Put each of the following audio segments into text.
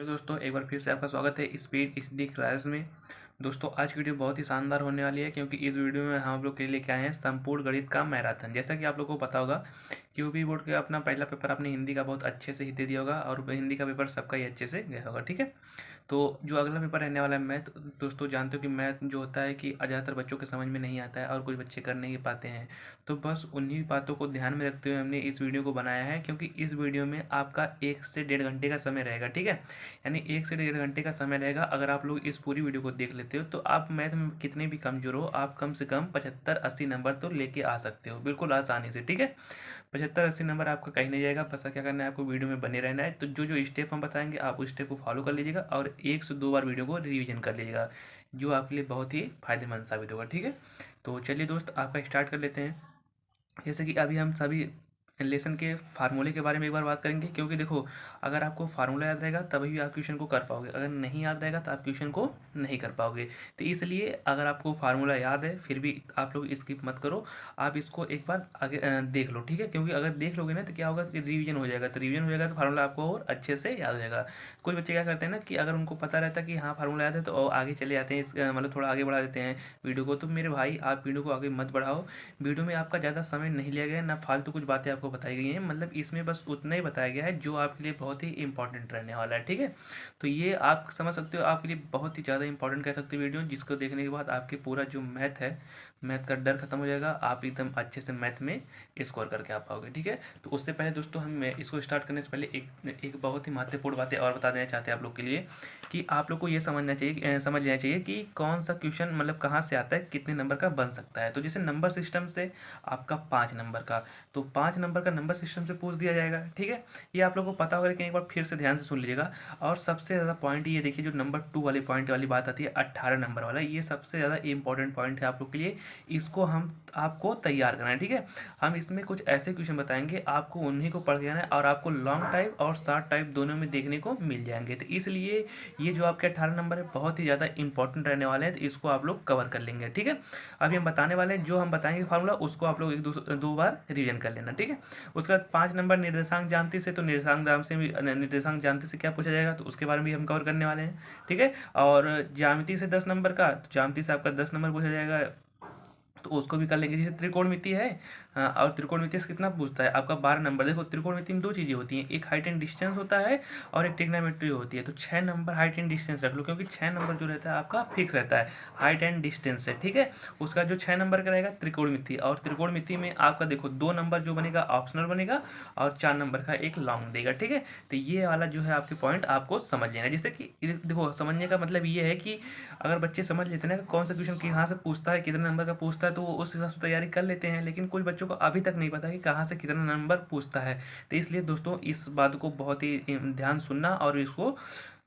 तो दोस्तों एक बार फिर से आपका स्वागत है स्पीड स्टडी क्लास में। दोस्तों आज की वीडियो बहुत ही शानदार होने वाली है क्योंकि इस वीडियो में हम लोग के लिए क्या है संपूर्ण गणित का मैराथन। जैसा कि आप लोगों को पता होगा यूपी बोर्ड का अपना पहला पेपर आपने हिंदी का बहुत अच्छे से ही दे दिया होगा और हिंदी का पेपर सबका ही अच्छे से गया होगा। ठीक है, तो जो अगला पेपर रहने वाला है मैथ। दोस्तों जानते हो कि मैथ जो होता है कि ज़्यादातर बच्चों के समझ में नहीं आता है और कुछ बच्चे कर नहीं पाते हैं। तो बस उन्हीं बातों को ध्यान में रखते हुए हमने इस वीडियो को बनाया है, क्योंकि इस वीडियो में आपका 1 से 1.5 घंटे का समय रहेगा। ठीक है, यानी 1 से 1.5 घंटे का समय रहेगा। अगर आप लोग इस पूरी वीडियो को देख लेते हो तो आप मैथ में कितने भी कमजोर हो, आप कम से कम 75-80 नंबर तो लेके आ सकते हो बिल्कुल आसानी से। ठीक है, 75-80 नंबर आपका कहीं नहीं जाएगा। बस क्या करना है, आपको वीडियो में बने रहना है। तो जो जो स्टेप हम बताएंगे आप उस स्टेप को फॉलो कर लीजिएगा और 1 से 2 बार वीडियो को रिवीजन कर लीजिएगा, जो आपके लिए बहुत ही फायदेमंद साबित होगा। ठीक है, तो चलिए दोस्त आपका स्टार्ट कर लेते हैं। जैसे कि अभी हम सभी लेसन के फार्मूले के बारे में एक बार बात करेंगे, क्योंकि देखो अगर आपको फार्मूला याद रहेगा तभी भी आप क्वेश्चन को कर पाओगे, अगर नहीं याद रहेगा तो आप क्वेश्चन को नहीं कर पाओगे। तो इसलिए अगर आपको फार्मूला याद है फिर भी आप लोग स्किप मत करो, आप इसको एक बार आगे देख लो। ठीक है, क्योंकि अगर देख लोगे ना तो क्या होगा कि रिवीजन हो जाएगा, तो रिवीजन हो जाएगा तो फार्मूला आपको और अच्छे से याद हो जाएगा। कुछ बच्चे क्या करते हैं ना कि अगर उनको पता रहता है कि हाँ फार्मूला याद है तो आगे चले जाते हैं, मतलब थोड़ा आगे बढ़ा देते हैं वीडियो को। तो मेरे भाई आप वीडियो को आगे मत बढ़ाओ। वीडियो में आपका ज़्यादा समय नहीं लिया गया है, ना फालतू कुछ बातें आपको बताई गई हैं, मतलब इसमें बस उतना ही बताया गया है जो आपके लिए बहुत ही इंपॉर्टेंट रहने वाला है। ठीक है, तो ये आप समझ सकते हो आपके लिए बहुत ही ज़्यादा इंपॉर्टेंट कह सकते हो वीडियो, जिसको देखने के बाद आपके पूरा जो मैथ है, मैथ का डर खत्म हो जाएगा, आप एकदम अच्छे से मैथ में स्कोर करके आ पाओगे। ठीक है, तो उससे पहले दोस्तों हम इसको स्टार्ट करने से पहले एक बहुत ही महत्वपूर्ण बातें और बता देना चाहते हैं आप लोग के लिए, कि आप लोग को ये समझना चाहिए, समझ लेना चाहिए कि कौन सा क्वेश्चन मतलब कहाँ से आता है, कितने नंबर का बन सकता है। तो जैसे नंबर सिस्टम से आपका 5 नंबर का, तो 5 नंबर का नंबर सिस्टम से पूछ दिया जाएगा। ठीक है, ये आप लोग को पता होगा, लेकिन एक बार फिर से ध्यान से सुन लीजिएगा। और सबसे ज़्यादा पॉइंट ये देखिए, जो नंबर 2 वाले पॉइंट वाली बात आती है 18 नंबर वाला, ये सबसे ज़्यादा इंपॉर्टेंट पॉइंट है आप लोग के लिए। इसको हम आपको तैयार करना है। ठीक है, हम इसमें कुछ ऐसे क्वेश्चन बताएंगे, आपको उन्हीं को पढ़ के आना है और आपको लॉन्ग टाइप और शॉर्ट टाइप दोनों में देखने को मिल जाएंगे। तो इसलिए ये जो आपके 18 नंबर है बहुत ही ज़्यादा इंपॉर्टेंट रहने वाले हैं, तो इसको आप लोग कवर कर लेंगे। ठीक है, अभी हम बताने वाले हैं, जो हम बताएंगे फार्मूला उसको आप लोग एक दो बार रिवीजन कर लेना। ठीक है, उसके बाद 5 नंबर निर्देशांक जानती से, तो निर्देशांक जानती से क्या पूछा जाएगा तो उसके बारे में भी हम कवर करने वाले हैं। ठीक है, और ज्यामिति से 10 नंबर का, तो ज्यामिति से आपका 10 नंबर पूछा जाएगा, तो उसको भी कर लेंगे। जैसे त्रिकोणमिति है, हाँ, और त्रिकोणमिति से कितना पूछता है आपका 12 नंबर। देखो त्रिकोणमिति में 2 चीज़ें होती हैं, एक हाइट एंड डिस्टेंस होता है और एक ट्रिग्नोमेट्री होती है। तो 6 नंबर हाइट एंड डिस्टेंस रख लो, क्योंकि 6 नंबर जो रहता है आपका फिक्स रहता है हाइट एंड डिस्टेंस से। ठीक है, उसका जो 6 नंबर का रहेगा त्रिकोणमिति, और त्रिकोणमिति में आपका देखो 2 नंबर जो बनेगा ऑप्शनल बनेगा और 4 नंबर का एक लॉन्ग देगा। ठीक है, तो ये वाला जो है आपके पॉइंट आपको समझ लेना। जैसे कि देखो समझने का मतलब ये है कि अगर बच्चे समझ लेते हैं ना कौन सा क्वेश्चन कहाँ से पूछता है, कितने नंबर का पूछता है, तो वो उस हिसाब से तैयारी कर लेते हैं। लेकिन कुछ बच्चों को अभी तक नहीं पता कि कहाँ से कितना नंबर पूछता है। तो इसलिए दोस्तों इस बात को बहुत ही ध्यान सुनना और इसको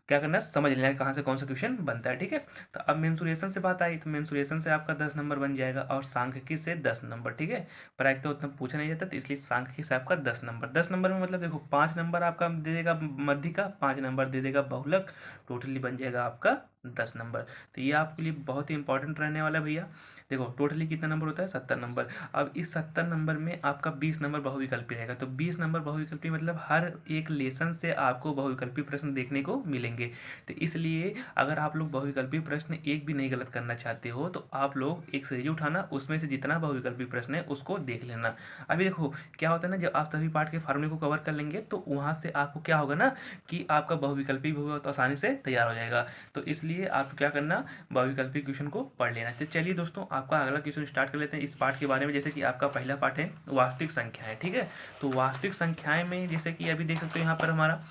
क्या करना है, समझ लेना है कहाँ से कौन सा क्वेश्चन बनता है। ठीक है, तो अब मेंसुरेशन से बात आई, तो मेंसुरेशन से आपका 10 नंबर बन जाएगा और सांख्यिकी से 10 नंबर। ठीक है, प्रायिक तो उतना पूछा नहीं जाता, तो इसलिए सांख्यिकी से आपका 10 नंबर। 10 नंबर में मतलब देखो 5 नंबर आपका दे देगा मध्य का, 5 नंबर दे देगा बहुलक, टोटली बन जाएगा आपका 10 नंबर। तो ये आपके लिए बहुत ही इंपॉर्टेंट रहने वाला है भैया। देखो टोटली कितना नंबर होता है, 70 नंबर। अब इस 70 नंबर में आपका 20 नंबर बहुविकल्पी रहेगा। तो 20 नंबर बहुविकल्पी मतलब हर एक लेसन से आपको बहुविकल्पी प्रश्न देखने को मिलेंगे। तो इसलिए अगर आप लोग बहुविकल्पी प्रश्न एक भी नहीं गलत करना चाहते हो तो आप लोग एक सीरीज उठाना, उसमें से जितना बहुविकल्पी प्रश्न है उसको देख लेना। अभी देखो क्या होता है ना, जब आप सभी पार्ट के फार्मूले को कवर कर लेंगे तो वहाँ से आपको क्या होगा ना कि आपका बहुविकल्पी भी बहुत आसानी से तैयार हो जाएगा। तो इसलिए आप क्या करना, बहुविकल्पी क्वेश्चन को पढ़ लेना। तो चलिए दोस्तों आपका अगला क्वेश्चन स्टार्ट कर लेते हैं इस पार्ट के बारे में। जैसे कि आपका पहला पार्ट है वास्तविक संख्याएं। ठीक है, तो वास्तविक संख्याएं में जैसे कि अभी देख सकते हो यहाँ पर हमारा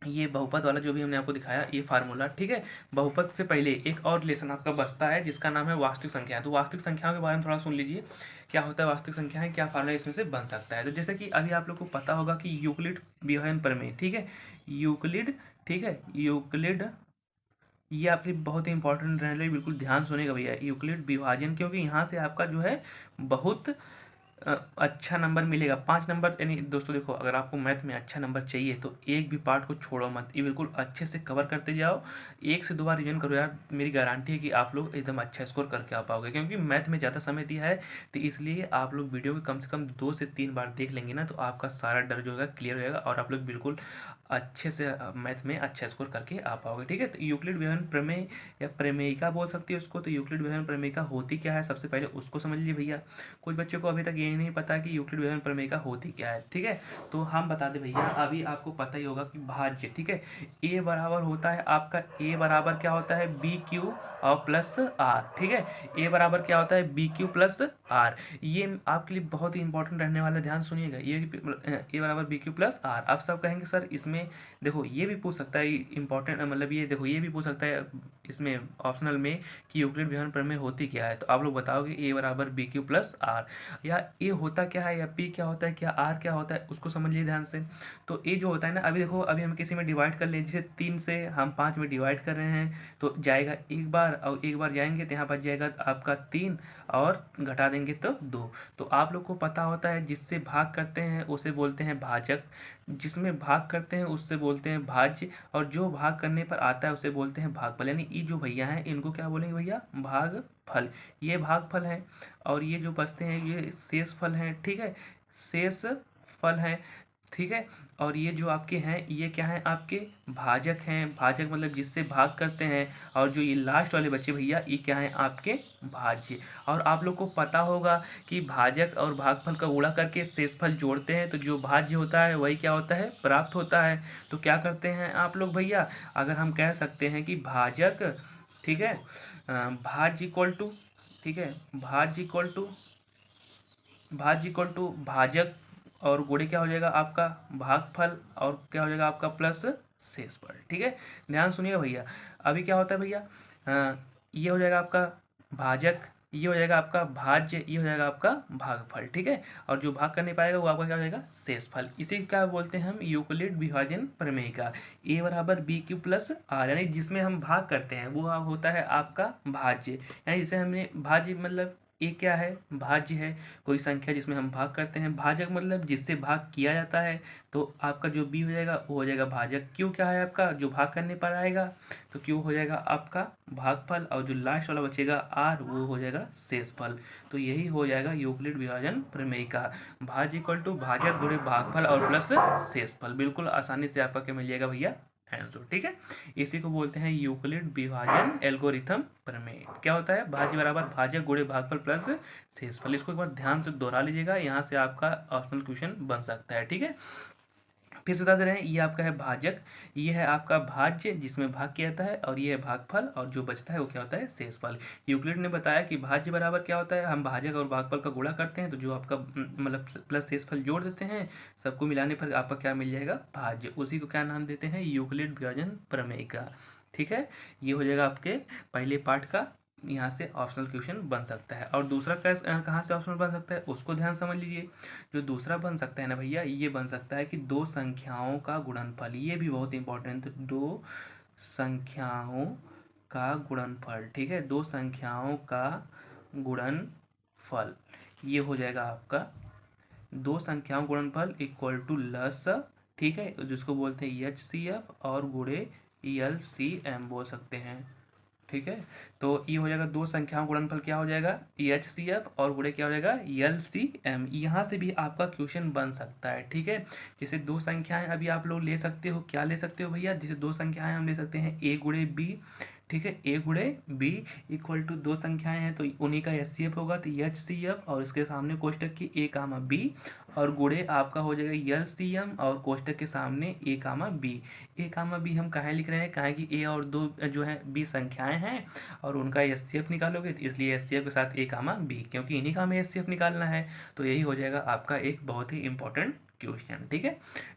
ये बहुपद वाला जो भी हमने आपको दिखाया ये फार्मूला। ठीक है, बहुपद से पहले एक और लेसन आपका बचता है जिसका नाम है वास्तविक संख्या। तो वास्तविक संख्याओं के बारे में थोड़ा सुन लीजिए, क्या होता है वास्तविक संख्याएं, क्या फार्मूला इसमें से बन सकता है। तो जैसे कि अभी आप लोग को पता होगा कि यूक्लिड विभाजन प्रमेय। ठीक है, यूक्लिड, ठीक है यूक्लिड, ये आपके लिए बहुत ही इंपॉर्टेंट रहने लगे, बिल्कुल ध्यान सुनेगा भैया। यूक्लिड विभाजन, क्योंकि यहाँ से आपका जो है बहुत अच्छा नंबर मिलेगा, 5 नंबर। यानी दोस्तों देखो अगर आपको मैथ में अच्छा नंबर चाहिए तो एक भी पार्ट को छोड़ो मत, ये बिल्कुल अच्छे से कवर करते जाओ। 1 से 2 बार रिवीजन करो यार, मेरी गारंटी है कि आप लोग एकदम अच्छा स्कोर करके आ पाओगे। क्योंकि मैथ में ज़्यादा समय दिया है तो इसलिए आप लोग वीडियो को कम से कम 2 से 3 बार देख लेंगे ना तो आपका सारा डर जो होगा क्लियर हो जाएगा और आप लोग बिल्कुल अच्छे से मैथ में अच्छा स्कोर करके आ पाओगे। ठीक है, तो यूक्लिड विभाजन प्रमेय या प्रमेयिका बोल सकती है उसको। तो यूक्लिड विभाजन प्रमेयिका होती क्या है, सबसे पहले उसको समझ लीजिए भैया। कुछ बच्चों को अभी तक ये नहीं पता कि यूक्लिड विभाजन प्रमेयिका होती क्या है। ठीक है, तो हम बता दें भैया, अभी आपको पता ही होगा कि भाज्य, ठीक है, ए बराबर होता है आपका, ए बराबर क्या होता है, बी क्यू और प्लस आर। ठीक है, ए बराबर क्या होता है, बी क्यू प्लस आर। ये आपके लिए बहुत ही इंपॉर्टेंट रहने वाला, ध्यान सुनिएगा। ये ए बराबर बी क्यू प्लस आर। आप सब कहेंगे सर इसमें देखो ये भी पूछ सकता है इंपॉर्टेंट, मतलब ये देखो ये भी पूछ सकता है इसमें ऑप्शनल में कि यूक्लिड विभाजन प्रमेय होती क्या है। तो आप लोग बताओगे ए बराबर बी क्यू प्लस आर, या ए होता क्या है, या पी क्या होता है, क्या आर क्या होता है, उसको समझिए ध्यान से। तो ए जो होता है ना, अभी देखो अभी हम किसी में डिवाइड कर लें, जैसे 3 से हम 5 में डिवाइड कर रहे हैं तो जाएगा एक बार, और एक बार जाएंगे तो यहाँ बच जाएगा आपका 3, और घटा देंगे तो 2। तो आप लोग को पता होता है जिससे भाग करते हैं उसे बोलते हैं भाजक, जिसमें भाग करते हैं उससे बोलते हैं भाज्य, और जो भाग करने पर आता है उसे बोलते हैं भागफल। यानी ये जो भैया हैं इनको क्या बोलेंगे भैया, भागफल। ये भागफल है, और ये जो बचते हैं ये शेष फल हैं। ठीक है, शेष फल हैं। ठीक है, और ये जो आपके हैं ये क्या हैं, आपके भाजक हैं। भाजक मतलब जिससे भाग करते हैं। और जो ये लास्ट वाले बच्चे भैया ये क्या हैं, आपके भाज्य। और आप लोग को पता होगा कि भाजक और भागफल का गुणा करके शेषफल जोड़ते हैं, तो जो भाज्य होता है वही क्या होता है, प्राप्त होता है। तो क्या करते हैं आप लोग भैया, अगर हम कह सकते हैं कि भाजक, ठीक है, भाज्य इक्वल टू, ठीक है, भाज्य इक्वल टू भाजक, और गुणे क्या हो जाएगा आपका भागफल, और क्या हो जाएगा आपका प्लस शेषफल। ठीक है, ध्यान सुनिए भैया। अभी क्या होता है भैया, ये हो जाएगा आपका भाजक, ये हो जाएगा आपका भाज्य, ये हो जाएगा आपका भागफल। ठीक है, और जो भाग कर नहीं पाएगा वो आपका क्या हो जाएगा, शेषफल। इसी का बोलते हैं हम यूक्लिड विभाजन प्रमेय का। ए बराबर बी क्यू प्लस आर, यानी जिसमें हम भाग करते हैं वो होता है आपका भाज्य। यानी जिसे हमने भाज्य मतलब ए क्या है, भाज्य है, कोई संख्या जिसमें हम भाग करते हैं। भाजक मतलब जिससे भाग किया जाता है। तो आपका जो बी हो जाएगा वो हो जाएगा भाजक। क्यू क्या है आपका, जो भाग करने पर आएगा, तो क्यू हो जाएगा आपका भागफल, और जो लास्ट वाला बचेगा आर वो हो जाएगा शेषफल। तो यही हो जाएगा यूक्लिड विभाजन प्रमेय का। भाज्य इक्वल टू भाजक गुणे भागफल और प्लस शेषफल। बिल्कुल आसानी से आपका क्या मिल जाएगा भैया, आंसर। ठीक है, इसी को बोलते हैं यूक्लिड विभाजन एल्गोरिथम प्रमेय। क्या होता है, भाज्य बराबर भाजक गुणे भागफल प्लस शेषफल। इसको एक बार ध्यान से दोहरा लीजिएगा, यहाँ से आपका ऑप्शनल क्वेश्चन बन सकता है। ठीक है, फिर से बता दे रहे हैं, ये आपका है भाजक, ये है आपका भाज्य जिसमें भाग किया जाता है, और ये है भागफल, और जो बचता है वो क्या होता है, शेषफल। यूक्लिड ने बताया कि भाज्य बराबर क्या होता है, हम भाजक और भागफल का गुणा करते हैं, तो जो आपका मतलब प्लस शेषफल जोड़ देते हैं, सबको मिलाने पर आपका क्या मिल जाएगा, भाज्य। उसी को क्या नाम देते हैं, यूक्लिड विभाजन प्रमेय का। ठीक है, ये हो जाएगा आपके पहले पार्ट का, यहाँ से ऑप्शनल क्वेश्चन बन सकता है। और दूसरा कहाँ से ऑप्शनल बन सकता है उसको ध्यान समझ लीजिए। जो दूसरा बन सकता है ना भैया, ये बन सकता है कि दो संख्याओं का गुणनफल। ये भी बहुत इंपॉर्टेंट है, तो दो संख्याओं का गुणनफल। ठीक है, दो संख्याओं का गुणनफल, ये हो जाएगा आपका दो संख्याओं गुणनफल इक्वल टू लस। ठीक है, जिसको बोलते हैं HCF, और गुणे LCM बोल सकते हैं। ठीक है, तो ये हो जाएगा दो संख्याओं गुणनफल, क्या हो जाएगा HCF, और गुणे क्या हो जाएगा LCM। यहाँ से भी आपका क्वेश्चन बन सकता है। ठीक है, जैसे दो संख्याएं अभी आप लोग ले सकते हो, क्या ले सकते हो भैया, जैसे दो संख्याएं हम ले सकते हैं A गुणे B। ठीक है, A गुणे B इक्वल टू दो संख्याएं हैं तो उन्हीं का HCF होगा, तो HCF, और इसके सामने कोष्टक की A कामा B, और गुणे आपका हो जाएगा LCM, और कोष्टक के सामने A comma B। A comma B हम कहाँ लिख रहे हैं, कहाँ की A और दो जो है B संख्याएं हैं, और उनका HCF निकालोगे, तो इसलिए HCF के साथ A कामा B, क्योंकि इन्हीं का हमें HCF निकालना है। तो यही हो जाएगा आपका एक बहुत ही इंपॉर्टेंट क्वेश्चन। ठीक है,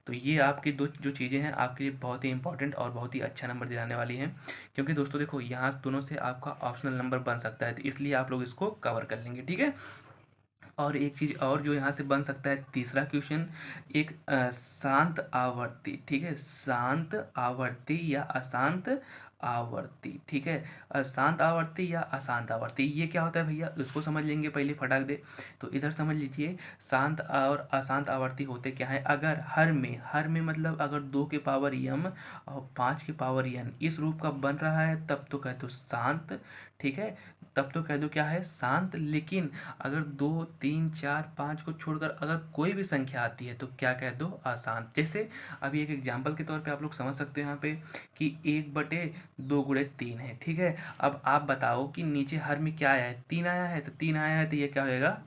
तो ये आपकी दो जो चीज़ें हैं आपके लिए बहुत ही इंपॉर्टेंट और बहुत ही अच्छा नंबर दिलाने वाली हैं, क्योंकि दोस्तों देखो यहाँ दोनों से आपका ऑप्शनल नंबर बन सकता है, तो इसलिए आप लोग इसको कवर कर लेंगे। ठीक है, और एक चीज़ और जो यहाँ से बन सकता है, तीसरा क्वेश्चन, एक शांत आवर्ती। ठीक है, शांत आवर्ती या अशांत आवर्ती। ठीक है, शांत आवर्ती या अशांत आवर्ती, ये क्या होता है भैया, उसको समझ लेंगे पहले फटाक दे। तो इधर समझ लीजिए, शांत और अशांत आवर्ती होते क्या है, अगर हर में मतलब अगर 2 के पावर यम और 5 के पावर यन इस रूप का बन रहा है तब तो कह दो शांत। ठीक है, तब तो कह दो क्या है, शांत। लेकिन अगर 2 3 4 5 को छोड़कर अगर कोई भी संख्या आती है तो क्या कह दो, अशांत। जैसे अभी एक एग्जाम्पल के तौर पे आप लोग समझ सकते हो यहाँ पे कि 1/2 × 3 है। ठीक है, अब आप बताओ कि नीचे हर में क्या आया है, 3 आया है, तो 3 आया है तो ये क्या होएगा,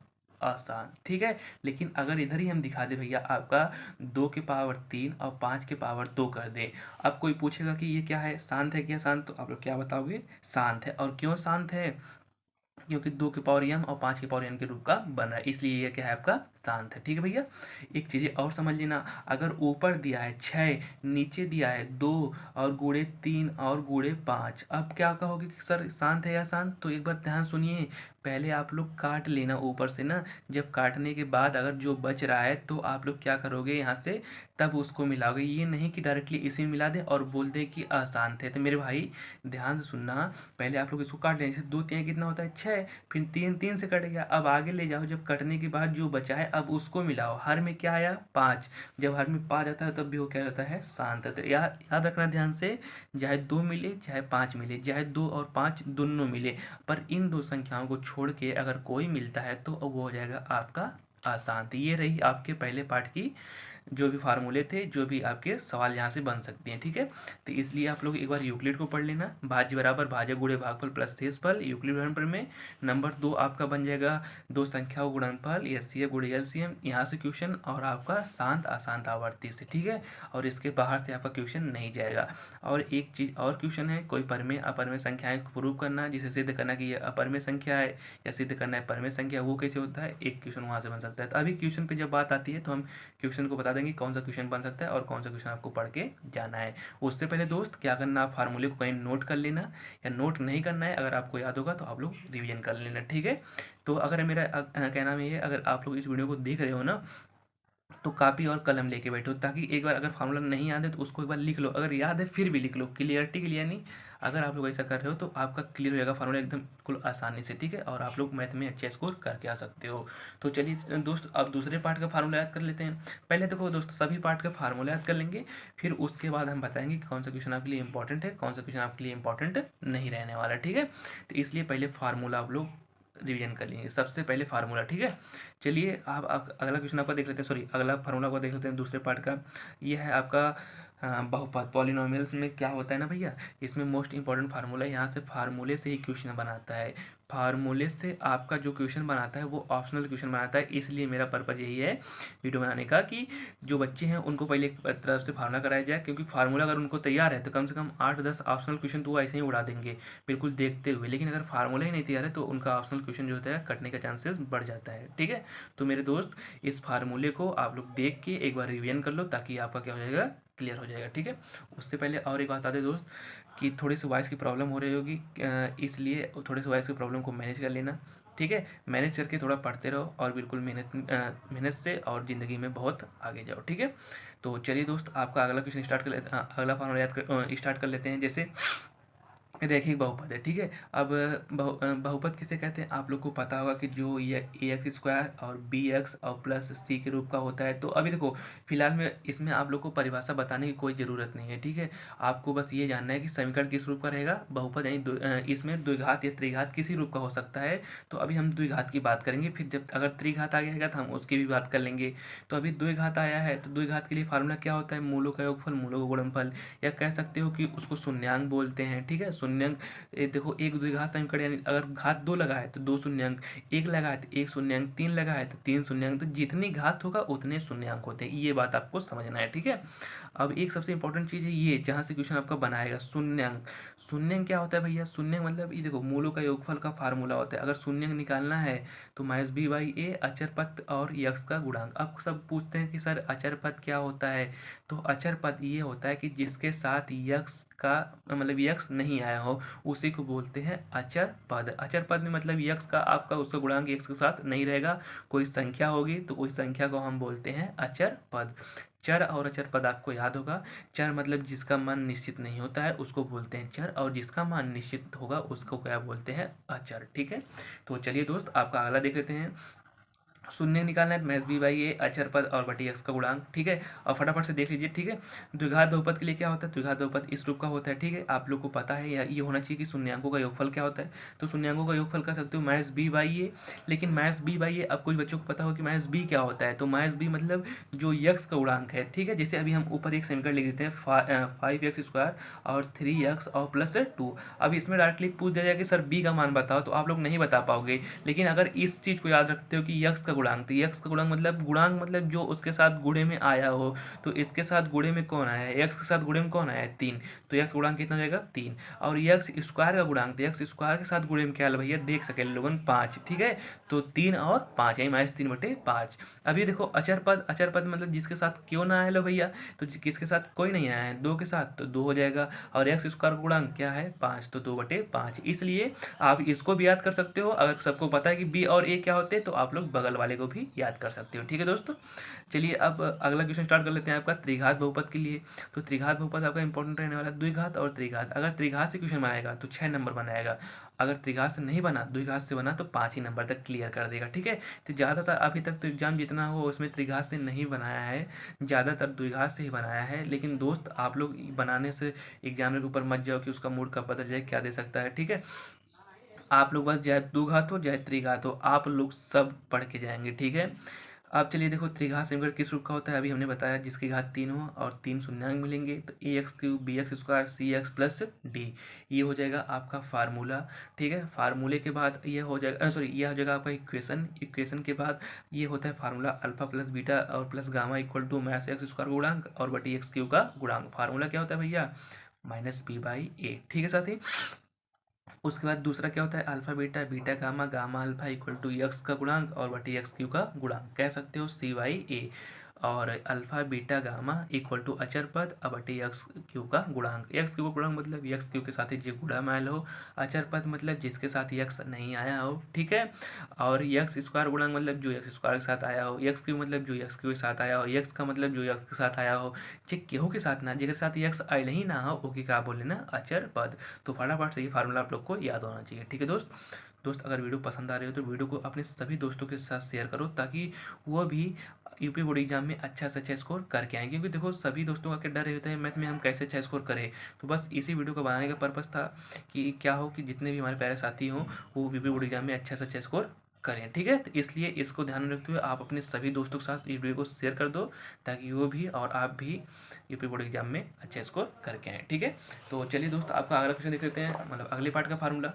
आसान। ठीक है, लेकिन अगर इधर ही हम दिखा दे भैया आपका 2 के पावर 3 और 5 के पावर 2 कर दे, अब कोई पूछेगा कि ये क्या है, शांत है क्या शांत, तो आप लोग क्या बताओगे, शांत है। और क्यों शांत है, क्योंकि 2 के पावर m और 5 के पावर n के रूप का बन रहा है, इसलिए ये क्या है आपका, शांत है। ठीक है भैया, एक चीज़ और समझ लेना, अगर ऊपर दिया है 6, नीचे दिया है 2 और गुणे 3 और गुणे 5, अब क्या कहोगे कि सर शांत है या शांत, तो एक बार ध्यान सुनिए, पहले आप लोग काट लेना ऊपर से ना, जब काटने के बाद अगर जो बच रहा है तो आप लोग क्या करोगे यहाँ से, तब उसको मिलाओगे, ये नहीं कि डायरेक्टली इसी में मिला दे और बोल दे कि अशांत है। तो मेरे भाई ध्यान से सुनना, पहले आप लोग इसको काट लें, जैसे 2 3 कितना होता है 6, फिर 3 3 से कट गया, अब आगे ले जाओ, जब कटने के बाद जो बचा है अब उसको मिलाओ, हर में क्या आया 5, जब हर में 5 आता है तब भी वो क्या होता है, शांत। तो याद रखना ध्यान से, चाहे 2 मिले चाहे 5 मिले, चाहे 2 और 5 दोनों मिले, पर इन दो संख्याओं को छोड़ के अगर कोई मिलता है तो वो हो जाएगा आपका अशांत। ये रही आपके पहले पार्ट की जो भी फार्मूले थे, जो भी आपके सवाल यहाँ से बन सकते हैं। ठीक है, तो इसलिए आप लोग एक बार यूक्लिड को पढ़ लेना, भाज्य बराबर भाजक गुणे भागफल प्लस शेषफल, यूक्लिड गुणनफल में नंबर 2 आपका बन जाएगा दो संख्याओं गुणनफल, एचसीएफ गुणे एलसीएम, यहाँ से क्वेश्चन, और आपका शांत अशांत आवर्ती से। ठीक है, और इसके बाहर से आपका क्वेश्चन नहीं जाएगा। और एक चीज़ और क्वेश्चन है, कोई परमेय अपरमेय संख्याएं प्रूव करना, जिसे सिद्ध करना कि ये अपरमेय संख्या है या सिद्ध करना है परमेय संख्या, वो कैसे होता है, एक क्वेश्चन वहाँ से बन सकता है। तो अभी क्वेश्चन पे जब बात आती है तो हम क्वेश्चन को बता देंगे कौन सा क्वेश्चन बन सकता है और कौन सा क्वेश्चन आपको पढ़ के जाना है। उससे पहले दोस्त क्या करना, आप फार्मूले को कहीं नोट कर लेना, या नोट नहीं करना है, अगर आपको याद होगा तो आप लोग रिवीजन कर लेना। ठीक है, तो अगर मेरा कहना में ये है, अगर आप लोग इस वीडियो को देख रहे हो ना, तो कापी और कलम लेके बैठो, ताकि एक बार अगर फार्मूला नहीं याद है तो उसको एक बार लिख लो, अगर याद है फिर भी लिख लो, क्लियरिटी के लिए। नहीं, अगर आप लोग ऐसा कर रहे हो तो आपका क्लियर हो जाएगा फार्मूला एकदम बिल्कुल आसानी से। ठीक है, और आप लोग मैथ में अच्छे स्कोर करके आ सकते हो। तो चलिए दोस्त, अब दूसरे पार्ट का फार्मूला याद कर लेते हैं। पहले देखो दोस्त, सभी पार्ट का फार्मूला याद कर लेंगे, फिर उसके बाद हम बताएंगे कि कौन सा क्वेश्चन आपके लिए इंपॉर्टेंट है, कौन सा क्वेश्चन आपके लिए इंपॉर्टेंट नहीं रहने वाला। ठीक है, तो इसलिए पहले फार्मूला आप लोग रिवीजन कर लेंगे, सबसे पहले फार्मूला। ठीक है, चलिए आप अगला क्वेश्चन आपका देख लेते हैं, सॉरी अगला फार्मूला को देख लेते हैं दूसरे पार्ट का। ये है आपका बहुपद, पॉलिनोमियल्स में क्या होता है ना भैया, इसमें मोस्ट इंपॉर्टेंट फार्मूला है, यहाँ से फार्मूले से ही क्वेश्चन बनाता है, फार्मूले से आपका जो क्वेश्चन बनाता है वो ऑप्शनल क्वेश्चन बनाता है। इसलिए मेरा पर्पज़ यही है वीडियो बनाने का कि जो बच्चे हैं उनको पहले एक तरफ से फार्मूला कराया जाए, क्योंकि फार्मूला अगर उनको तैयार है तो कम से कम 8-10 ऑप्शनल क्वेश्चन तो वो ऐसे ही उड़ा देंगे बिल्कुल देखते हुए, लेकिन अगर फार्मूला ही नहीं तैयार है तो उनका ऑप्शनल क्वेश्चन जो होता है कटने का चांसेस बढ़ जाता है। ठीक है, तो मेरे दोस्त इस फार्मूले को आप लोग देख के एक बार रिवीजन कर लो, ताकि आपका क्या हो जाएगा, क्लियर हो जाएगा। ठीक है, उससे पहले और एक बात बता दें दोस्त, कि थोड़ी सी वॉइस की प्रॉब्लम हो रही होगी, इसलिए थोड़ी सी वॉइस की प्रॉब्लम को मैनेज कर लेना। ठीक है, मैनेज करके थोड़ा पढ़ते रहो और बिल्कुल मेहनत से और ज़िंदगी में बहुत आगे जाओ। ठीक है, तो चलिए दोस्त, आपका अगला क्वेश्चन स्टार्ट कर लेते, अगला फॉर्मूला स्टार्ट कर लेते हैं। जैसे रैखिक बहुपद है। ठीक है, अब बहुपद किसे कहते हैं, आप लोग को पता होगा कि जो ये ax² और bx और प्लस c के रूप का होता है। तो अभी देखो फिलहाल में इसमें आप लोग को परिभाषा बताने की कोई ज़रूरत नहीं है। ठीक है, आपको बस ये जानना है कि समीकरण किस रूप का रहेगा, बहुपद यानी इसमें द्विघात या त्रिघात किसी रूप का हो सकता है। तो अभी हम द्विघात की बात करेंगे, फिर जब अगर त्रिघात आ जाएगा तो हम उसकी भी बात कर लेंगे। तो अभी द्विघात आया है तो द्विघात के लिए फार्मूला क्या होता है, मूलों का योगफल मूलों का गुणनफल, या कह सकते हो कि उसको शून्यांक बोलते हैं। ठीक है, शून्यांक देखो, एक द्विघात समीकरण यानी अगर घात 2 लगा है तो 2 शून्यांक, 1 लगा है तो 1 शून्यांक, 3 लगा है तो 3 शून्यांक, तो जितनी घात होगा उतने शून्यांक होते हैं, ये बात आपको समझना है। ठीक है, अब एक सबसे इंपॉर्टेंट चीज़ है ये, जहाँ से क्वेश्चन आपका बनाएगा शून्यांक। शून्यांक क्या होता है भैया, शून्यांक मतलब ये देखो मूलों का योगफल का फार्मूला होता है, अगर शून्यांक निकालना है तो -b/a अचर पद और यक्स का गुणांक। अब सब पूछते हैं कि सर अचर पद क्या होता है, तो अचर पद ये होता है कि जिसके साथ यक्स का मतलब यक्स नहीं आया हो उसी को बोलते हैं अचर पद। अचर पद में मतलब यक्स का आपका उसका गुणांक यक्स के साथ नहीं रहेगा, कोई संख्या होगी तो उस संख्या को हम बोलते हैं अचर पद। चर और अचर पद आपको याद होगा। चर मतलब जिसका मान निश्चित नहीं होता है उसको बोलते हैं चर, और जिसका मान निश्चित होगा उसको क्या बोलते हैं, अचर। ठीक है, तो चलिए दोस्त आपका अगला देख लेते हैं। शून्य निकालना है तो महज बी बाई ए अचर पद और बटी एक्स का गुणांक। ठीक है, और फटाफट से देख लीजिए। ठीक है, द्विघात बहुपद के लिए क्या होता है, द्विघात बहुपद इस रूप का होता है। ठीक है, आप लोग को पता है ये होना चाहिए कि शून्यांकों का योगफल क्या होता है, तो शून्यांकों का योगफल कर सकते हो महज बी बाई ए। लेकिन महज बी बाई ए, अब कुछ बच्चों को पता हो कि महज बी क्या होता है, तो महज बी मतलब जो यक्स का गुणांक है। ठीक है, जैसे अभी हम ऊपर एक समीकरण लिख देते हैं 5x² और 3x और प्लस 2। अब इसमें डायरेक्टली पूछ दिया जाए कि सर बी का मान बताओ, तो आप लोग नहीं बता पाओगे। लेकिन अगर इस चीज़ को याद रखते हो कि यक्स का गुणांक, तो यक्स का गुणांक मतलब जो उसके साथ गुणे में आया हो, तो इसके साथ गुणे में कौन आया है, एक्स के साथ गुणे में कौन आया है, 3। तो यक्स गुणांक कितना हो जाएगा, 3। और यक्स स्क्वायर का गुणांक, तो यक्स स्क्वायर के साथ गुणे में क्या है भैया, देख सके लोगन 5। ठीक है, तो 3 और 5 यही -3/5। अब ये देखो अचर पद मतलब जिसके साथ क्यों ना आया लो भैया, तो किसके साथ कोई नहीं आया है, 2 के साथ, तो 2 हो जाएगा। और एक्स स्क्वायर का गुणांक क्या है, 5, तो 2/5। इसलिए आप इसको भी याद कर सकते हो। अगर सबको पता है कि बी और ए क्या होते हैं, तो आप लोग बगल वाले को भी याद कर सकते हो। ठीक है दोस्तों, चलिए अब अगला क्वेश्चन स्टार्ट कर लेते हैं आपका त्रिघात बहुपद के लिए। तो त्रिघात बहुपद आपका इंपॉर्टेंट रहने वाला है, द्विघात और त्रिघात। अगर त्रिघात से क्वेश्चन बनाएगा तो 6 नंबर बनाएगा, अगर त्रिघात से नहीं बना, द्विघात से बना, तो 5 ही नंबर तक क्लियर कर देगा। ठीक है, तो ज़्यादातर अभी तक तो एग्जाम जितना हो उसमें त्रिघात से नहीं बनाया है, ज़्यादातर द्विघात से ही बनाया है। लेकिन दोस्त आप लोग बनाने से एग्जाम के ऊपर मत जाओ कि उसका मूड कब बदल जाए, क्या दे सकता है। ठीक है, आप लोग बस चाहे द्विघात हो चाहे त्रिघात हो, आप लोग सब पढ़ के जाएंगे। ठीक है, अब चलिए देखो त्रिघात समीकरण किस रूप का होता है, अभी हमने बताया जिसकी घात 3 हो और 3 शून्यांक मिलेंगे, तो ax³ bx² cx plus D, ये हो जाएगा आपका फार्मूला। ठीक है, फार्मूले के बाद ये हो जाएगा, सॉरी ये हो जाएगा आपका इक्वेशन के बाद ये होता है फार्मूला अल्फा प्लस बीटा और plus gamma equal to -x² गुणांक और बटी x³ का गुणांक। फार्मूला क्या होता है भैया, -b/a। ठीक है साथी, उसके बाद दूसरा क्या होता है alpha beta, beta gamma, gamma alpha equal to x का गुणांक और बटी एक्स क्यू का गुणांक, कह सकते हो c/a। और alpha beta gamma equal to अचर पद अब बटी एक्स क्यू का गुणांक। एक्स क्यू का गुणांक मतलब एक्स क्यू के साथ ही जो गुणा में आया हो, अचर पद मतलब जिसके साथ यक्स नहीं आया हो। ठीक है, और यक्स स्क्वायर गुणांक मतलब जो यक्स स्क्वायर के साथ आया हो, एक्स क्यू मतलब जो यक्स क्यू के साथ आया हो, यक्स का मतलब जो यक्स के साथ आया हो, चेक केहू के साथ ना, जिसके साथ यक्स आयल ही ना हो ओके क्या बोले ना, अचर पद। तो फटाफट से ये फार्मूला आप लोग को याद होना चाहिए। ठीक है दोस्त अगर वीडियो पसंद आ रही हो तो वीडियो को अपने सभी दोस्तों के साथ शेयर करो, ताकि वो भी यूपी बोर्ड एग्जाम में अच्छा से अच्छा स्कोर करके आए। क्योंकि देखो सभी दोस्तों का क्या डर रहता है मैथ में हम कैसे अच्छा स्कोर करें, तो बस इसी वीडियो को बनाने का पर्पज़ था कि क्या हो कि जितने भी हमारे प्यारे साथी हों वो यूपी बोर्ड एग्जाम में अच्छा से अच्छा स्कोर करें। ठीक है, तो इसलिए इसको ध्यान में रखते हुए आप अपने सभी दोस्तों के साथ इस वीडियो को शेयर कर दो, ताकि वो भी और आप भी यूपी बोर्ड एग्जाम में अच्छा स्कोर करके आएँ। ठीक है, तो चलिए दोस्त आपका अगला क्वेश्चन देख लेते हैं, मतलब अगले पार्ट का फार्मूला।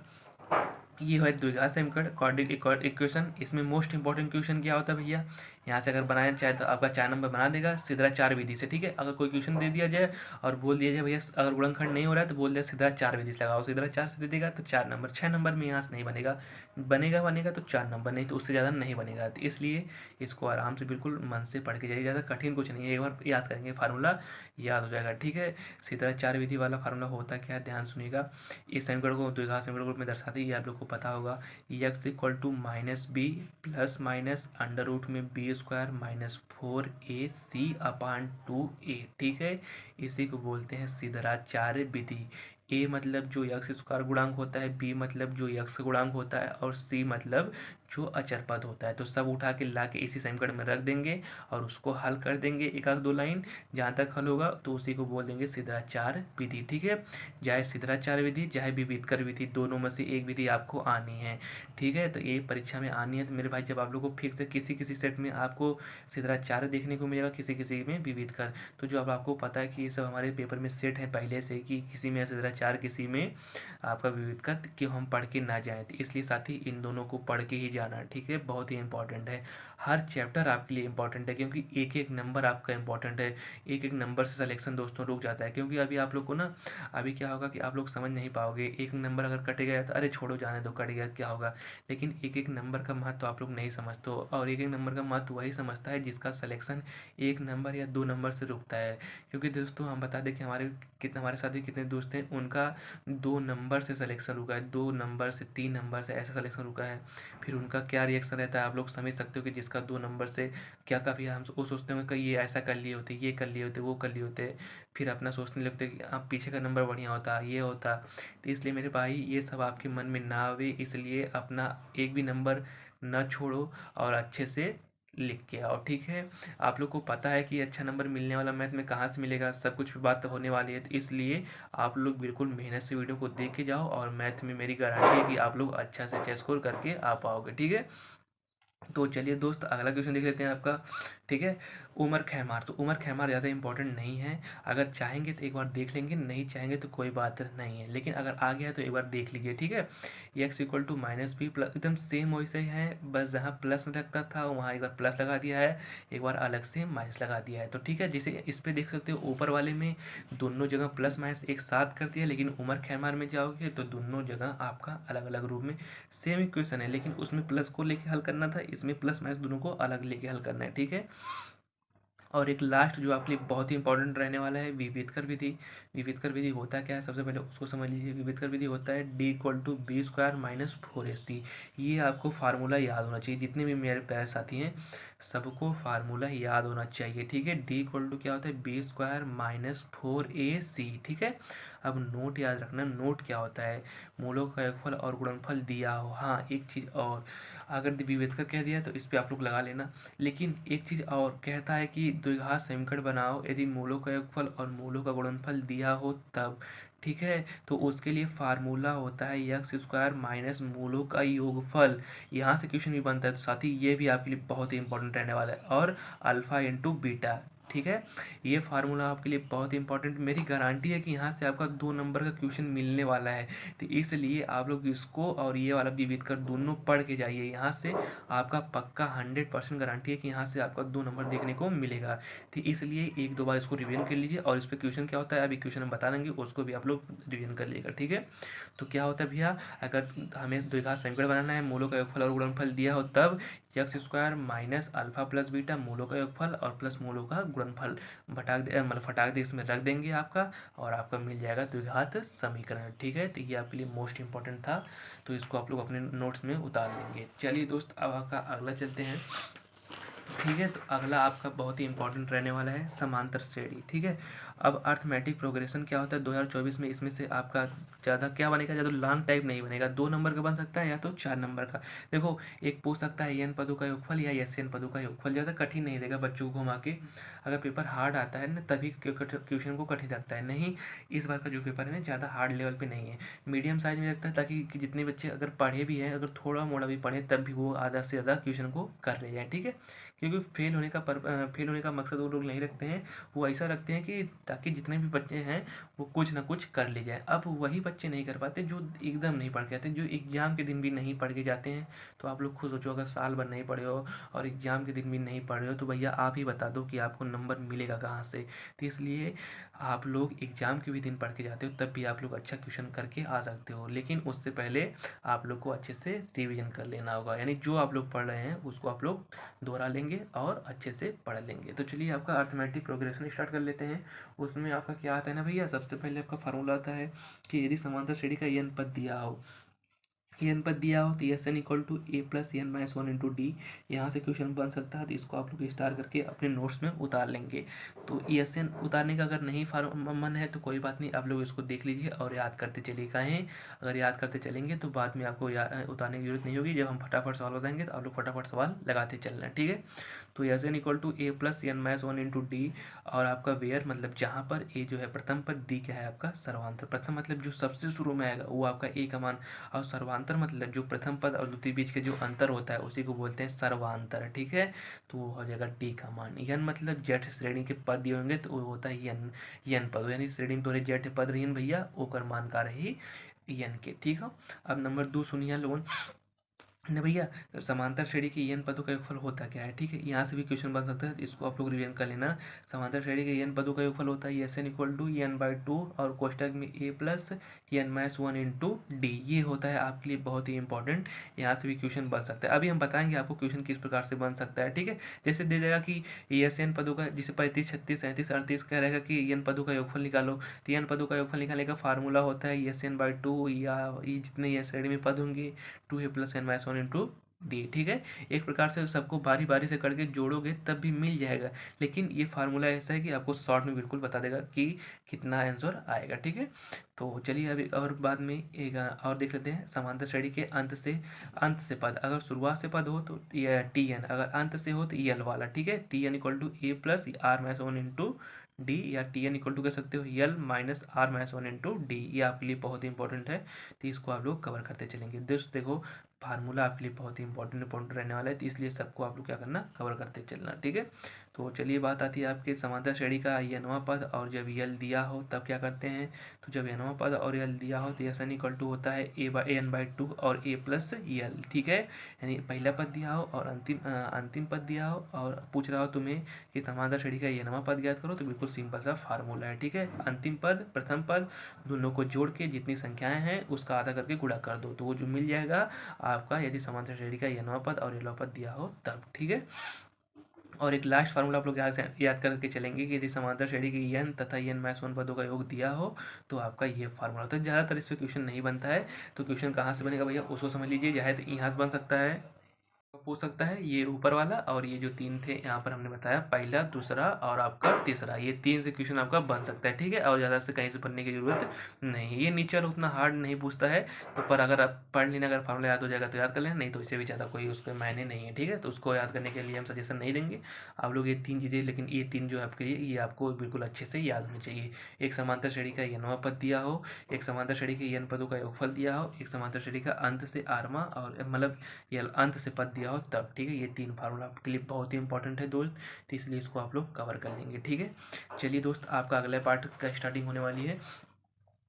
ये है द्विघात समीकरण क्वाड्रेटिक इक्वेशन। इसमें मोस्ट इंपॉर्टेंट क्वेश्चन क्या होता है भैया, यहाँ से अगर बनाया चाहे तो आपका 4 नंबर बना देगा सीधा 4 विधि से। ठीक है, अगर कोई क्वेश्चन दे दिया जाए और बोल दिया जाए भैया अगर गुणनखंड नहीं हो रहा है तो बोल दिया सीधा 4 विधि से लगाओ, सीधा 4 से दे देगा तो 4 नंबर, 6 नंबर में यहाँ से नहीं बनेगा, बनेगा तो 4 नंबर, नहीं तो उससे ज़्यादा नहीं बनेगा। तो इसलिए इसको आराम से बिल्कुल मन से पढ़ के जाइए, ज़्यादा कठिन कुछ नहीं है, एक बार याद करेंगे फार्मूला याद हो जाएगा। ठीक है, सीधा 4 विधि वाला फार्मूला होता क्या है, ध्यान सुनिएगा। इस समीकरण को द्विघात समीकरण रूप में दर्शाते ही आप लोग को पता होगा, x equal to -b plus minus under root में b² -4ac/2a। ठीक है, इसी को बोलते हैं सिद्धाचार्य विधि। ए मतलब जो यक्स स्क्वायर गुणांक होता है, बी मतलब जो यक्स गुणांक होता है, और सी मतलब जो अचर पद होता है। तो सब उठा के ला के इसी समीकरण में रख देंगे और उसको हल कर देंगे एक आध दो लाइन, जहाँ तक हल होगा तो उसी को बोल देंगे सिद्धाचार्य विधि। ठीक है, चाहे सिद्धाचार्य विधि चाहे विविधकर विधि, दोनों में से एक विधि आपको आनी है। ठीक है, तो ये परीक्षा में आनी है। तो मेरे भाई जब आप लोग को फिर से किसी किसी सेट में आपको सिद्धाचार्य देखने को मिलेगा, किसी किसी में विविधकर, तो जो अब आपको पता है कि ये सब हमारे पेपर में सेट है पहले से कि किसी में सिद्धाचार्य किसी में आपका विविधकर, कि हम पढ़ के ना जाएं। तो इसलिए साथी इन दोनों को पढ़ के ही जाना। ठीक है, बहुत ही इंपॉर्टेंट है, हर चैप्टर आपके लिए इंपॉर्टेंट है, क्योंकि एक एक नंबर आपका इंपॉर्टेंट है। एक एक नंबर से सिलेक्शन दोस्तों रुक जाता है, क्योंकि अभी आप लोग को ना अभी क्या होगा कि आप लोग समझ नहीं पाओगे, एक नंबर अगर कट गया तो अरे छोड़ो जाने दो कट गया क्या होगा, लेकिन एक एक नंबर का महत्व तो आप लोग नहीं समझते हो, और एक एक नंबर का महत्व वही समझता है जिसका सिलेक्शन एक नंबर या 2 नंबर से रुकता है। क्योंकि दोस्तों हम बता दें कि हमारे साथ भी कितने दोस्त हैं, उनका 2 नंबर से सिलेक्शन रुका है, 2 नंबर से 3 नंबर से ऐसा सिलेक्शन रुका है, फिर उनका क्या रिएक्शन रहता है आप लोग समझ सकते हो कि जिसका 2 नंबर से क्या कभी हम वो सोचते होंगे कि ये ऐसा कर लिए होते, ये कर लिए होते, वो कर लिए होते, फिर अपना सोचने लगते कि आप पीछे का नंबर बढ़िया होता, ये होता। तो इसलिए मेरे भाई ये सब आपके मन में ना आवे, इसलिए अपना एक भी नंबर न छोड़ो और अच्छे से लिख के आओ, ठीक है। आप लोग को पता है कि अच्छा नंबर मिलने वाला मैथ में कहाँ से मिलेगा, सब कुछ बात तो होने वाली है, तो इसलिए आप लोग बिल्कुल मेहनत से वीडियो को देख के जाओ और मैथ में मेरी गारंटी है कि आप लोग अच्छा से अच्छा स्कोर करके आ पाओगे, ठीक है। तो चलिए दोस्त अगला क्वेश्चन देख लेते हैं आपका, ठीक है। उमर खैमार, तो उमर खैमार ज़्यादा इंपॉर्टेंट नहीं है, अगर चाहेंगे तो एक बार देख लेंगे, नहीं चाहेंगे तो कोई बात नहीं है, लेकिन अगर आ गया तो एक बार देख लीजिए, ठीक है। X equal to minus b plus, एकदम सेम वैसे ही है, बस जहाँ प्लस लगता था वहाँ एक बार प्लस लगा दिया है, एक बार अलग से माइनस लगा दिया है, तो ठीक है। जैसे इस पर देख सकते हो ऊपर वाले में दोनों जगह प्लस माइनस एक साथ कर दिया, लेकिन उमर खैमार में जाओगे तो दोनों जगह आपका अलग अलग रूप में सेम इक्वेशन है, लेकिन उसमें प्लस को लेके हल करना था, इसमें प्लस माइनस दोनों को अलग लेके हल करना है, ठीक है। और एक लास्ट जो आपके लिए बहुत ही इंपॉर्टेंट रहने वाला है, विभेदकर विधि। विभेदकर विधि होता क्या है, सबसे पहले उसको समझ लीजिए। विभेदकर विधि होता है d equal to b square minus 4ac। ये आपको फार्मूला याद होना चाहिए, जितने भी मेरे प्यारे साथी हैं सबको फार्मूला याद होना चाहिए, ठीक है। डी इक्वल टू क्या होता है, बी स्क्वायर माइनस 4ac, ठीक है। अब नोट याद रखना, नोट क्या होता है, मूलों का योगफल और गुणनफल दिया हो। हाँ एक चीज़ और, अगर विभेदकर कह दिया तो इस पर आप लोग लगा लेना, लेकिन एक चीज़ और कहता है कि द्विघात समीकरण बनाओ यदि मूलों का योगफल और मूलों का गुणनफल दिया हो तब, ठीक है। तो उसके लिए फार्मूला होता है एक्स स्क्वायर माइनस मूलों का योगफल, यहाँ से क्वेश्चन भी बनता है, तो साथ ही ये भी आपके लिए बहुत ही इंपॉर्टेंट रहने वाला है, और अल्फा इंटू बीटा, ठीक है। ये फार्मूला आपके लिए बहुत ही इंपॉर्टेंट, मेरी गारंटी है कि यहाँ से आपका 2 नंबर का क्वेश्चन मिलने वाला है, तो इसलिए आप लोग इसको और ये वाला विभेदकर दोनों पढ़ के जाइए, यहाँ से आपका पक्का 100% गारंटी है कि यहाँ से आपका 2 नंबर देखने को मिलेगा। तो इसलिए एक दो बार इसको रिवीजन कर लीजिए, और इस पर क्वेश्चन क्या होता है अभी क्वेश्चन हम बता देंगे, उसको भी आप लोग रिवीजन कर लीजिएगा, ठीक है। तो क्या होता है भैया, अगर हमें द्विघात समीकरण बनाना है, मूलों का योगफल और गुणनफल दिया हो तब X square minus alpha plus beta मूलों का योगफल और प्लस मूलों का गुणनफल मतलब फटाक दे इसमें रख देंगे आपका, और आपका मिल जाएगा द्विघात समीकरण, ठीक है। तो ये आपके लिए मोस्ट इंपॉर्टेंट था, तो इसको आप लोग अपने नोट्स में उतार लेंगे। चलिए दोस्त अब आपका अगला चलते हैं, ठीक है। तो अगला आपका बहुत ही इंपॉर्टेंट रहने वाला है समांतर श्रेणी, ठीक है। अब अर्थमेटिक प्रोग्रेशन क्या होता है 2024 में, इसमें से आपका ज़्यादा क्या बनेगा, ज़्यादा लॉन्ग टाइप नहीं बनेगा, 2 नंबर का बन सकता है या तो 4 नंबर का। देखो एक पूछ सकता है एन पदों का योगफल या एस एन पदों का योगफल, ज़्यादा कठिन नहीं देगा बच्चों को घुमा के, अगर पेपर हार्ड आता है ना तभी क्वेश्चन को कठिन लगता है, नहीं इस बार का जो पेपर है ना ज़्यादा हार्ड लेवल पे नहीं है, मीडियम साइज में लगता है, ताकि जितने बच्चे अगर पढ़े भी हैं, अगर थोड़ा मोड़ा भी पढ़े तब भी वो आधा से ज़्यादा क्वेश्चन को कर ले जाए, ठीक है। क्योंकि फेल होने का मकसद वो लोग नहीं रखते हैं, वो ऐसा रखते हैं कि ताकि जितने भी बच्चे हैं वो कुछ ना कुछ कर ले जाए। अब वही बच्चे नहीं कर पाते जो एकदम नहीं पढ़ के आते, जो एग्ज़ाम के दिन भी नहीं पढ़ के जाते हैं। तो आप लोग खुद सोचो, अगर साल भर नहीं पढ़े हो और एग्ज़ाम के दिन भी नहीं पढ़ रहे हो, तो भैया आप ही बता दो कि आपको नंबर मिलेगा कहाँ से। तो इसलिए आप लोग एग्ज़ाम के भी दिन पढ़ के जाते हो तब भी आप लोग अच्छा क्वेश्चन करके आ सकते हो, लेकिन उससे पहले आप लोग को अच्छे से रिविज़न कर लेना होगा, यानी जो आप लोग पढ़ रहे हैं उसको आप लोग दोहरा लेंगे और अच्छे से पढ़ लेंगे। तो चलिए आपका अर्थमेटिक प्रोग्रेशन स्टार्ट कर लेते हैं। उसमें आपका क्या आता है ना भैया, सबसे पहले आपका फार्मूला आता है कि यदि समांतर श्रेणी का n पद दिया हो, एन पद दिया हो तो s n equal to a plus N minus 1 into d, यहाँ से क्वेश्चन बन सकता है, तो इसको आप लोग स्टार करके अपने नोट्स में उतार लेंगे। तो एस एन उतारने का अगर नहीं मन है तो कोई बात नहीं, आप लोग इसको देख लीजिए और याद करते चलिए, कहें अगर याद करते चलेंगे तो बाद में आपको उतारने की जरूरत नहीं होगी, जब हम फटाफट सवाल बताएंगे तो आप लोग फटाफट सवाल लगाते चलना, ठीक है। तो s n equal to a plus N minus 1 into d, और आपका वेयर मतलब जहाँ पर ए जो है प्रथम पद, डी क्या है आपका सर्वांतर, प्रथम मतलब जो सबसे शुरू में आएगा वो आपका ए का मान, और सर्वांतर मतलब जो प्रथम पद और द्वितीय बीच के जो अंतर होता है उसी को बोलते हैं सर्वांतर, ठीक है। तो वो हो जाएगा डी का मान। यन मतलब जेठ श्रेणी के पद दिए होंगे तो वो होता है यन, यन पद, यानी श्रेणी में तोरे जेठ पद रही भैया ओकर मान का रही यन के, ठीक है। अब नंबर 2 सुनिए लोगों, ना भैया, समांतर श्रेणी के n पदों का योगफल होता क्या है, ठीक है, यहाँ से भी क्वेश्चन बन सकता है, इसको आप लोग रिवीजन कर लेना। समांतर श्रेणी के n पदों का योगफल होता है S n equal to n/2 और कोष्टक में a plus n-1 into D, ये होता है आपके लिए बहुत ही इंपॉर्टेंट, यहाँ से भी क्वेश्चन बन सकता है। अभी हम बताएंगे आपको क्वेश्चन किस प्रकार से बन सकता है, ठीक है। जैसे दे देगा कि एस एन पदों का, जैसे 35, 36, 37, 38 कह रहेगा कि n पदों का योगफल निकालो, तो n पदों का योगफल निकालने का फार्मूला होता है एस(n/2) या ये जितने ये श्रेणी में पद होंगे 2a + n-1 इंटू डी, ठीक है। एक प्रकार से सबको बारी बारी से करके जोड़ोगे तब भी मिल जाएगा, लेकिन ये फार्मूला ऐसा है कि आपको शॉर्ट में बिल्कुल बता देगा कि कितना आंसर आएगा, ठीक है। तो चलिए अभी और बाद में एक और देख लेते हैं। समांतर श्रेणी के अंत से पद, अगर शुरुआत से पद हो तो टी एन, अगर अंत से हो तो यल वाला, ठीक है। T N equal to a plus r-1 into d, या टी एन इक्वल टू कह सकते हो यल माइनस r-1 इंटू डी, ये आपके लिए बहुत ही इंपॉर्टेंट है, तो इसको आप लोग कवर करते चलेंगे। दोस्त देखो, फार्मूला आपके लिए बहुत ही इंपॉर्टेंट रहने वाला है, तो इसलिए सबको आप लोग क्या करना, कवर करते चलना, ठीक है। तो चलिए बात आती है आपके समांतर श्रेणी का n वां पद और जब यल दिया हो तब क्या करते हैं। तो जब n वां पद और यल दिया हो तो एस एन इक्वल टू होता है a/n/2 और a प्लस यल, ठीक है। यानी पहला पद दिया हो और अंतिम पद दिया हो और पूछ रहा हो तुम्हें कि समांतर श्रेणी का n वां पद ज्ञात करो, तो बिल्कुल सिंपल सा फार्मूला है, ठीक है। अंतिम पद प्रथम पद दोनों को जोड़ के जितनी संख्याएं हैं उसका आधा करके गुणा कर दो, तो वो जो मिल जाएगा आपका, यदि समांतर श्रेणी का n वां पद और यल वां पद दिया हो तब, ठीक है। और एक लास्ट फार्मूला आप लोग याद करके चलेंगे कि यदि समांतर श्रेणी की n तथा n-1 पदों का योग दिया हो तो आपका ये फार्मूला। तो ज़्यादातर इससे क्वेश्चन नहीं बनता है, तो क्वेश्चन कहाँ से बनेगा भैया उसको समझ लीजिए, चाहे यहाँ से बन सकता है, पूछ सकता है ये ऊपर वाला, और ये जो तीन थे यहाँ पर हमने बताया, पहला, दूसरा और आपका तीसरा, ये तीन से क्वेश्चन आपका बन सकता है, ठीक है। और ज़्यादा से कहीं से बनने की जरूरत नहीं, ये नीचे वाला उतना हार्ड नहीं पूछता है, तो पर अगर आप पढ़ लेना, अगर फार्मूला याद हो जाएगा तो याद कर लेना, नहीं तो इससे भी ज़्यादा कोई उसके मायने नहीं है, ठीक है। तो उसको याद करने के लिए हम सजेशन नहीं देंगे आप लोग ये तीन चीज़ें, लेकिन ये तीन जो आपके लिए ये आपको बिल्कुल अच्छे से याद होनी चाहिए। एक समांतर श्रेणी का n वां पद दिया हो, एक समांतर श्रेणी के n पदों का योगफल दिया हो, एक समांतर श्रेणी का अंत से r और मतलब ये अंत से पद दिया हो तब, ठीक है। ये तीन फार्मूला आपके लिए बहुत ही इंपॉर्टेंट है दोस्त, तो इसलिए इसको आप लोग कवर कर लेंगे, ठीक है। चलिए दोस्त, आपका अगले पार्ट का स्टार्टिंग होने वाली है,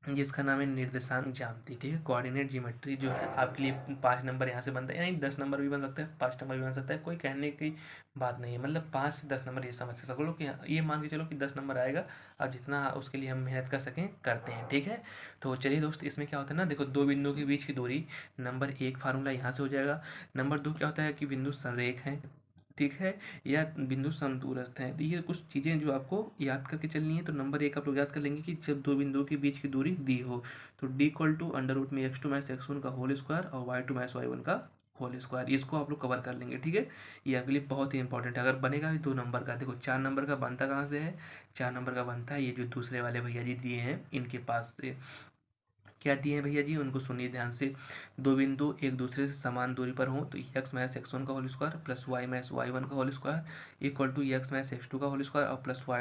जिसका नाम है निर्देशांक ज्यामिति, ठीक है। कोऑर्डिनेट ज्योमेट्री जो है आपके लिए 5 नंबर यहाँ से बनता है, यानी 10 नंबर भी बन सकता है, 5 नंबर भी बन सकता है, कोई कहने की बात नहीं है, मतलब 5 से 10 नंबर ये समझ सको कि ये मान के चलो कि 10 नंबर आएगा, अब जितना उसके लिए हम मेहनत कर सकें करते हैं, ठीक है। तो चलिए दोस्त, इसमें क्या होता है ना, देखो दो बिंदुओं के बीच की दूरी, नंबर 1 फार्मूला यहाँ से हो जाएगा। नंबर 2 क्या होता है कि बिंदु संरेख हैं, ठीक है, या बिंदु समदूरस्थ हैं, तो ये कुछ चीज़ें जो आपको याद करके चलनी है। तो नंबर 1 आप लोग याद कर लेंगे कि जब दो बिंदुओं के बीच की दूरी दी हो तो d equal to under root में x2 माइनस x1 का होल स्क्वायर और y2 माइनस y1 का होल स्क्वायर, इसको आप लोग कवर कर लेंगे, ठीक है। ये आपके लिए बहुत ही इंपॉर्टेंट है। अगर बनेगा भी 2 नंबर का, देखो 4 नंबर का बनता कहाँ से है, 4 नंबर का बनता है ये जो दूसरे वाले भैया जी दिए हैं इनके पास से। क्या दिए हैं भैया जी, उनको सुनिए ध्यान से। दो बिंदु एक दूसरे से समान दूरी पर हों तो x माइनस x1 का whole square plus y minus y1 का whole square equal to x minus x2 का होल स्क्वायर और प्लस y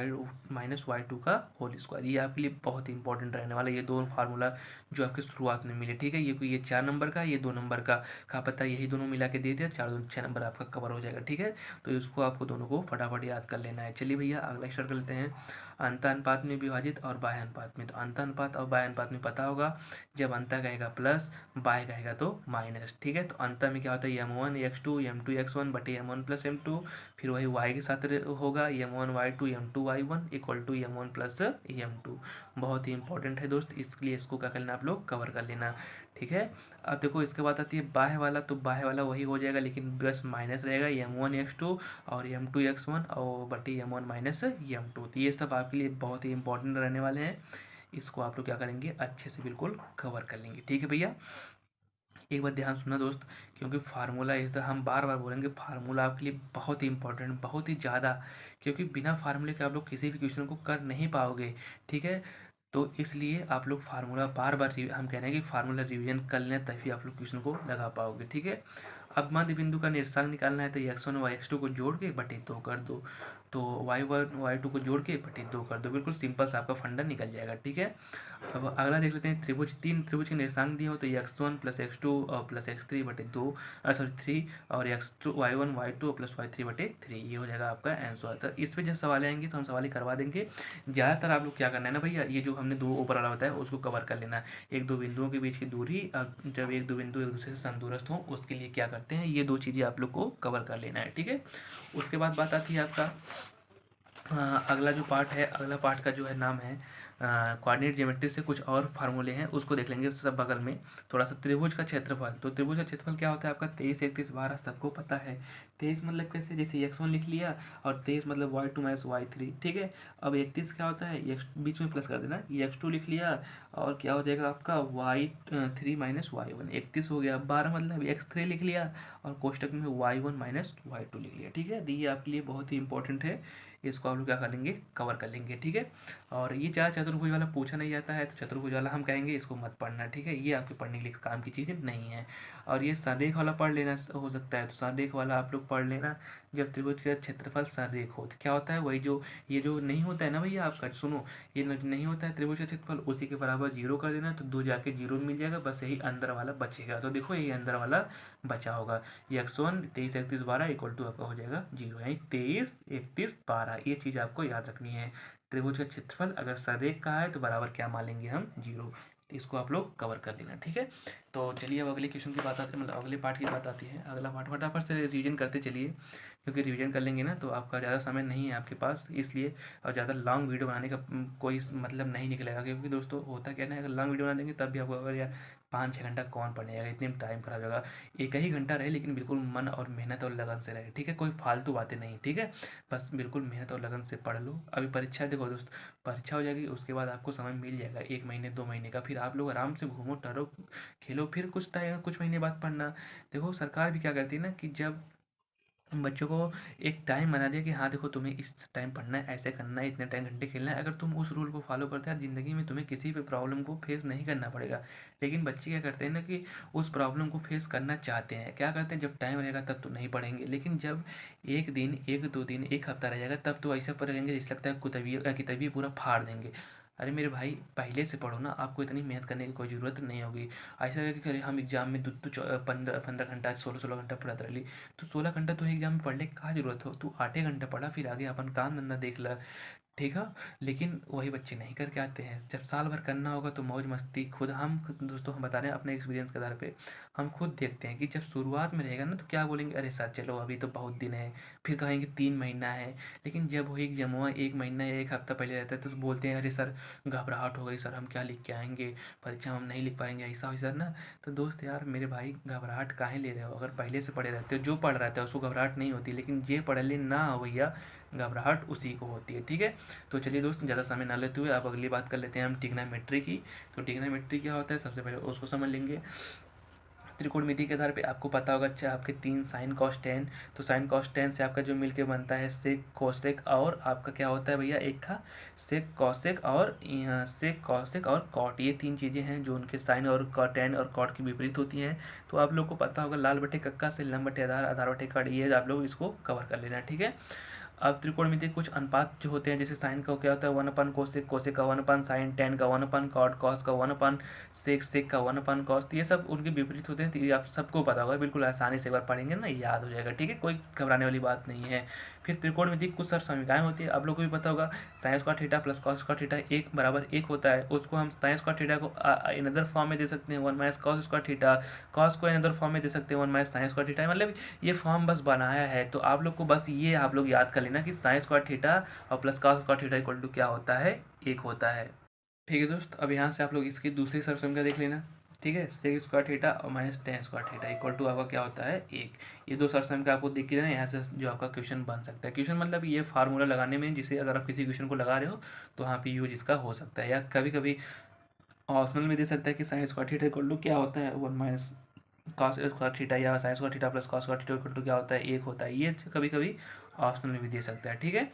माइनस y2 का होल स्क्वायर, ये आपके लिए बहुत ही इंपॉर्टेंट रहने वाला है। ये दोनों फार्मूला जो आपके शुरुआत में मिले, ठीक है। ये 4 नंबर का, ये 2 नंबर का पता, यही दोनों मिला के दे दिया, 4 2 6 नंबर आपका कवर हो जाएगा, ठीक है। तो इसको आपको दोनों को फटाफट याद कर लेना है। चलिए भैया अगला स्टार्ट कर लेते हैं। अंतानुपात में विभाजित और बाह्य अनुपात में, तो अंतानुपात और बाह्य अनुपात में पता होगा, जब अंतर कहेगा प्लस, बाय कहेगा तो माइनस, ठीक है। तो अंतर में क्या होता है m1 x2 m2 x1 बटे m1 प्लस m2, फिर वही y के साथ होगा m1 y2 m2 y1 equal to m1 plus m2। बहुत ही इंपॉर्टेंट है दोस्त, इसलिए इसको क्या करना आप लोग कवर कर लेना, ठीक है। अब देखो इसके बाद आती है बाह्य वाला, तो बाह्य वाला वही हो जाएगा लेकिन बस माइनस रहेगा m1 x2 और m2 x1 और बटे m1 माइनस m2। तो ये सब आपके लिए बहुत ही इंपॉर्टेंट रहने वाले हैं, इसको आप लोग क्या करेंगे अच्छे से बिल्कुल कवर कर लेंगे, ठीक है भैया। एक बात ध्यान सुनना दोस्त, क्योंकि फार्मूला इस तरह हम बार बार बोलेंगे, फार्मूला आपके लिए बहुत ही इंपॉर्टेंट, बहुत ही ज़्यादा, क्योंकि बिना फार्मूले के आप लोग किसी भी क्वेश्चन को कर नहीं पाओगे, ठीक है। तो इसलिए आप लोग फार्मूला बार बार हम कह रहे हैं कि फार्मूला रिवीजन कर लें तभी आप लोग क्वेश्चन को लगा पाओगे, ठीक है। अब मध्य बिंदु का निर्देशांक निकालना है, तो x1 और x2 को जोड़ के बटे 2 कर दो, तो y1 y2 को जोड़ के बटे 2 कर दो, बिल्कुल सिंपल सा आपका फंडा निकल जाएगा। ठीक है, अब अगला देख लेते हैं त्रिभुज। तीन त्रिभुज के निर्देशांक दिए हो तो x1 प्लस x2 और प्लस x3 बटे 2 सॉरी 3 और x2 y1 y2 plus y3 बटे 3, ये हो जाएगा आपका आंसर। तो इस पर जब सवाल आएंगे तो हम सवाल ही करवा देंगे। ज़्यादातर आप लोग क्या करना है ना भैया, ये जो हमने दो ऊपर वाला बताया उसको कवर कर लेना है। एक दो बिंदुओं के बीच की दूरी, जब एक दो बिंदु एक दूसरे से समदूरस्थ हों उसके लिए क्या करते हैं, ये दो चीज़ें आप लोग को कवर कर लेना है। ठीक है, उसके बाद बात आती है आपका अगला जो पार्ट है, अगला पार्ट का जो है नाम है कोऑर्डिनेट ज्योमेट्री से कुछ और फार्मूले हैं, उसको देख लेंगे सब बगल में। थोड़ा सा त्रिभुज का क्षेत्रफल, तो त्रिभुज का क्षेत्रफल क्या होता है आपका 23 31 12 सबको पता है। 23 मतलब कैसे, जैसे x1 लिख लिया और 23 मतलब y2 माइनस y3। ठीक है, अब 31 क्या होता है, x बीच में प्लस कर देना, ये x2 लिख लिया और क्या हो जाएगा आपका y3 माइनस y1, 31 हो गया। 12 मतलब x3 लिख लिया और कोष्टक में y1 माइनस y2 लिख लिया। ठीक है, तो ये आपके लिए बहुत ही इंपॉर्टेंट है, इसको आप लोग क्या कर लेंगे, कवर कर लेंगे। ठीक है, और ये चाहे चतुर्भुज वाला पूछा नहीं जाता है तो चतुर्भुज वाला हम कहेंगे इसको मत पढ़ना। ठीक है, ये आपके पढ़ने के लिए काम की चीज़ें नहीं है। और ये संरेख वाला पढ़ लेना हो सकता है, तो संरेख वाला आप लोग पढ़ लेना। जब त्रिभुज का क्षेत्रफल संरेख हो तो क्या होता है, वही जो ये जो नहीं होता है ना भैया आपका, सुनो, ये नहीं होता है त्रिभुज का क्षेत्रफल, उसी के बराबर जीरो कर देना, तो दो जाके जीरो मिल जाएगा, बस यही अंदर वाला बचेगा। तो देखो यही अंदर वाला बचा होगा, ये x1 23 31 12 इक्वल टू आपका हो जाएगा जीरो, यानी 23 31 12। ये चीज़ आपको याद रखनी है, त्रिभुज का क्षेत्रफल अगर संरेख का है तो बराबर क्या मान लेंगे हम, जीरो। तो इसको आप लोग कवर कर लेना। ठीक है, तो चलिए अब अगले क्वेश्चन की बात आती है, मतलब अगले पार्ट की बात आती है। अगला पार्ट फटाफट से रिवीजन करते चलिए, क्योंकि रिवीजन कर लेंगे ना तो आपका ज़्यादा समय नहीं है आपके पास, इसलिए और ज़्यादा लॉन्ग वीडियो बनाने का कोई मतलब नहीं निकलेगा। क्योंकि दोस्तों होता क्या है ना, अगर लॉन्ग वीडियो बना देंगे तब भी आपको अगर यार 5-6 घंटा कौन पढ़ेगा, इतने टाइम खराब होगा। एक ही घंटा रहे लेकिन बिल्कुल मन और मेहनत और लगन से रहे। ठीक है, कोई फालतू बातें नहीं। ठीक है, बस बिल्कुल मेहनत और लगन से पढ़ लो। अभी परीक्षा देखो दोस्त, परीक्षा हो जाएगी उसके बाद आपको समय मिल जाएगा 1 महीने 2 महीने का, फिर आप लोग आराम से घूमो टहलो खेलो, फिर कुछ टाइम कुछ महीने बाद पढ़ना। देखो सरकार भी क्या करती है ना कि जब बच्चों को एक टाइम बना दिया कि हाँ देखो तुम्हें इस टाइम पढ़ना है, ऐसे करना है, इतने टाइम घंटे खेलना है, अगर तुम उस रूल को फॉलो करते हैं ज़िंदगी में तुम्हें किसी भी प्रॉब्लम को फेस नहीं करना पड़ेगा। लेकिन बच्चे क्या करते हैं ना कि उस प्रॉब्लम को फेस करना चाहते हैं, क्या करते हैं जब टाइम रहेगा तब तो नहीं पढ़ेंगे, लेकिन जब एक दिन एक दो दिन एक हफ्ता रह जाएगा तब तो ऐसा पढ़ेंगे जैसे लगता है किताबी पूरा फाड़ देंगे। अरे मेरे भाई पहले से पढ़ो ना, आपको इतनी मेहनत करने की कोई ज़रूरत नहीं होगी। ऐसा है कि अरे हम एग्जाम में 15 घंटा 16 घंटा पढ़ते रही, तो 16 घंटा तो एग्जाम में पढ़ने की का जरूरत हो, तू 8 घंटा पढ़ा, फिर आगे अपन काम धंधा देख ला। ठीक है, लेकिन वही बच्चे नहीं करके आते हैं। जब साल भर करना होगा तो मौज मस्ती खुद दोस्तों हम बता रहे हैं अपने एक्सपीरियंस के आधार पे, हम खुद देखते हैं कि जब शुरुआत में रहेगा ना तो क्या बोलेंगे, अरे सर चलो अभी तो बहुत दिन है, फिर कहेंगे 3 महीना है। लेकिन जब वही एग्जाम 1 महीना या 1 हफ्ता पहले रहता है तो बोलते हैं अरे सर घबराहट हो गई सर, हम क्या लिख के आएंगे, परीक्षा हम नहीं लिख पाएंगे, ऐसा वैसा ना। तो दोस्त यार मेरे भाई घबराहट काहे ले रहे हो, अगर पहले से पढ़े रहते हो, जो पढ़ रहता है उसको घबराहट नहीं होती, लेकिन जे पढ़ले ना हो भैया घबराहट उसी को होती है। ठीक है, तो चलिए दोस्त ज़्यादा समय ना लेते हुए अब अगली बात कर लेते हैं हम ट्रिग्नोमेट्री की। तो ट्रिग्नोमेट्री क्या होता है सबसे पहले उसको समझ लेंगे। त्रिकोणमिति के आधार पे आपको पता होगा, अच्छा आपके 3 साइन कॉस टेन, तो साइन कॉस टेन से आपका जो मिलके बनता है सेक कोसेक, और आपका क्या होता है भैया एक था सेक कॉसेक, और सेक कॉसेक और कॉट, ये 3 चीज़ें हैं जो उनके साइन और टेन और कॉट की विपरीत होती हैं। तो आप लोग को पता होगा लाल बटे कक्का से लंब बटे आधार, आधार बटे कट, ये आप लोग इसको कवर कर लेना। ठीक है, अब त्रिकोणमिति कुछ अनुपात जो होते हैं, जैसे साइन का क्या होता है 1 अपन कोसेक, कोसेक का 1 अपन साइन, टेन का 1 अपन कॉट, कॉस का 1 अपन सेक, सेक का 1 अपन कॉस, ये सब उनके विपरीत होते हैं। तो ये आप सबको पता होगा, बिल्कुल आसानी से एक बार पढ़ेंगे ना याद हो जाएगा। ठीक है, कोई घबराने वाली बात नहीं है। फिर त्रिकोणमिति कुछ सर समीकरण होती है, आप लोग को भी पता होगा, sign square theta plus cos square theta 1 होता है, उसको हम साइन स्क्वायर थीटा को इन अदर फॉर्म में दे सकते हैं 1 minus cos square theta, cos को इन अदर फॉर्म में दे सकते हैं 1 माइनस साइन स्क्वायर थीटा, मतलब ये फॉर्म बस बनाया है। तो आप लोग को बस ये आप लोग याद कर लेना कि साइन स्क्वायर थीटा और plus cos square theta equal to क्या होता है, 1 होता है। ठीक है दोस्त, अब यहाँ से आप लोग इसकी दूसरी सरसम का देख लेना। ठीक है, सेक स्क्वायर थीटा और minus tan square theta equal to आपका क्या होता है 1। ये दो सरसम का आपको दिख के ना यहाँ से जो आपका क्वेश्चन बन सकता है, क्वेश्चन मतलब ये फार्मूला लगाने में, जिसे अगर आप किसी क्वेश्चन को लगा रहे हो तो वहाँ पे यूज इसका हो सकता है, या कभी कभी ऑप्शनल में दे सकता है कि sine square theta equal to क्या होता है 1 माइनस कॉस स्क्वायर थीटा, या sine square theta plus cos square theta equal to क्या होता है 1 होता है, ये कभी कभी ऑप्शनल में भी दे सकता है। ठीक है,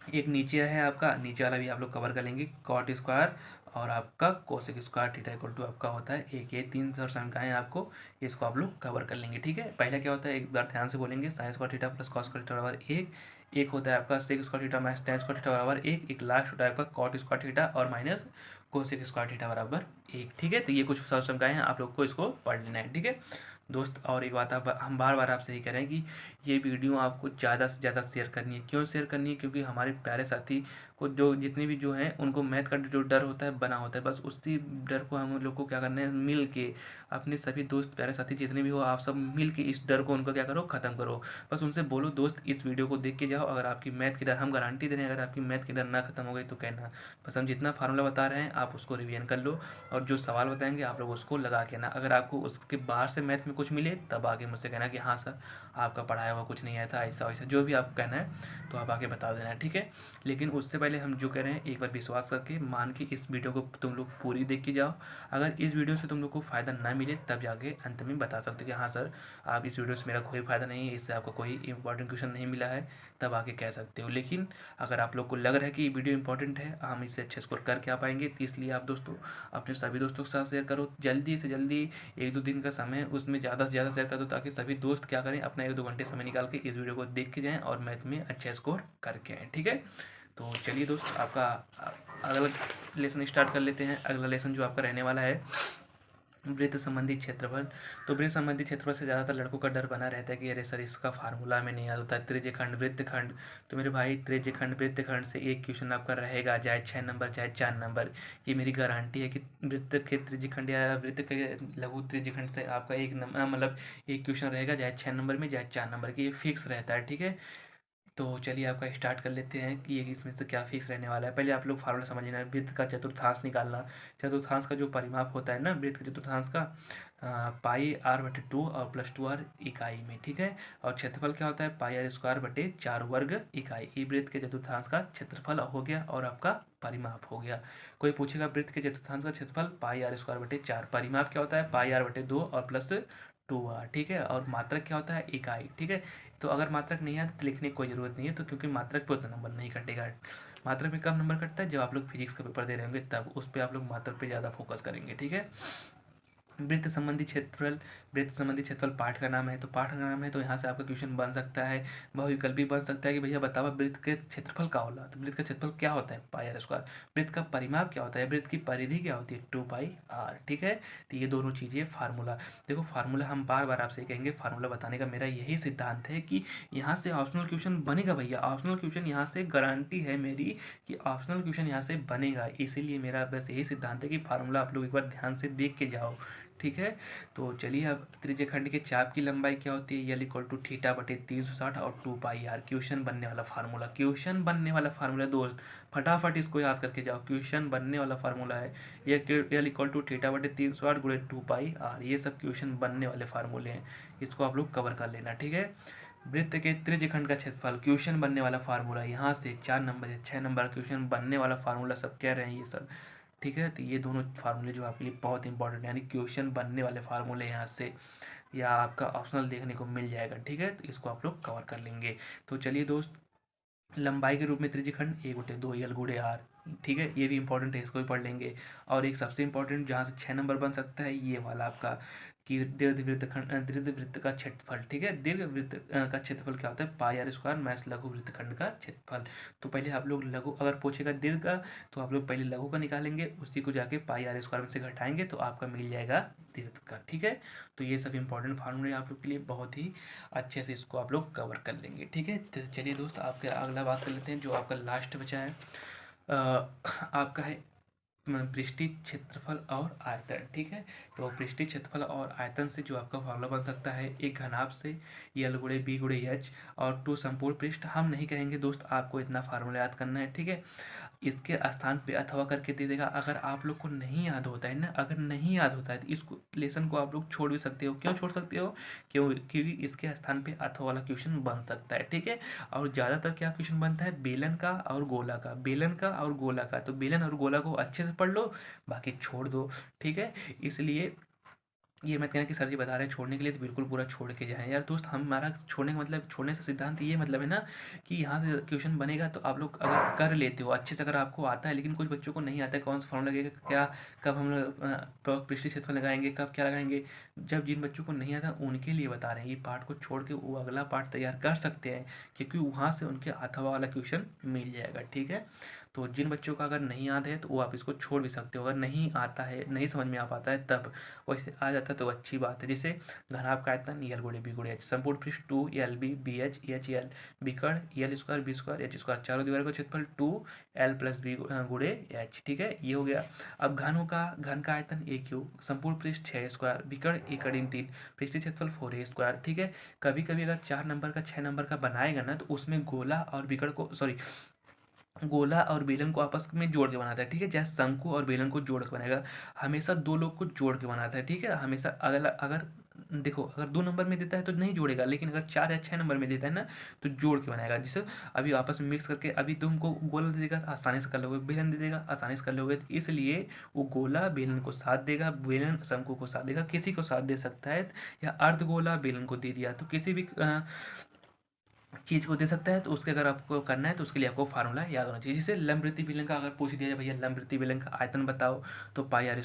एक नीचे है आपका, नीचे वाला भी आप लोग कवर कर लेंगे, कॉट स्क्वायर और आपका cosec square theta equal to आपका होता है 1। ये 3 शंकाएँ आपको, इसको आप लोग कवर कर लेंगे। ठीक है, पहला क्या होता है एक बार ध्यान से बोलेंगे, sine square theta plus cos square theta बराबर 1, एक होता है आपका sec square theta minus tan square theta बराबर एक लास्ट होता है आपका कॉट स्क्वायर थीटा और माइनस कोसेक स्क्वायर थीटा बराबर एक। ठीक है, तो ये कुछ समझाए हैं, आप लोग को इसको पढ़ लेना है। ठीक है दोस्त, और एक बात आप हम बार बार आपसे यही कह रहे हैं कि ये वीडियो आपको ज़्यादा से ज़्यादा शेयर करनी है। क्यों शेयर करनी है? क्योंकि हमारे प्यारे साथी को जो जितने भी जो हैं उनको मैथ का जो डर होता है बना होता है, बस उसी डर को हम लोग को क्या करना है, मिल के अपने सभी दोस्त प्यारे साथी जितने भी हो आप सब मिल के इस डर को उनको क्या करो, ख़त्म करो। बस उनसे बोलो दोस्त इस वीडियो को देख के जाओ, अगर आपकी मैथ की डर, हम गारंटी दे रहे हैं अगर आपकी मैथ की डर ना खत्म हो गई तो कहना, बस हम जितना फार्मूला बता रहे हैं आप उसको रिवीजन कर लो और जो सवाल बताएंगे आप लोग उसको लगा के ना, अगर आपको उसके बाहर से मैथ में कुछ मिले तब आगे मुझसे कहना कि हाँ सर आपका पढ़ाया हुआ कुछ नहीं आया था, ऐसा वैसा जो भी आपको कहना है तो आप आगे बता देना है। ठीक है, लेकिन उससे पहले हम जो कह रहे हैं एक बार विश्वास करके मान के इस वीडियो को तुम लोग पूरी देख के जाओ। अगर इस वीडियो से तुम लोग को फ़ायदा ना मिले तब जाके अंत में बता सकते कि हाँ सर आप इस वीडियो से मेरा कोई फ़ायदा नहीं है, इससे आपको कोई इंपॉर्टेंट क्वेश्चन नहीं मिला है, तब आके कह सकते हो। लेकिन अगर आप लोग को लग रहा है कि ये वीडियो इंपॉर्टेंट है, हम इससे अच्छे स्कोर करके आ पाएंगे, तो इसलिए आप दोस्तों अपने सभी दोस्तों के साथ शेयर करो, जल्दी से जल्दी। एक दो दिन का समय है उसमें ज़्यादा से ज़्यादा शेयर कर दो ताकि सभी दोस्त क्या करें, अपना एक दो घंटे समय निकाल के इस वीडियो को देख के जाएँ और मैथ में अच्छा स्कोर करके आएँ। ठीक है, तो चलिए दोस्त आपका अगला लेसन स्टार्ट कर लेते हैं। अगला लेसन जो आपका रहने वाला है वृत्त संबंधी क्षेत्रफल। तो वृत्त संबंधी क्षेत्रफल से ज़्यादातर लड़कों का डर बना रहता है कि अरे सर इसका फार्मूला में नहीं याद होता है, त्रिज्यखंड वृत्तखंड। तो मेरे भाई त्रिज्यखंड वृत्तखंड से एक क्वेश्चन आपका रहेगा, चाहे 6 नंबर चाहे 4 नंबर। ये मेरी गारंटी है कि वृत्त के त्रिज्यखंड या वृत्त के लघु त्रिज्यखंड से आपका एक नंबर मतलब एक क्वेश्चन रहेगा, चाहे 6 नंबर में चाहे 4 नंबर की, ये फिक्स रहता है। ठीक है, तो चलिए आपका स्टार्ट कर लेते हैं कि ये इसमें से क्या फिक्स रहने वाला है। पहले आप लोग फार्मूला समझ लेना, वृत्त का चतुर्थांश निकालना। चतुर्थांश का जो परिमाप होता है ना वृत्त के चतुर्थांश का, पाई आर बटे 2 और प्लस 2 आर इकाई में। ठीक है, और क्षेत्रफल क्या होता है, पाई आर स्क्वायर बटे 4 वर्ग इकाई। ये वृत्त के चतुर्थांश का क्षेत्रफल हो गया और आपका परिमाप हो गया। कोई पूछेगा वृत्त के चतुर्थांश का क्षेत्रफल पाई आर स्क्वायर बटे 4, परिमाप क्या होता है पाई आर बटे 2 और प्लस 2 आर। ठीक है, और मात्रक क्या होता है इकाई। ठीक है, तो अगर मात्रक नहीं आता तो लिखने की कोई ज़रूरत नहीं है, तो क्योंकि मात्रक पे उतना नंबर नहीं कटेगा। मात्रक में कम नंबर कटता है जब आप लोग फिजिक्स का पेपर दे रहे होंगे, तब उस पर आप लोग मात्रक पे ज़्यादा फोकस करेंगे। ठीक है, वृत्त संबंधी क्षेत्रफल, वृत्त संबंधी क्षेत्रफल पाठ का नाम है, तो पाठ का नाम है तो यहाँ से आपका क्वेश्चन बन सकता है, बहुविकल्प भी बन सकता है कि भैया बतावा वृत्त के क्षेत्रफल का होला। तो वृत्त का क्षेत्रफल क्या होता है पाई आर स्क्वायर। वृत्त का परिमाप क्या होता है, वृत्त की परिधि क्या होती है 2 पाई आर। ठीक है, तो ये दोनों चीज़ें फार्मूला। देखो फार्मूला हम बार बार आपसे कहेंगे, फार्मूला बताने का मेरा यही सिद्धांत है कि यहाँ से ऑप्शनल क्वेश्चन बनेगा भैया, ऑप्शनल क्वेश्चन यहाँ से गारंटी है मेरी कि ऑप्शनल क्वेश्चन यहाँ से बनेगा। इसीलिए मेरा बस यही सिद्धांत है कि फार्मूला आप लोग एक बार ध्यान से देख के जाओ। ठीक है, तो चलिए अब त्रिज्यखंड के चाप की लंबाई क्या होती है, यल इक्वल टू थीटा बटे 360 और 2 पाई आर। क्वेश्चन बनने वाला फार्मूला, क्वेश्चन बनने वाला फार्मूला दोस्त, फटाफट इसको याद करके जाओ। क्वेश्चन बनने वाला फार्मूला है ये, यल इक्वल टू थीटा बटे 360 गुणे 2 पाई आर। ये सब क्वेश्चन बनने वाले फार्मूले हैं, इसको आप लोग कवर कर लेना। ठीक है, वृत्त के त्रिज्यखंड का क्षेत्रफल, क्वेश्चन बनने वाला फार्मूला, यहाँ से 4 नंबर या 6 नंबर क्वेश्चन बनने वाला फार्मूला सब कह रहे हैं ये सब। ठीक है, तो ये दोनों फार्मूले जो आपके लिए बहुत इंपॉर्टेंट है, यानी क्वेश्चन बनने वाले फार्मूले यहाँ से या आपका ऑप्शनल देखने को मिल जाएगा। ठीक है, तो इसको आप लोग कवर कर लेंगे। तो चलिए दोस्त, लंबाई के रूप में त्रिज्यखंड 1/2 यल गुणे आर। ठीक है, ये भी इंपॉर्टेंट है, इसको भी पढ़ लेंगे। और एक सबसे इंपॉर्टेंट जहाँ से 6 नंबर बन सकता है ये वाला आपका कि दीर्घवृत्त का क्षेत्रफल। ठीक है, दीर्घवृत्त का क्षेत्रफल क्या होता है पाई आर स्क्वायर माइनस लघु वृत्तखंड का क्षेत्रफल। तो पहले आप लोग लघु, अगर पूछेगा दीर्घ का तो आप लोग पहले लघु का निकालेंगे, उसी को जाके पाई आर स्क्वायर में से घटाएंगे तो आपका मिल जाएगा दीर्घ का। ठीक है, तो ये सब इंपॉर्टेंट फार्मूले आप लोग के लिए बहुत ही अच्छे से इसको आप लोग कवर कर लेंगे। ठीक है, तो चलिए दोस्त आपके अगला बात कर लेते हैं जो आपका लास्ट बचा है, आपका है पृष्ठीय क्षेत्रफल और आयतन। ठीक है, तो पृष्ठीय क्षेत्रफल और आयतन से जो आपका फार्मूला बन सकता है एक घनाभ से यल गुणे बी गुणे एच और 2 संपूर्ण पृष्ठ। हम नहीं कहेंगे दोस्त आपको इतना फार्मूला याद करना है। ठीक है, इसके स्थान पे अथवा करके दे देगा। अगर आप लोग को नहीं याद होता है ना, अगर नहीं याद होता है तो इसको लेसन को आप लोग छोड़ भी सकते हो। क्यों छोड़ सकते हो, क्योंकि इसके स्थान पे अथवा वाला क्वेश्चन बन सकता है। ठीक है, और ज़्यादातर क्या क्वेश्चन बनता है बेलन का और गोला का, बेलन का और गोला का। तो बेलन और गोला को अच्छे से पढ़ लो, बाकी छोड़ दो। ठीक है, इसलिए ये मत कहना कि सर जी बता रहे हैं छोड़ने के लिए तो बिल्कुल पूरा छोड़ के जाएँ। यार दोस्त हमारा छोड़ने का मतलब, छोड़ने से सिद्धांत ये मतलब है ना कि यहाँ से क्वेश्चन बनेगा तो आप लोग अगर कर लेते हो अच्छे से, अगर आपको आता है, लेकिन कुछ बच्चों को नहीं आता है कौन सा फॉर्मूला लगेगा, क्या कब हम लोग पृष्ठीय क्षेत्रफल लगाएंगे, कब क्या लगाएंगे। जब जिन बच्चों को नहीं आता उनके लिए बता रहे हैं, ये पार्ट को छोड़ के वो अगला पार्ट तैयार कर सकते हैं, क्योंकि वहाँ से उनके आता हुआ वाला क्वेश्चन मिल जाएगा। ठीक है, तो जिन बच्चों का अगर नहीं याद है तो वो आप इसको छोड़ भी सकते हो, अगर नहीं आता है, नहीं समझ में आ पाता है तब। वैसे आ जाता है तो अच्छी बात है। जैसे घनाभ आयतन यल गुणे बी गुणे एच, संपूर्ण पृष्ठ 2 LB BH EH L, विकर्ण l square b square h square, चारों दीवारों का क्षेत्रफल 2L+B गुणे एच। ठीक है, ये हो गया। अब घन का आयतन AQ, संपूर्ण पृष्ठ 6 स्क्वायर, विकर्ण 1 3, पृष्ठीय क्षेत्रफल 4A स्क्वायर। ठीक है, कभी कभी अगर 4 नंबर का 6 नंबर का बनाएगा ना तो उसमें गोला और विकर्ण को, सॉरी, गोला और बेलन को आपस में जोड़ के बनाता है। ठीक है, जैसे शंकु और बेलन को जोड़ के बनाएगा, हमेशा दो लोग को जोड़ के बनाता है। ठीक है, हमेशा अगर अगर देखो अगर 2 नंबर में देता है तो नहीं जोड़ेगा, लेकिन अगर 4 या 6 नंबर में देता है ना तो जोड़ के बनाएगा। जैसे अभी आपस में मिक्स करके, अभी तुमको गोला दे देगा तो आसानी से कर लोगे, बेलन दे देगा आसानी से कर लोगे, तो इसलिए वो गोला बेलन को साथ देगा, बेलन शंकु को साथ देगा, किसी को साथ दे सकता है, या अर्ध गोला बेलन को दे दिया तो किसी भी चीज़ को दे सकता है। तो उसके अगर आपको करना है तो उसके लिए आपको फार्मूला याद होना चाहिए। जैसे लंबवृत्तीय बेलन का अगर पूछ दिया जाए भैया लंबवृत्तीय बेलन का आयतन बताओ, तो πr²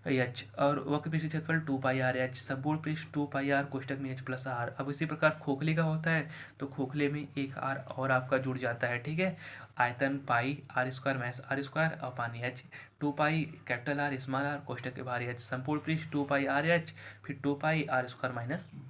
एच, और वक्र पृष्ठ क्षेत्रफल 2πr/h, संपूर्ण पृष्ठ 2πr कोष्टक में h+r। अब इसी प्रकार खोखले का होता है तो खोखले में एक r और आपका जुड़ जाता है। ठीक है, आयतन πr² मैस r² और पानी h, 2π capital R small r कोष्टक के बाहर h, संपूर्ण पृष्ठ 2πr/h, फिर 2πr²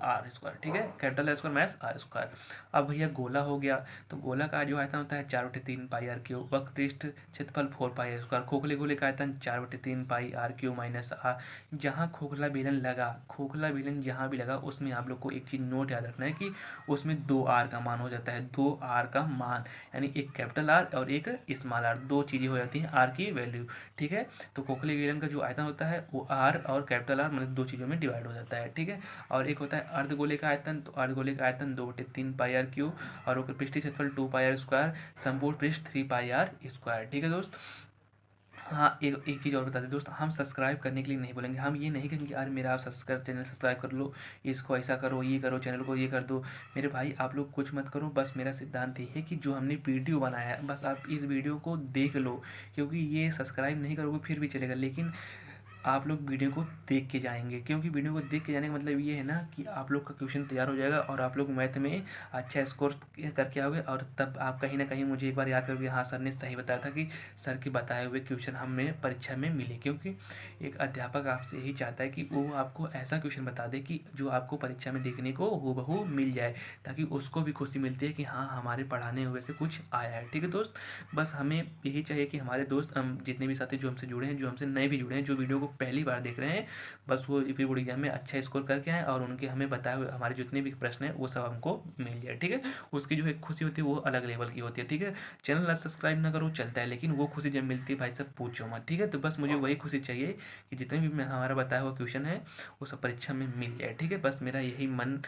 r²। ठीक है, कैपिटल R² मैस r²। अब भैया गोला हो गया, तो गोला का जो आयतन होता है 4/3πr³, वक्र पृष्ठ क्षेत्रफल 4πr²। खोखले गोले का आयतन 4/3πr³ - r। जहाँ खोखला बेलन लगा, खोखला बेलन जहाँ भी लगा उसमें आप लोग को एक चीज़ नोट याद रखना है कि उसमें 2r का मान हो जाता है, 2r का मान, यानी एक कैपिटल R और एक स्मॉल r, दो चीज़ें हो जाती हैं r की वैल्यू। ठीक है, तो खोखले बेलन का जो आयतन होता है वो r और कैपिटल R मतलब दो चीज़ों में डिवाइड हो जाता है। ठीक है, और एक होता है अर्धगोले का आयतन, तो अर्धगोले का आयतन 2/3πr³ और ओकर पृष्ठीय क्षेत्रफल 2πr², संपूर्ण पृष्ठ 3πr²। ठीक है दोस्त। हाँ, एक चीज़ और बता दें दोस्त, हम सब्सक्राइब करने के लिए नहीं बोलेंगे, हम ये नहीं कहेंगे यार मेरा आप चैनल सब्सक्राइब कर लो, इसको ऐसा करो, ये करो, चैनल को ये कर दो। मेरे भाई आप लोग कुछ मत करो, बस मेरा सिद्धांत ये है कि जो हमने वीडियो बनाया है बस आप इस वीडियो को देख लो, क्योंकि ये सब्सक्राइब नहीं करोगे फिर भी चलेगा, लेकिन आप लोग वीडियो को देख के जाएंगे, क्योंकि वीडियो को देख के जाने का मतलब ये है ना कि आप लोग का क्वेश्चन तैयार हो जाएगा और आप लोग मैथ में अच्छा स्कोर करके आओगे, और तब आप कहीं ना कहीं मुझे एक बार याद करोगे, हाँ सर ने सही बताया था कि सर के बताए हुए क्वेश्चन हमें परीक्षा में मिले। क्योंकि एक अध्यापक आपसे यही चाहता है कि वो आपको ऐसा क्वेश्चन बता दे कि जो आपको परीक्षा में देखने को हूबहू मिल जाए, ताकि उसको भी खुशी मिलती है कि हाँ हमारे पढ़ाने हुए से कुछ आया है। ठीक है दोस्त, बस हमें यही चाहिए कि हमारे दोस्त जितने भी साथी जो हमसे जुड़े हैं, जो हमसे नए भी जुड़े हैं, जो वीडियो को पहली बार देख रहे हैं, बस वो प्री बोर्ड एग्जाम में अच्छा स्कोर करके आए और उनके हमें बताए हुए हमारे जितने भी प्रश्न हैं वो सब हमको मिल जाए। ठीक है, उसकी जो एक खुशी होती है वो अलग लेवल की होती है। ठीक है, चैनल ना सब्सक्राइब ना करो चलता है, लेकिन वो खुशी जब मिलती है भाई सब पूछो मत। ठीक है, तो बस मुझे वही खुशी चाहिए कि जितने भी हमारा बताया हुआ क्वेश्चन है वो सब परीक्षा में मिल जाए। ठीक है, बस मेरा यही मन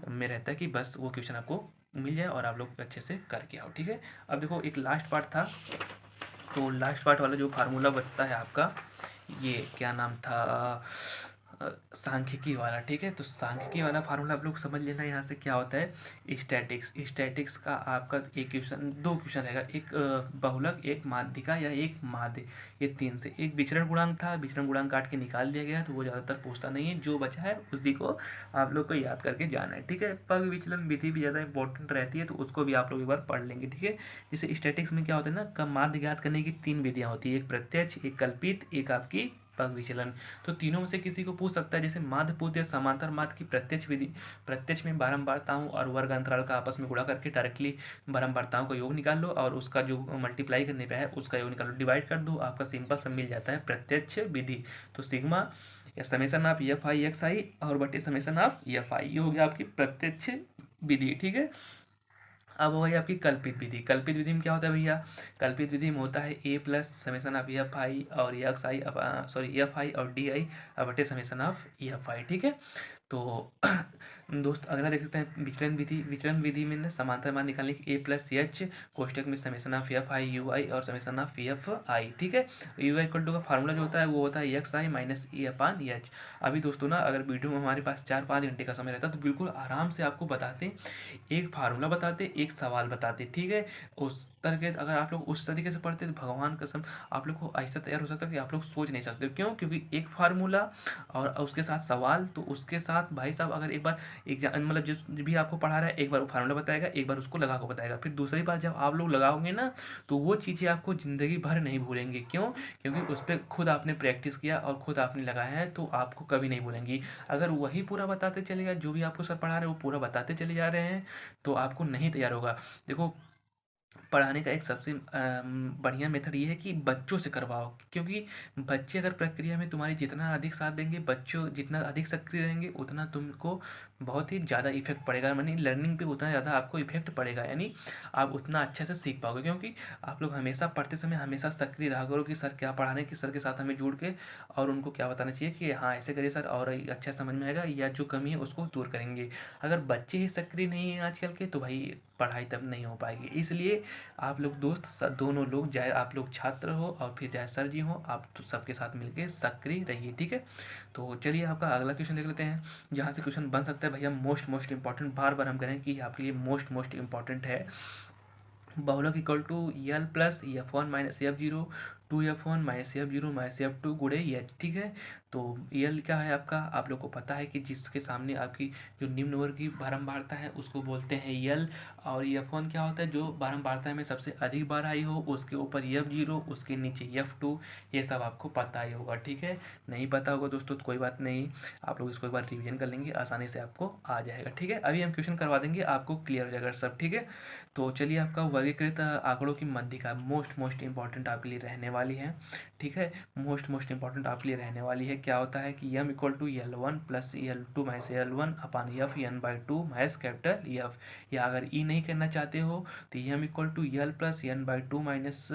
में रहता है कि बस वो क्वेश्चन आपको मिल जाए और आप लोग अच्छे से करके आओ। ठीक है, अब देखो एक लास्ट पार्ट था, तो लास्ट पार्ट वाला जो फार्मूला बचता है आपका, ये क्या नाम था, सांख्यिकी वाला। ठीक है, तो सांख्यिकी वाला फार्मूला आप लोग समझ लेना यहाँ से क्या होता है। स्टैटिक्स का आपका एक क्वेश्चन, दो क्वेश्चन रहेगा, एक बहुलक, एक माध्यिका या एक माध्य, ये तीन से। एक विचरण गुणांक था, विचरण गुणांक काट के निकाल दिया गया तो वो ज़्यादातर पूछता नहीं है, जो बचा है उसी को आप लोग को याद करके जाना है। ठीक है, पग विचलन विधि भी ज़्यादा इंपॉर्टेंट रहती है तो उसको भी आप लोग एक बार पढ़ लेंगे। ठीक है, जैसे स्टैटिक्स में क्या होता है ना, कम माध्य ज्ञात करने की 3 विधियाँ होती है, एक प्रत्यक्ष, एक कल्पित, एक आपकी पग विचलन। तो तीनों में से किसी को पूछ सकता है, जैसे माध्य पूछ या समांतर माध्य की प्रत्यक्ष विधि, प्रत्यक्ष में बारंबारताओं और वर्ग अंतराल का आपस में गुणा करके डायरेक्टली बारंबारताओं का योग निकाल लो और उसका जो मल्टीप्लाई करने पे है उसका योग निकाल लो, डिवाइड कर दो, आपका सिंपल सब मिल जाता है प्रत्यक्ष विधि। तो सिग्मा या summation of F I X I और बटे समेसन ऑफ एफ आई, ये हो गया आपकी प्रत्यक्ष विधि। ठीक है, अब हो गई आपकी कल्पित विधि। कल्पित विधि में क्या होता है भैया, कल्पित विधि में होता है a plus summation of F I और X I, sorry F I और डी आई बटे समेसन ऑफ एफ आई। ठीक है, तो दोस्त अगला देख सकते हैं विचलन विधि। विचलन विधि में ना समांतर मान निकालने की a+h कोष्टक में summation of F I U I और समेशन ऑफ एफ आई। ठीक है, यू आई इक्वल टू का फार्मूला जो होता है वो होता है X I minus A upon H. अभी दोस्तों ना अगर वीडियो में हमारे पास 4-5 घंटे का समय रहता तो बिल्कुल आराम से आपको बताते, एक फार्मूला बताते, एक सवाल बताते। ठीक है, उस तरीके अगर आप लोग उस तरीके से पढ़ते तो भगवान कसम आप लोग को ऐसा तैयार हो सकता है कि आप लोग सोच नहीं सकते। क्यों? क्योंकि एक फार्मूला और उसके साथ सवाल, तो उसके साथ भाई साहब अगर एक बार एग्जाम मतलब जो भी आपको पढ़ा रहा है एक बार वो फार्मूला बताएगा, एक बार उसको लगा कर बताएगा, फिर दूसरी बार जब आप लोग लगाओगे ना तो वो चीज़ें आपको ज़िंदगी भर नहीं भूलेंगे। क्यों? क्योंकि उस पर खुद आपने प्रैक्टिस किया और खुद आपने लगाया है, तो आपको कभी नहीं भूलेंगी। अगर वही पूरा बताते चलेगा, जो भी आपको सर पढ़ा रहे हैं वो पूरा बताते चले जा रहे हैं, तो आपको नहीं तैयार होगा। देखो, पढ़ाने का एक सबसे बढ़िया मेथड ये है कि बच्चों से करवाओ, क्योंकि बच्चे अगर प्रक्रिया में तुम्हारी जितना अधिक साथ देंगे, बच्चों जितना अधिक सक्रिय रहेंगे, उतना तुमको बहुत ही ज़्यादा इफेक्ट पड़ेगा, यानी लर्निंग पे उतना ज़्यादा आपको इफेक्ट पड़ेगा, यानी आप उतना अच्छे से सीख पाओगे। क्योंकि आप लोग हमेशा पढ़ते समय हमेशा सक्रिय रहा करो कि सर क्या पढ़ा रहे हैं, कि सर के साथ हमें जुड़ के और उनको क्या बताना चाहिए कि हाँ ऐसे करिए सर और अच्छा समझ में आएगा, या जो कमी है उसको दूर करेंगे। अगर बच्चे ही सक्रिय नहीं हैं आजकल के, तो भाई पढ़ाई तब नहीं हो पाएगी। इसलिए आप लोग दोस्त दोनों लोग, चाहे आप लोग छात्र हो और फिर चाहे सर जी हो, आप तो सबके साथ मिलके सक्रिय रहिए। ठीक है, तो चलिए आपका अगला क्वेश्चन देख लेते हैं, जहाँ से क्वेश्चन बन सकता है भैया मोस्ट इंपॉर्टेंट, बार बार हम करें कि आपके लिए मोस्ट इंपॉर्टेंट है। बहुलक equal to l plus f one minus f zero, two f one minus f zero minus f two गुड़े एच। ठीक है, तो यल क्या है आपका, आप लोग को पता है कि जिसके सामने आपकी जो निम्न वर्ग की बारंबारता है उसको बोलते हैं यल। और एफ वन क्या होता है, जो बारंबारता में सबसे अधिक बार आई हो, उसके ऊपर एफ जीरो, उसके नीचे एफ टू। ये सब आपको पता ही होगा। ठीक है, नहीं पता होगा दोस्तों तो कोई बात नहीं, आप लोग इसको एक बार रिवीजन कर लेंगे, आसानी से आपको आ जाएगा। ठीक है, अभी हम क्वेश्चन करवा देंगे, आपको क्लियर हो जाएगा सब। ठीक है, तो चलिए आपका वर्गीकृत आंकड़ों की मध्यिका मोस्ट इंपॉर्टेंट आपके लिए रहने वाली है। ठीक है, मोस्ट इंपॉर्टेंट आपके लिए रहने वाली है। क्या होता है कि m equal to l one plus l two minus l one upon f n by two minus capital f. या अगर ई नहीं करना चाहते हो तो m equal to l plus n by two minus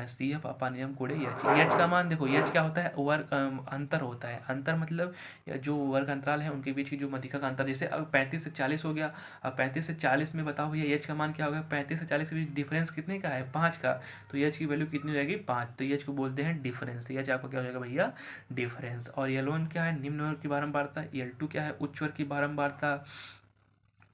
c f upon m कोड़े h. H का मान देखो, एच क्या होता है, वर्ग अंतर होता है। अंतर मतलब जो वर्ग अंतराल है उनके बीच की जो मध्यिका का अंतर, जैसे अब 35 से 40 हो गया। अब 35 से 40 में बताओ भैया एच का मान क्या होगा, 35 से 40 के बीच डिफरेंस कितने का है, 5 का। तो एच की वैल्यू कितनी हो जाएगी, 5। तो एच को बोलते हैं डिफरेंस। एच आपका क्या हो जाएगा भैया, डिफरेंस। और यल वन क्या है, निम्न वर्ग की बारंबारता। यल टू क्या है, उच्च वर्ग की बारंबारता।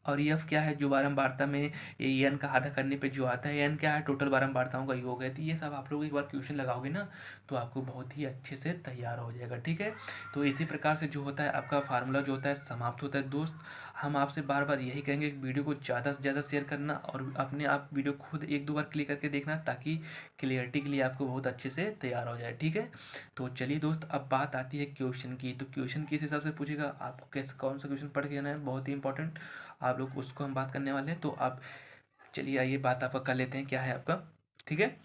और एफ क्या है, जो बारंबारता में एन का आधा करने पे जो आता है, एन क्या है, टोटल बारंबारताओं का योग है। तो ये सब आप लोग एक बार क्वेश्चन लगाओगे ना तो आपको बहुत ही अच्छे से तैयार हो जाएगा। ठीक है, तो इसी प्रकार से जो होता है आपका फार्मूला जो होता है समाप्त होता है। दोस्त हम आपसे बार बार यही कहेंगे कि वीडियो को ज़्यादा से ज़्यादा शेयर करना और अपने आप वीडियो खुद 1-2 बार क्लिक करके देखना, ताकि क्लियरिटी के लिए आपको बहुत अच्छे से तैयार हो जाए। ठीक है, तो चलिए दोस्त अब बात आती है क्वेश्चन की। तो क्वेश्चन किस हिसाब से पूछेगा, आपको कैसे कौन सा क्वेश्चन पढ़ के आना है, बहुत ही इंपॉर्टेंट आप लोग उसको हम बात करने वाले हैं। तो आप चलिए आइए बात आपका कर लेते हैं, क्या है आपका। ठीक है,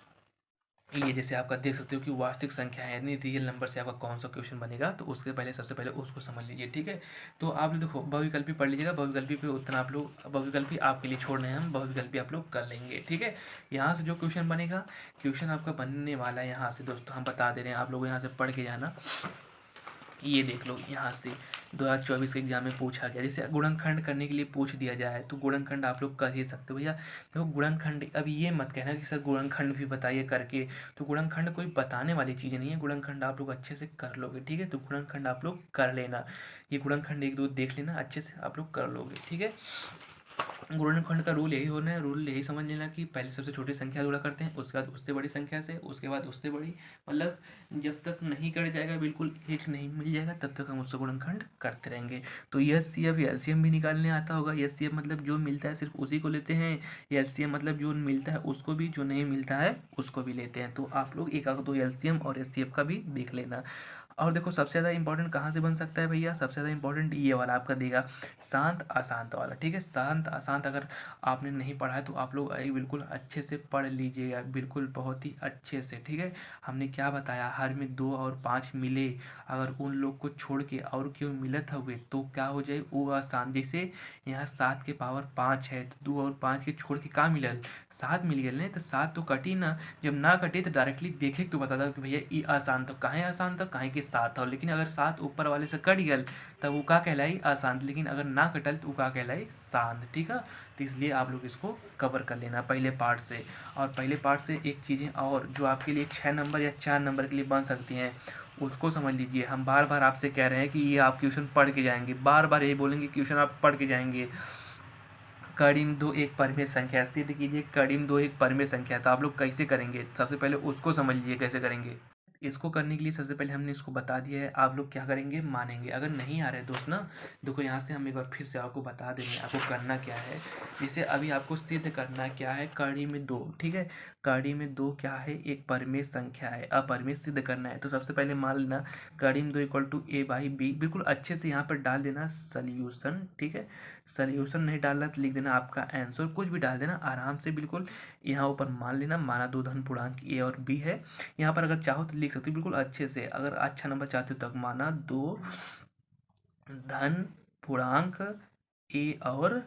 ये जैसे आपका देख सकते हो कि वास्तविक संख्या है यानी रियल नंबर से आपका कौन सा क्वेश्चन बनेगा, तो उसके पहले सबसे पहले उसको समझ लीजिए। ठीक है, तो आप देखो बहुविकल्पी पढ़ लीजिएगा, बहुविकल्पी पे उतना आप लोग, बहुविकल्पी आपके लिए छोड़ रहे हैं हम, बहुविकल्पी आप लोग कर लेंगे। ठीक है, यहाँ से जो क्वेश्चन बनेगा, क्वेश्चन आपका बनने वाला है यहाँ से दोस्तों, हम बता दे रहे हैं, आप लोग यहाँ से पढ़ के जाना। ये देख लो यहाँ से 2024 के एग्जाम में पूछा गया, जैसे गुणनखंड करने के लिए पूछ दिया जाए तो गुणनखंड आप लोग कर ही सकते हो भैया। देखो गुणनखंड, अब ये मत कहना कि सर गुणनखंड भी बताइए करके, तो गुणनखंड कोई बताने वाली चीज़ नहीं है, गुणनखंड आप लोग अच्छे से कर लोगे। ठीक है, तो गुणनखंड आप लोग कर लेना, ये गुणनखंड 1-2 देख लेना, अच्छे से आप लोग कर लोगे। ठीक है, गुणनखंड का रूल यही होना है, रूल यही समझ लेना कि पहले सबसे छोटी संख्या गुणा करते हैं, उसके बाद उससे बड़ी संख्या से, उसके बाद उससे बड़ी, मतलब जब तक नहीं कट जाएगा, बिल्कुल एक नहीं मिल जाएगा, तब तक हम उससे गुणनखंड करते रहेंगे। तो एचसीएफ एलसीएम भी निकालने आता होगा। एचसीएफ मतलब जो मिलता है सिर्फ उसी को लेते हैं, एलसीएम मतलब जो मिलता है उसको भी, जो नहीं मिलता है उसको भी लेते हैं। तो आप लोग एक आध दो एलसीएम और एचसीएफ का भी देख लेना। और देखो सबसे ज़्यादा इंपॉर्टेंट कहाँ से बन सकता है भैया, सबसे ज़्यादा इंपॉर्टेंट ये वाला आपका देगा, शांत अशांत वाला। ठीक है, शांत अशांत अगर आपने नहीं पढ़ा है तो आप लोग बिल्कुल अच्छे से पढ़ लीजिएगा, बिल्कुल बहुत ही अच्छे से। ठीक है, हमने क्या बताया, हर में 2 और 5 मिले, अगर उन लोग को छोड़ के और क्यों मिलत हुए तो क्या हो जाए, वो अशांत। जैसे यहाँ 7 के पावर 5 है, तो 2 और 5 के छोड़ के का मिलल, 7 मिल गए, तो 7 तो कटी ना, जब ना कटे तो डायरेक्टली देखे तो बता दो कि भैया ये आसान था, कहाँ आसान था, कहाँ के सात हो, लेकिन अगर सात ऊपर वाले से कट गल तब वो का कहलाई अशांत, लेकिन अगर ना कटल तो वो का कहलाई शांत। ठीक है, तो इसलिए आप लोग इसको कवर कर लेना पहले पार्ट से। और पहले पार्ट से एक चीज़ें और जो आपके लिए 6 नंबर या 4 नंबर के लिए बन सकती हैं उसको समझ लीजिए। हम बार बार आपसे कह रहे हैं कि ये आप क्वेश्चन पढ़ के जाएंगे, बार बार यही बोलेंगे क्वेश्चन आप पढ़ के जाएंगे। कड़ीम दो एक परिमेय संख्या, सिद्ध कीजिए कड़ीम दो एक परिमेय संख्या। तो आप लोग कैसे करेंगे, सबसे पहले उसको समझ लीजिए कैसे करेंगे। इसको करने के लिए सबसे पहले हमने इसको बता दिया है, आप लोग क्या करेंगे मानेंगे। अगर नहीं आ रहे दोस्त ना, देखो यहाँ से हम एक बार फिर से आपको बता देंगे आपको करना क्या है। जैसे अभी आपको सिद्ध करना क्या है, कड़ी में दो, ठीक है, कड़ी में दो क्या है, एक परिमेय संख्या है, अपरिमेय सिद्ध करना है। तो सबसे पहले मान लेना कड़ी में दो equal to a by b, बिल्कुल अच्छे से यहाँ पर डाल देना सल्यूशन। ठीक है, सल्यूशन नहीं डालना तो लिख देना आपका आंसर, कुछ भी डाल देना आराम से बिल्कुल। यहाँ ऊपर मान लेना माना दो धन पूर्णांक ए और बी है। यहाँ पर अगर चाहो तो लिख सकते हो बिल्कुल अच्छे से, अगर अच्छा नंबर चाहते हो तो माना दो धन पूर्णांक ए और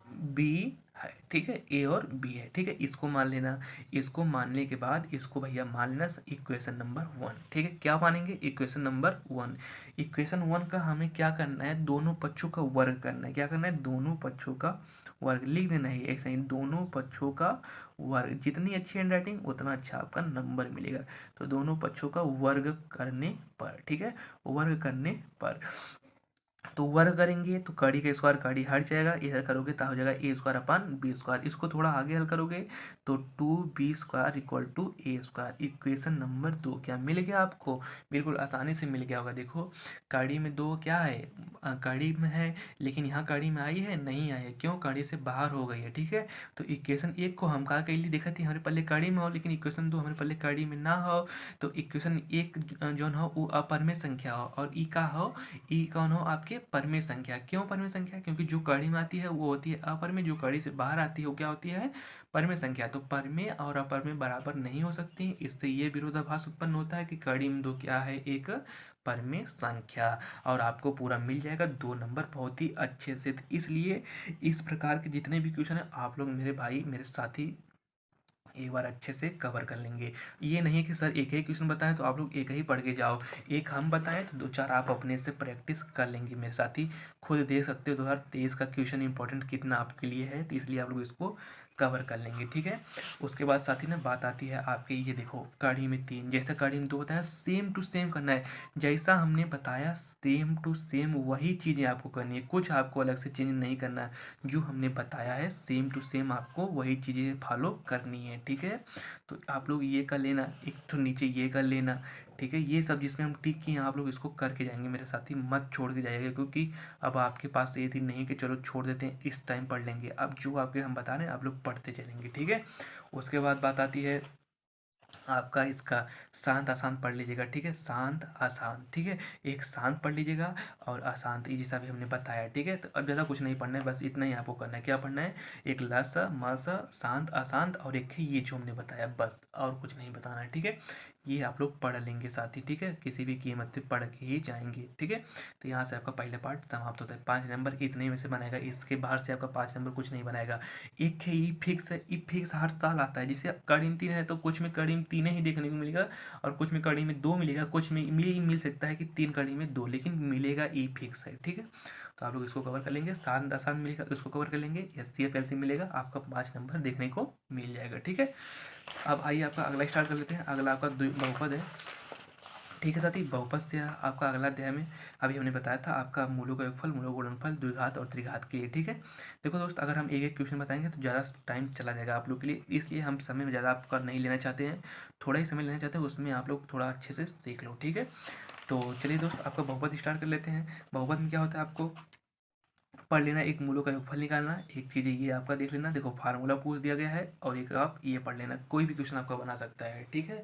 बी है। ठीक है, ए और बी है। ठीक है, इसको मान लेना। इसको मानने के बाद इसको भैया मान लेना इक्वेशन नंबर 1। ठीक है, क्या मानेंगे, इक्वेशन नंबर 1। इक्वेशन 1 का हमें क्या करना है, दोनों पक्षों का वर्ग करना है। क्या करना है, दोनों पक्षों का वर्ग लिख देना है ऐसा ही, दोनों पक्षों का वर्ग। जितनी अच्छी हैंड राइटिंग उतना अच्छा आपका नंबर मिलेगा। तो दोनों पक्षों का वर्ग करने पर, ठीक है, वर्ग करने पर तो वर्ग करेंगे तो कड़ी का स्क्वायर कड़ी हट जाएगा, इधर करोगे तो हो जाएगा a square upon b square. इसको थोड़ा आगे हल करोगे तो 2b² equal to a square. Equation number 2 क्या मिल गया आपको, बिल्कुल आसानी से मिल गया होगा। देखो कड़ी में दो क्या है, कड़ी में है, लेकिन यहाँ कड़ी में आई है नहीं आई है, क्यों, कड़ी से बाहर हो गई है। ठीक है, तो इक्वेशन 1 को हम कहा कैली देखा थी हमारे पल्ले कड़ी में हो, लेकिन इक्वेशन 2 हमारे पल्ले कड़ी में ना हो। तो इक्वेशन 1 जो हो वो अपरिमेय संख्या हो, और ई का हो, ई कौन हो आपके परिमेय संख्या। क्यों परिमेय संख्या, क्योंकि जो कड़ी में आती है वो होती है अपरिमेय, जो कड़ी से बाहर आती है वो क्या होती है परिमेय संख्या। तो परिमेय और अपरिमेय बराबर नहीं हो सकती, इससे ये विरोधाभास उत्पन्न होता है कि कड़ी में दो क्या है, एक परिमेय संख्या। और आपको पूरा मिल जाएगा 2 नंबर बहुत ही अच्छे से। तो इसलिए इस प्रकार के जितने भी क्वेश्चन है आप लोग मेरे भाई मेरे साथी एक बार अच्छे से कवर कर लेंगे। ये नहीं कि सर एक ही क्वेश्चन बताएं तो आप लोग एक ही पढ़ के जाओ, एक हम बताएं तो 2-4 आप अपने से प्रैक्टिस कर लेंगे मेरे साथी। खुद देख सकते हो 2023 का क्वेश्चन इंपॉर्टेंट कितना आपके लिए है, तो इसलिए आप लोग इसको कवर कर लेंगे। ठीक है, उसके बाद साथी ना बात आती है आपके, ये देखो कड़ी में 3 जैसा कड़ी में 2 होता है, सेम टू सेम करना है। जैसा हमने बताया सेम टू सेम वही चीज़ें आपको करनी है, कुछ आपको अलग से चेंज नहीं करना है। जो हमने बताया है सेम टू सेम आपको वही चीज़ें फॉलो करनी है। ठीक है, तो आप लोग ये कर लेना, एक तो नीचे ये कर लेना। ठीक है, ये सब जिसमें हम टिक किए आप लोग इसको करके जाएंगे मेरे साथी, मत छोड़ के जाइएगा, क्योंकि अब आपके पास ये दिन नहीं कि चलो छोड़ देते हैं इस टाइम पढ़ लेंगे। अब जो आपके हम बता रहे हैं आप लोग पढ़ते चलेंगे। ठीक है, उसके बाद बात आती है आपका इसका शांत अशांत पढ़ लीजिएगा। ठीक है, शांत अशांत, ठीक है, एक शांत पढ़ लीजिएगा और अशांत, ये जैसा भी हमने बताया। ठीक है, तो अब ज़्यादा कुछ नहीं पढ़ना है, बस इतना ही आपको करना है। क्या पढ़ना है, एक लस मस शांत अशांत और एक है ये जो हमने बताया, बस और कुछ नहीं बताना है। ठीक है, ये आप लोग पढ़ लेंगे साथी। ठीक है, किसी भी कीमत से पढ़ के ही जाएंगे। ठीक है, तो यहाँ से आपका पहला पार्ट समाप्त होता है। 5 नंबर इतने में से बनाएगा, इसके बाहर से आपका 5 नंबर कुछ नहीं बनाएगा। एक है ई फिक्स है, ई फिक्स हर साल आता है। जैसे कड़ी में 3 है तो कुछ में कड़ी में 3 ही देखने को मिलेगा, और कुछ में कड़ी में 2 मिलेगा, कुछ में मिल सकता है कि 3 कड़ी में 2, लेकिन मिलेगा ई फिक्स है। ठीक है, तो आप लोग इसको कवर कर लेंगे। शांत अशांत मिलेगा, इसको कवर कर लेंगे। एचसीएफ एलसीएम मिलेगा, आपका 5 नंबर देखने को मिल जाएगा। ठीक है, अब आइए आपका अगला स्टार्ट कर लेते हैं। अगला आपका बहुपद है। ठीक है साथी, बहुपद से आपका अगला अध्याय में अभी हमने बताया था आपका मूलों का योगफल, मूलों का गुणनफल, द्विघात और त्रिघात के लिए। ठीक है, देखो दोस्त अगर हम एक एक क्वेश्चन बताएंगे तो ज़्यादा टाइम चला जाएगा आप लोग के लिए, इसलिए हम समय में ज़्यादा आपका नहीं लेना चाहते हैं, थोड़ा ही समय लेना चाहते हैं, उसमें आप लोग थोड़ा अच्छे से सीख लो। ठीक है, तो चलिए दोस्त आपका बहुपद स्टार्ट कर लेते हैं। बहुपद में क्या होता है, आपको पढ़ लेना, एक मूलों का योगफल निकालना, एक चीज़ ये आपका देख लेना, देखो फार्मूला पूछ दिया गया है, और एक आप ये पढ़ लेना, कोई भी क्वेश्चन आपका बना सकता है। ठीक है,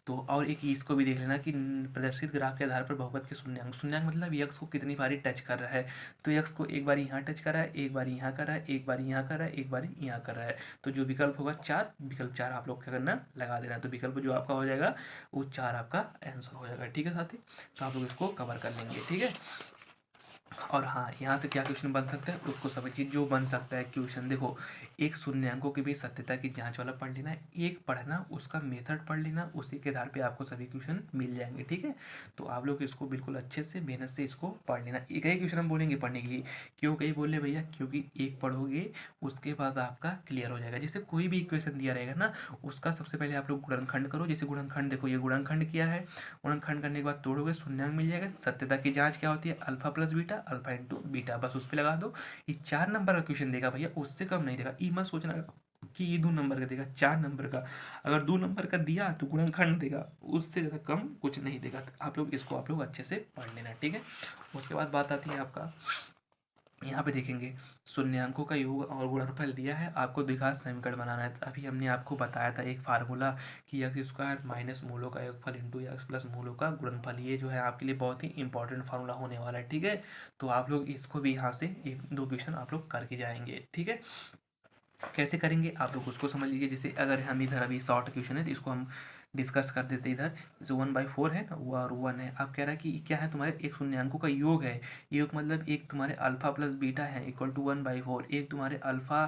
तो और एक इसको भी देख लेना कि प्रदर्शित ग्राफ के आधार पर बहुपद के शून्यांक, शून्यांक मतलब यक्स को कितनी बारी टच कर रहा है। तो यक्स को एक बार यहाँ टच कर रहा है, एक बार यहाँ कर रहा है, एक बार यहाँ कर रहा है, एक बार यहाँ कर रहा है। तो जो विकल्प होगा 4, विकल्प 4 आप लोग क्या करना लगा देना, तो विकल्प जो आपका हो जाएगा वो 4 आपका आंसर हो जाएगा। ठीक है साथी, तो आप लोग इसको कवर कर लेंगे। ठीक है, और हाँ, यहाँ से क्या क्वेश्चन बन सकता है उसको समझिए। जो बन सकता है क्वेश्चन, देखो एक शून्यांकों की भी सत्यता की जांच वाला पढ़ लेना, एक पढ़ना उसका मेथड पढ़ लेना, उसी के आधार पे आपको सभी क्वेश्चन मिल जाएंगे, ठीक है। तो आप लोग इसको बिल्कुल अच्छे से मेहनत से इसको पढ़ लेना। एक ही क्वेश्चन हम बोलेंगे पढ़ने के लिए, क्यों कहीं बोले भैया, क्योंकि एक पढ़ोगे उसके बाद आपका क्लियर हो जाएगा। जैसे कोई भी इक्वेशन दिया रहेगा ना, उसका सबसे पहले आप लोग गुणनखंड करो। जैसे गुणनखंड, देखो ये गुणनखंड किया है, गुणनखंड करने के बाद तोड़ोगे, शून्यांक मिल जाएगा। सत्यता की जांच क्या होती है, alpha plus beta, alpha into beta, बस उस पर लगा दो। ये 4 नंबर का क्वेश्चन देगा भैया, उससे कम नहीं देगा। ये मत सोचना कि ये 2 नंबर का देगा, 4 नंबर का। अगर 2 नंबर का दिया तो गुणनखंड देगा, उससे ज़्यादा कम कुछ नहीं देगा। तो आप लोग इसको आप लोग अच्छे से पढ़ लेना, ठीक है। उसके बाद बात आती है आपका, यहाँ पे देखेंगे शून्यांकों का योग और गुणनफल दिया है, आपको द्विघात समीकरण बनाना है। अभी हमने आपको बताया था एक फार्मूला कि एक्स स्क्वायर माइनस मूलों का योगफल इंटू एक्स प्लस मूलों का गुणनफल। ये जो है आपके लिए बहुत ही इंपॉर्टेंट फार्मूला होने वाला है, ठीक है। तो आप लोग इसको भी यहाँ से 1-2 क्वेश्चन आप लोग करके जाएंगे, ठीक है। कैसे करेंगे आप लोग उसको समझ लीजिए। जैसे अगर हम इधर अभी शॉर्ट क्वेश्चन है तो इसको हम डिस्कस कर देते इधर। जैसे 1/4 है ना, वो और 1 है। अब कह रहा है कि क्या है, तुम्हारे एक शून्यांकों का योग है। योग मतलब एक तुम्हारे अल्फा प्लस बीटा है इक्वल टू 1/4, एक तुम्हारे अल्फा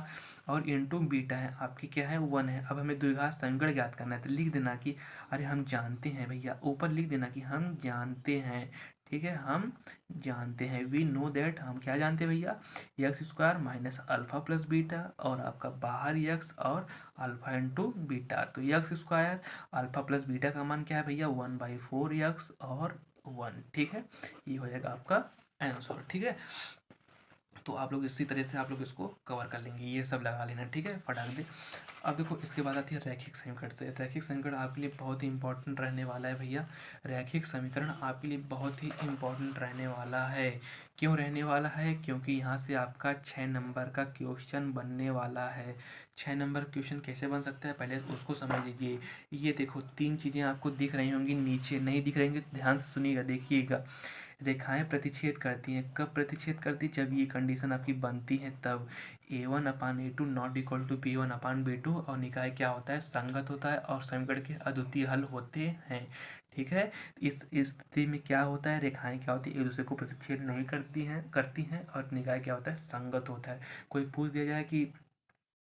और इंटू बीटा है आपकी क्या है 1 है। अब हमें द्विघात समीकरण ज्ञात करना है, तो लिख देना कि अरे हम जानते हैं भैया, ऊपर लिख देना कि हम जानते हैं, ठीक है। हम जानते हैं, वी नो दैट, हम क्या जानते हैं भैया, x square minus alpha plus beta, और आपका बाहर एक्स और अल्फा इंटू बीटा। तो x square alpha plus beta का मान क्या है भैया 1/4 एक्स और 1, ठीक है। ये हो जाएगा आपका आंसर, ठीक है। तो आप लोग इसी तरह से आप लोग इसको कवर कर लेंगे, ये सब लगा लेना, ठीक है, फटाक दे। अब देखो इसके बाद आती है रैखिक समीकरण से। रैखिक समीकरण आपके लिए बहुत ही इंपॉर्टेंट रहने वाला है भैया। रैखिक समीकरण आपके लिए बहुत ही इंपॉर्टेंट रहने वाला है। क्यों रहने वाला है, क्योंकि यहाँ से आपका 6 नंबर का क्वेश्चन बनने वाला है। 6 नंबर क्वेश्चन कैसे बन सकता है पहले उसको समझ लीजिए। ये देखो 3 चीज़ें आपको दिख रही होंगी, नीचे नहीं दिख रही होंगी, ध्यान से सुनिएगा, देखिएगा। रेखाएं प्रतिच्छेद करती हैं, कब प्रतिच्छेद करती, जब ये कंडीशन आपकी बनती है तब। a1/a2 not equal to b1/b2, और निकाय क्या होता है, संगत होता है, और समीकरण के अद्वितीय हल होते हैं, ठीक है। इस स्थिति में क्या होता है, रेखाएं क्या होती है, एक दूसरे को प्रतिच्छेद नहीं करती हैं, और निकाय क्या होता है, संगत होता है। कोई पूछ दिया जाए कि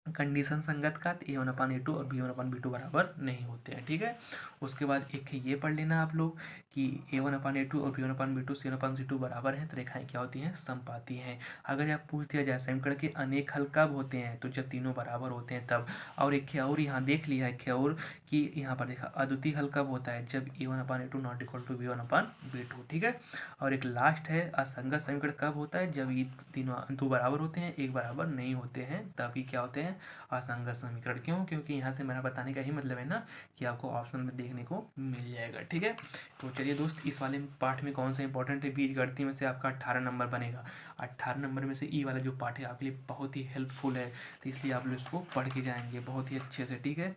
कंडीशन संगत का, तो a1/a2 और b1/b2 बराबर नहीं होते हैं, ठीक है। उसके बाद एक ये पढ़ लेना आप लोग कि a1/a2 और b1/b2 c1/c2 बराबर हैं, तो रेखाएं क्या होती हैं, समपाती हैं। अगर आप पूछ दिया जाए समीकरण के अनेक हल कब होते हैं, तो जब तीनों बराबर होते हैं तब। और एक और यहाँ देख लिया है और कि यहाँ पर देखा अद्वितीय हल कब होता है, जब a1/a2 not equal to b1/b2, ठीक है। और एक लास्ट है असंगत समीकरण कब होता है, जब ये तीनों दो बराबर होते हैं एक बराबर नहीं होते हैं, तभी क्या होते हैं, असंगत समीकरण। क्यों, क्योंकि यहाँ से मेरा बताने का ही मतलब है ना कि आपको ऑप्शन में देखने को मिल जाएगा, ठीक है। तो चलिए दोस्त, इस वाले पार्ट में कौन सा इंपॉर्टेंट है, बीजगणित में से आपका 18 नंबर बनेगा। 18 नंबर में से ई वाला जो पार्ट है आपके लिए बहुत ही हेल्पफुल है, तो इसलिए आप लोग इसको पढ़ के जाएंगे बहुत ही अच्छे से, ठीक है।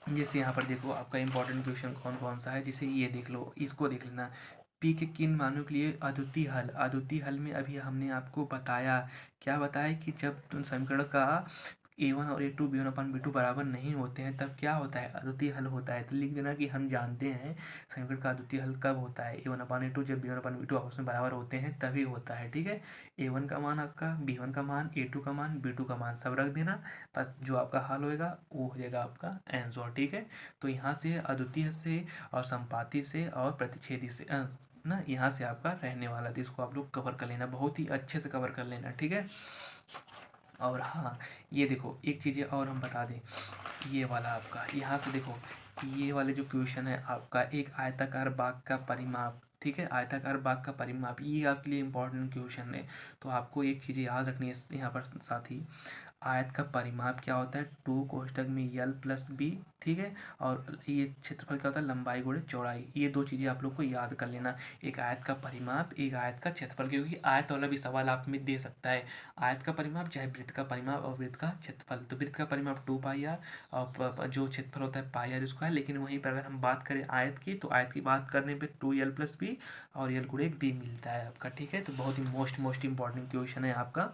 जैसे यहाँ पर देखो आपका इंपॉर्टेंट क्वेश्चन कौन कौन सा है, जैसे ये देख लो, इसको देख लेना। पी के किन मानों के लिए अद्वितीय हल, अद्वितीय हल में अभी हमने आपको बताया, क्या बताया कि जब तुम समीकरण का a1 और a2 b1/b2 बराबर नहीं होते हैं तब क्या होता है, अद्वितीय हल होता है। तो लिख देना कि हम जानते हैं समीकरण का अद्वितीय हल कब होता है, a1/a2 जब b1/b2 आपस में बराबर होते हैं तभी होता है, ठीक है। a1 का मान आपका, b1 का मान, a2 का मान, b2 का मान सब रख देना, बस जो आपका हल होएगा वो हो जाएगा आपका आंसर, ठीक है। तो यहाँ से अद्वितीय से और संपाती से और प्रतिच्छेदी से ना, यहाँ से आपका रहने वाला था, इसको आप लोग कवर कर लेना, बहुत ही अच्छे से कवर कर लेना, ठीक है। और हाँ, ये देखो एक चीज़ और हम बता दें, ये वाला आपका यहाँ से देखो, ये वाले जो क्वेश्चन है आपका, एक आयताकार बाग का परिमाप, ठीक है, आयताकार बाग का परिमाप, ये आपके लिए इंपॉर्टेंट क्वेश्चन है। तो आपको एक चीज़ याद रखनी है यहाँ पर साथी, आयत का परिमाप क्या होता है, 2 कोष्ठक में यल प्लस बी, ठीक है। और ये क्षेत्रफल क्या होता है, लंबाई गुणे चौड़ाई। ये 2 चीज़ें आप लोग को याद कर लेना, एक आयत का परिमाप, एक आयत का क्षेत्रफल, क्योंकि आयत वाला भी सवाल आप में दे सकता है। आयत का परिमाप चाहे वृत्त का परिमाप और वृत्त का क्षेत्रफल। तो वृत्त का परिमाप 2πr और जो क्षेत्रफल होता है πr²। लेकिन वहीं पर अगर हम बात करें आयत की, तो आयत की बात करने पर 2l प्लस बी और यल गुणे बी मिलता है आपका, ठीक है। तो बहुत ही मोस्ट इंपॉर्टेंट क्वेश्चन है आपका।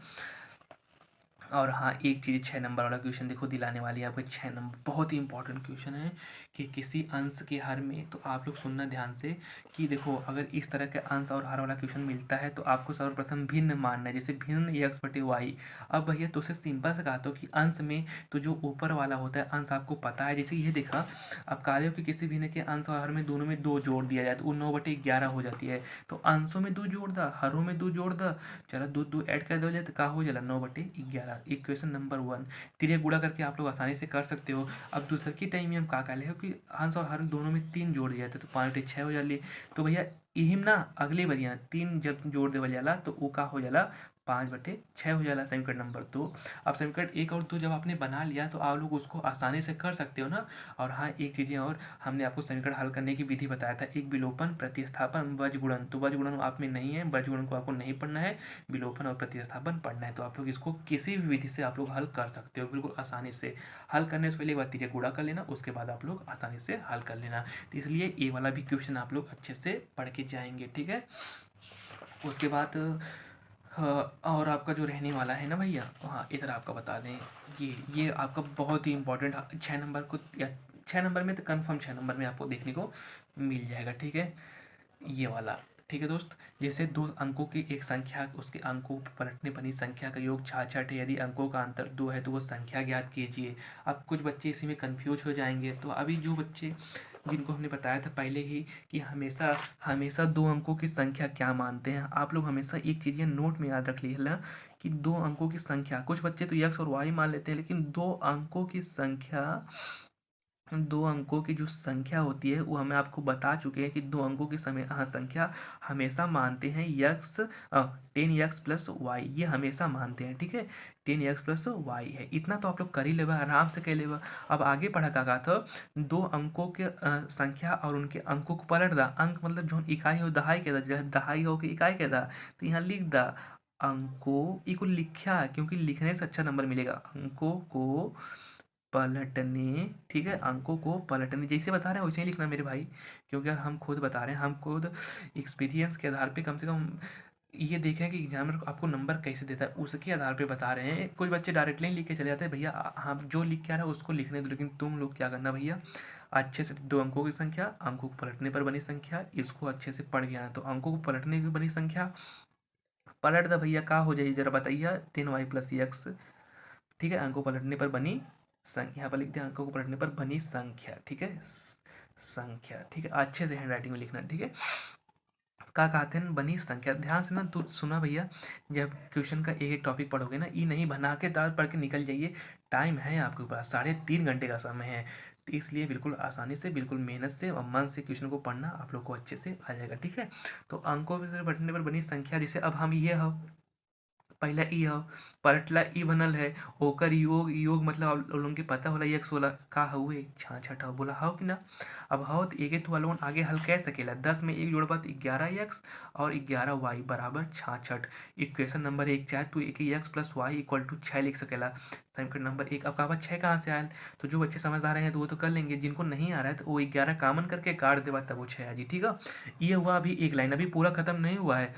और हाँ, एक चीज़ 6 नंबर वाला क्वेश्चन देखो दिलाने वाली है आपको। 6 नंबर बहुत ही इंपॉर्टेंट क्वेश्चन है कि किसी अंश के हर में, तो आप लोग सुनना ध्यान से कि देखो अगर इस तरह के अंश और हर वाला क्वेश्चन मिलता है तो आपको सर्वप्रथम भिन्न मानना है, जैसे भिन्न एक्स बटे वाई। अब भैया तो उसे सिंपल से कहा तो कि अंश में तो जो ऊपर वाला होता है अंश आपको पता है, जैसे ये देखा अब कार्यों के किसी भिन्न के अंश और हर में दोनों में 2 जोड़ दिया जाए तो वो 9/11 हो जाती है। तो अंशों में 2 जोड़ दा, हरों में 2 जोड़ दा, चलो 2 ऐड कर दो जाए तो का हो जाला 9/11। इक्वेशन नंबर 1 तिरे गुणा करके आप लोग आसानी से कर सकते हो। अब दूसर की टाइम में हम का ले हो कि अंश और हर दोनों में 3 जोड़ दिया जाता है तो 5/6 हो जाली। तो भैया इहिम ना अगले बढ़िया 3 जब जोड़ देवल जाला तो वो का हो जाला 5/6 हो जाला समीकरण नंबर 2। अब समीकरण 1 और 2 जब आपने बना लिया तो आप लोग उसको आसानी से कर सकते हो ना। और हाँ, एक चीज़ें और, हमने आपको समीकरण हल करने की विधि बताया था, एक विलोपन, प्रतिस्थापन, वज्रगुणन। तो वज्रगुणन आप में नहीं है, वज्रगुणन को आपको नहीं पढ़ना है, विलोपन और प्रतिस्थापन पढ़ना है। तो आप लोग इसको किसी भी विधि से आप लोग हल कर सकते हो बिल्कुल आसानी से। हल करने से पहले एक बार तिरे गुणा कर लेना, उसके बाद आप लोग आसानी से हल कर लेना। तो इसलिए ये वाला भी क्वेश्चन आप लोग अच्छे से पढ़ के जाएंगे, ठीक है। उसके बाद और आपका जो रहने वाला है ना भैया, हाँ इधर आपका बता दें, ये आपका बहुत ही इंपॉर्टेंट 6 नंबर को, या 6 नंबर में तो कंफर्म 6 नंबर में आपको देखने को मिल जाएगा, ठीक है। ये वाला ठीक है दोस्त। जैसे 2 अंकों की एक संख्या, उसके अंकों पलटने बनी संख्या का योग 66 है, यदि अंकों का अंतर 2 है तो वो संख्या ज्ञात कीजिए। अब कुछ बच्चे इसी में कंफ्यूज हो जाएंगे, तो अभी जो बच्चे जिनको हमने बताया था पहले ही कि हमेशा हमेशा 2 अंकों की संख्या क्या मानते हैं, आप लोग हमेशा एक चीज़ नोट में याद रख लीजिए कि 2 अंकों की संख्या, कुछ बच्चे तो एक्स और वाई मान लेते हैं, लेकिन 2 अंकों की संख्या, 2 अंकों की जो संख्या होती है वो हमें आपको बता चुके हैं कि 2 अंकों की संख्या हमेशा मानते हैं यक्स 10x+y, ये हमेशा मानते हैं, ठीक है। 10x+y है, इतना तो आप लोग कर ही लेगा, आराम से कर लेगा। अब आगे पढ़ा का कहा था 2 अंकों के संख्या और उनके अंकों को पलट दा, अंक मतलब जो इकाई हो दहाई के दा, दहाई हो के इकाई के दा, तो यहाँ लिख दा अंकों को लिखा, क्योंकि लिखने से अच्छा नंबर मिलेगा। अंकों को पलटने, ठीक है, अंकों को पलटने, जैसे बता रहे हैं वैसे ही लिखना मेरे भाई, क्योंकि यार हम खुद बता रहे हैं, हम खुद एक्सपीरियंस के आधार पे कम से कम ये देखें कि एग्जामिनर आपको नंबर कैसे देता है उसके आधार पे बता रहे हैं। कुछ बच्चे डायरेक्टली लिख के चले जाते हैं, भैया हम जो लिख के आ रहा है उसको लिखने दो, लेकिन तुम लोग क्या करना भैया, अच्छे से 2 अंकों की संख्या, अंकों को पलटने पर बनी संख्या, इसको अच्छे से पढ़ के आना। तो अंकों को पलटने की बनी संख्या पलट दो भैया, का हो जाएगी जरा बताइए, 10y+x, ठीक है। अंकों पलटने पर बनी संख्या, यहाँ पर लिखते हैं अंकों को पलटने पर बनी संख्या, ठीक है, संख्या, ठीक है, अच्छे से हैंड राइटिंग में लिखना, ठीक है। का कहते हैं बनी संख्या, ध्यान से ना तू सुना भैया, जब क्वेश्चन का एक एक टॉपिक पढ़ोगे ना, ये नहीं बना के दाल पढ़ के निकल जाइए, टाइम है आपके पास, 3.5 घंटे का समय है। तो इसलिए बिल्कुल आसानी से, बिल्कुल मेहनत से और मन से क्वेश्चन को पढ़ना, आप लोग को अच्छे से आ जाएगा, ठीक है। तो अंकों के पलटने पर बनी संख्या, जैसे अब हम ये हो पहला ई हो, पलटला ई बनल है, ओकर योग, योग मतलब आप लोगन के पता होला एक्स होला का हुए 66 हो, बोला हो कि ना। अब हो तो एक तो वालों आगे हल कह सकेला, 10 में 1 जोड़बा तो 11x और 11y बराबर 66। इक्वेशन नंबर 1 चाहे तो एक x+y=6 लिख सकेला। समीकरण नंबर 1। अब कहा 6 कहाँ से आयल, तो जो बच्चे समझदार हैं तो वो तो कर लेंगे, जिनको नहीं आ रहा है तो वो 11 कामन करके काट देवा तब वो 6 आ जी, ठीक है। ये हुआ अभी एक लाइन, अभी पूरा खत्म नहीं हुआ है।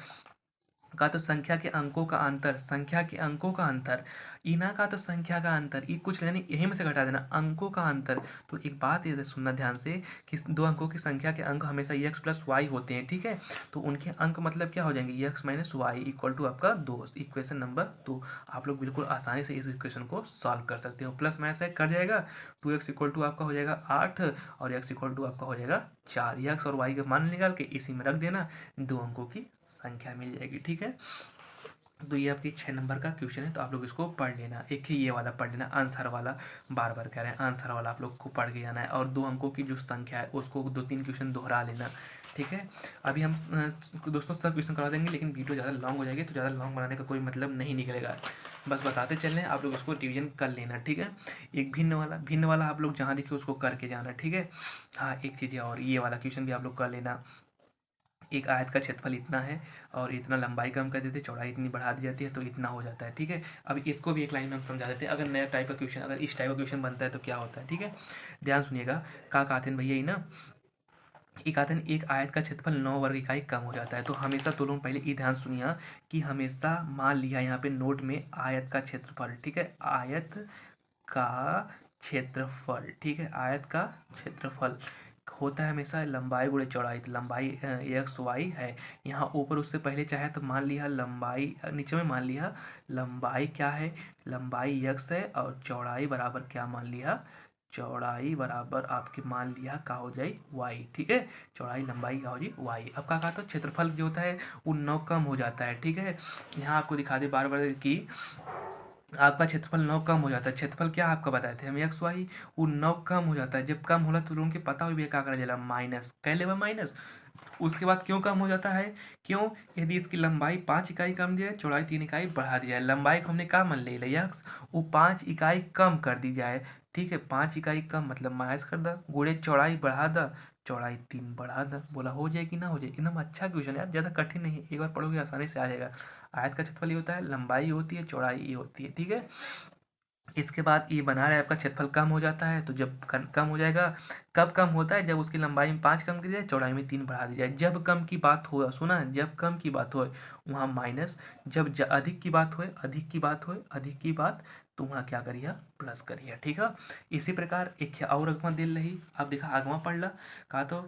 का तो संख्या के अंकों का अंतर, संख्या के अंकों का अंतर, इना का तो संख्या का अंतर, ये कुछ नहीं, यही में से घटा देना अंकों का अंतर। तो एक बात ये सुनना ध्यान से कि 2 अंकों की संख्या के अंक हमेशा x+y होते हैं, ठीक है। तो उनके अंक मतलब क्या हो जाएंगे, x-y आपका 2, इक्वेशन नंबर 2। आप लोग बिल्कुल आसानी से इस इक्वेशन को सॉल्व कर सकते हो, प्लस माइनस कर जाएगा, 2x आपका हो जाएगा 8 और x आपका हो जाएगा 4, x और y का मान निकाल के इसी में रख देना, 2 अंकों की संख्या मिल जाएगी, ठीक है। तो ये आपकी 6 नंबर का क्वेश्चन है, तो आप लोग इसको पढ़ लेना। एक ही ये वाला पढ़ लेना, आंसर वाला, बार बार कह रहे हैं आंसर वाला आप लोग को पढ़ के जाना है, और 2 अंकों की जो संख्या है उसको 2-3 क्वेश्चन दोहरा लेना, ठीक है। अभी हम दोस्तों सब क्वेश्चन करा देंगे, लेकिन वीडियो ज़्यादा लॉन्ग हो जाएगी, तो ज़्यादा लॉन्ग बनाने का कोई मतलब नहीं निकलेगा, बस बताते चल रहे हैं, आप लोग उसको रिवीजन कर लेना, ठीक है। एक भिन्न वाला आप लोग जहाँ दिखे उसको करके जाना, ठीक है। हाँ, एक चीज़ और, ये वाला क्वेश्चन भी आप लोग कर लेना। एक आयत का क्षेत्रफल इतना है और इतना लंबाई कम कर देते, चौड़ाई इतनी बढ़ा दी जाती है तो इतना हो जाता है, ठीक है। अब इसको भी एक लाइन में हम समझा देते हैं, अगर नया टाइप का क्वेश्चन, अगर इस टाइप का क्वेश्चन बनता है तो क्या होता है, ठीक है। ध्यान सुनिएगा, का कहते हैं भैया ना एक आता है एक आयत का क्षेत्रफल 9 वर्ग इकाई कम हो जाता है। तो हमेशा तो लोग पहले ये ध्यान सुनिए कि हमेशा मान लिया यहाँ पे नोट में आयत का क्षेत्रफल, ठीक है, आयत का क्षेत्रफल, ठीक है, आयत का क्षेत्रफल होता है हमेशा लंबाई गुणे चौड़ाई। तो लंबाई एक्स वाई है, यहाँ ऊपर उससे पहले चाहे तो मान लिया लंबाई, नीचे में मान लिया लंबाई क्या है, लंबाई एक्स है, और चौड़ाई बराबर क्या मान लिया, चौड़ाई बराबर आपके मान लिया का हो जाए वाई, ठीक है, चौड़ाई लंबाई का हो जाए वाई। अब क्या कहा तो क्षेत्रफल जो होता है वो 9 कम हो जाता है, ठीक है। यहाँ आपको दिखा दे बार बार कि आपका क्षेत्रफल 9 कम हो जाता है। क्षेत्रफल क्या आपका बताए थे हम एक्स वाई, वो 9 कम हो जाता है। जब कम होला तो लोगों के पता हुई क्या करा जाला, माइनस कह लेवा माइनस। उसके बाद क्यों कम हो जाता है, क्यों, यदि इसकी लंबाई 5 इकाई कम दी जाए, चौड़ाई 3 इकाई बढ़ा दी जाए, लंबाई को हमने क्या मान लिया एक्स, वो 5 इकाई कम कर दी जाए, ठीक है, 5 इकाई कम मतलब माइनस कर दा, गुणे चौड़ाई बढ़ा दा, चौड़ाई 3 बढ़ा दा, बोला हो जाए कि ना हो जाए। एकदम अच्छा क्वेश्चन यार, ज़्यादा कठिन नहीं है, एक बार पढ़ोगे आसानी से आ जाएगा। आयत का क्षेत्रफल ये होता है, लंबाई होती है, चौड़ाई ये होती है, ठीक है। इसके बाद ये बना रहा है आपका क्षेत्रफल कम हो जाता है, तो जब कम हो जाएगा, कब कम होता है, जब उसकी लंबाई में 5 कम की जाए, चौड़ाई में 3 बढ़ा दी जाए। जब कम की बात हो, सुना, जब कम की बात हो वहाँ माइनस, जब अधिक की बात हो, अधिक की बात हो, अधिक की बात, तो वहाँ क्या करिए, प्लस करिए, ठीक है। इसी प्रकार एक और अगमा दिल रही, अब देखा अगमा पढ़ ला, कहा तो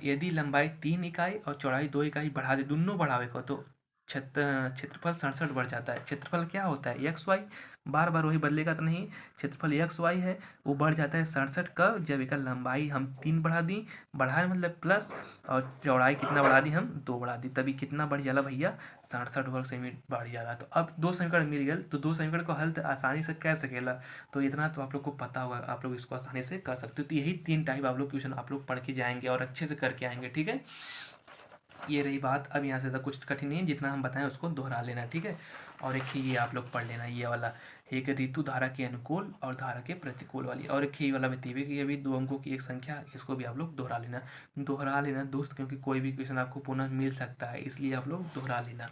यदि लंबाई 3 इकाई और चौड़ाई 2 इकाई बढ़ा दे, दोनों बढ़ावे को, तो क्षेत्रफल 67 बढ़ जाता है। क्षेत्रफल क्या होता है, एक्स वाई, बार बार वही बदलेगा तो नहीं, क्षेत्रफल एक्स वाई है, वो बढ़ जाता है 67 कब, जब एक लंबाई हम 3 बढ़ा दी, बढ़ाए मतलब प्लस, और चौड़ाई कितना बढ़ा दी, हम 2 बढ़ा दी, तभी कितना बढ़ जाला भैया, 67 वर्ग सेंटीमीटर बढ़ जाला। तो अब 2 समीकरण मिल गए, तो 2 समीकरण को हल तो आसानी से कर सकेला। तो इतना तो आप लोग को पता होगा, आप लोग इसको आसानी से कर सकते हो। तो यही 3 टाइप आप लोग क्वेश्चन आप लोग पढ़ के जाएंगे और अच्छे से करके आएंगे, ठीक है। ये रही बात। अब यहाँ से तो कुछ कठिन नहीं है, जितना हम बताएं उसको दोहरा लेना, ठीक है। और एक ये आप लोग पढ़ लेना, ये वाला एक ऋतु धारा के अनुकूल और धारा के प्रतिकूल वाली, और एक ये वाला बताइए कि ये भी 2 अंकों की एक संख्या, इसको भी आप लोग दोहरा लेना दोस्त, क्योंकि कोई भी क्वेश्चन आपको पुनः मिल सकता है, इसलिए आप लोग दोहरा लेना।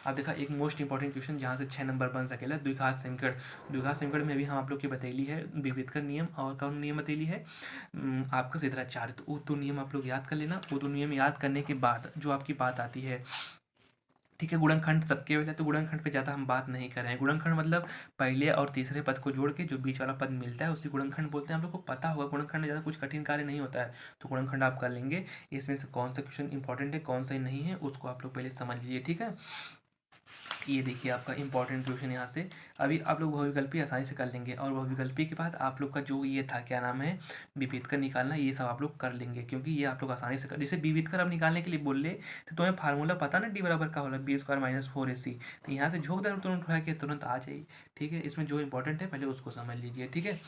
अब देखा एक मोस्ट इंपॉर्टेंट क्वेश्चन जहाँ से 6 नंबर बन सकेला, द्विघात समीकरण। द्विघात समीकरण में भी हम आप लोग की बतैली है विभेदकर नियम, और कौन नियम बतैली है, आपका सिद्धाचार्य। तो वो 2 नियम आप लोग याद कर लेना। वो 2 नियम याद करने के बाद जो आपकी बात आती है, ठीक है, गुणनखंड सबके वाला, तो गुणनखंड पे ज़्यादा हम बात नहीं कर रहे हैं। गुणनखंड मतलब पहले और तीसरे पद को जोड़ के जो बीच वाला पद मिलता है उसी गुणनखंड बोलते हैं। आप लोग को पता होगा गुणनखंड में ज़्यादा कुछ कठिन कार्य नहीं होता है, तो गुणनखंड आप कर लेंगे। इसमें से कौन सा क्वेश्चन इंपॉर्टेंट है कौन सा नहीं है उसको आप लोग पहले समझ लीजिए, ठीक है। ये देखिए आपका इंपॉर्टेंट क्वेश्चन यहाँ से, अभी आप लोग बहुविकल्पी आसानी से कर लेंगे, और बहुविकल्पी के बाद आप लोग का जो ये था क्या नाम है, विभेदकर निकालना, ये सब आप लोग कर लेंगे, क्योंकि ये आप लोग आसानी से कर, जैसे विभेदकर अब निकालने के लिए बोल ले तो तुम्हें फार्मूला पता ना, डी बराबर का होला बी स्क्वायर माइनस 4ac, तो यहाँ से झोंक दे तुरंत उठा के तुरंत आ जाइए, ठीक है। इसमें जो इंपॉर्टेंट है पहले उसको समझ लीजिए, ठीक है।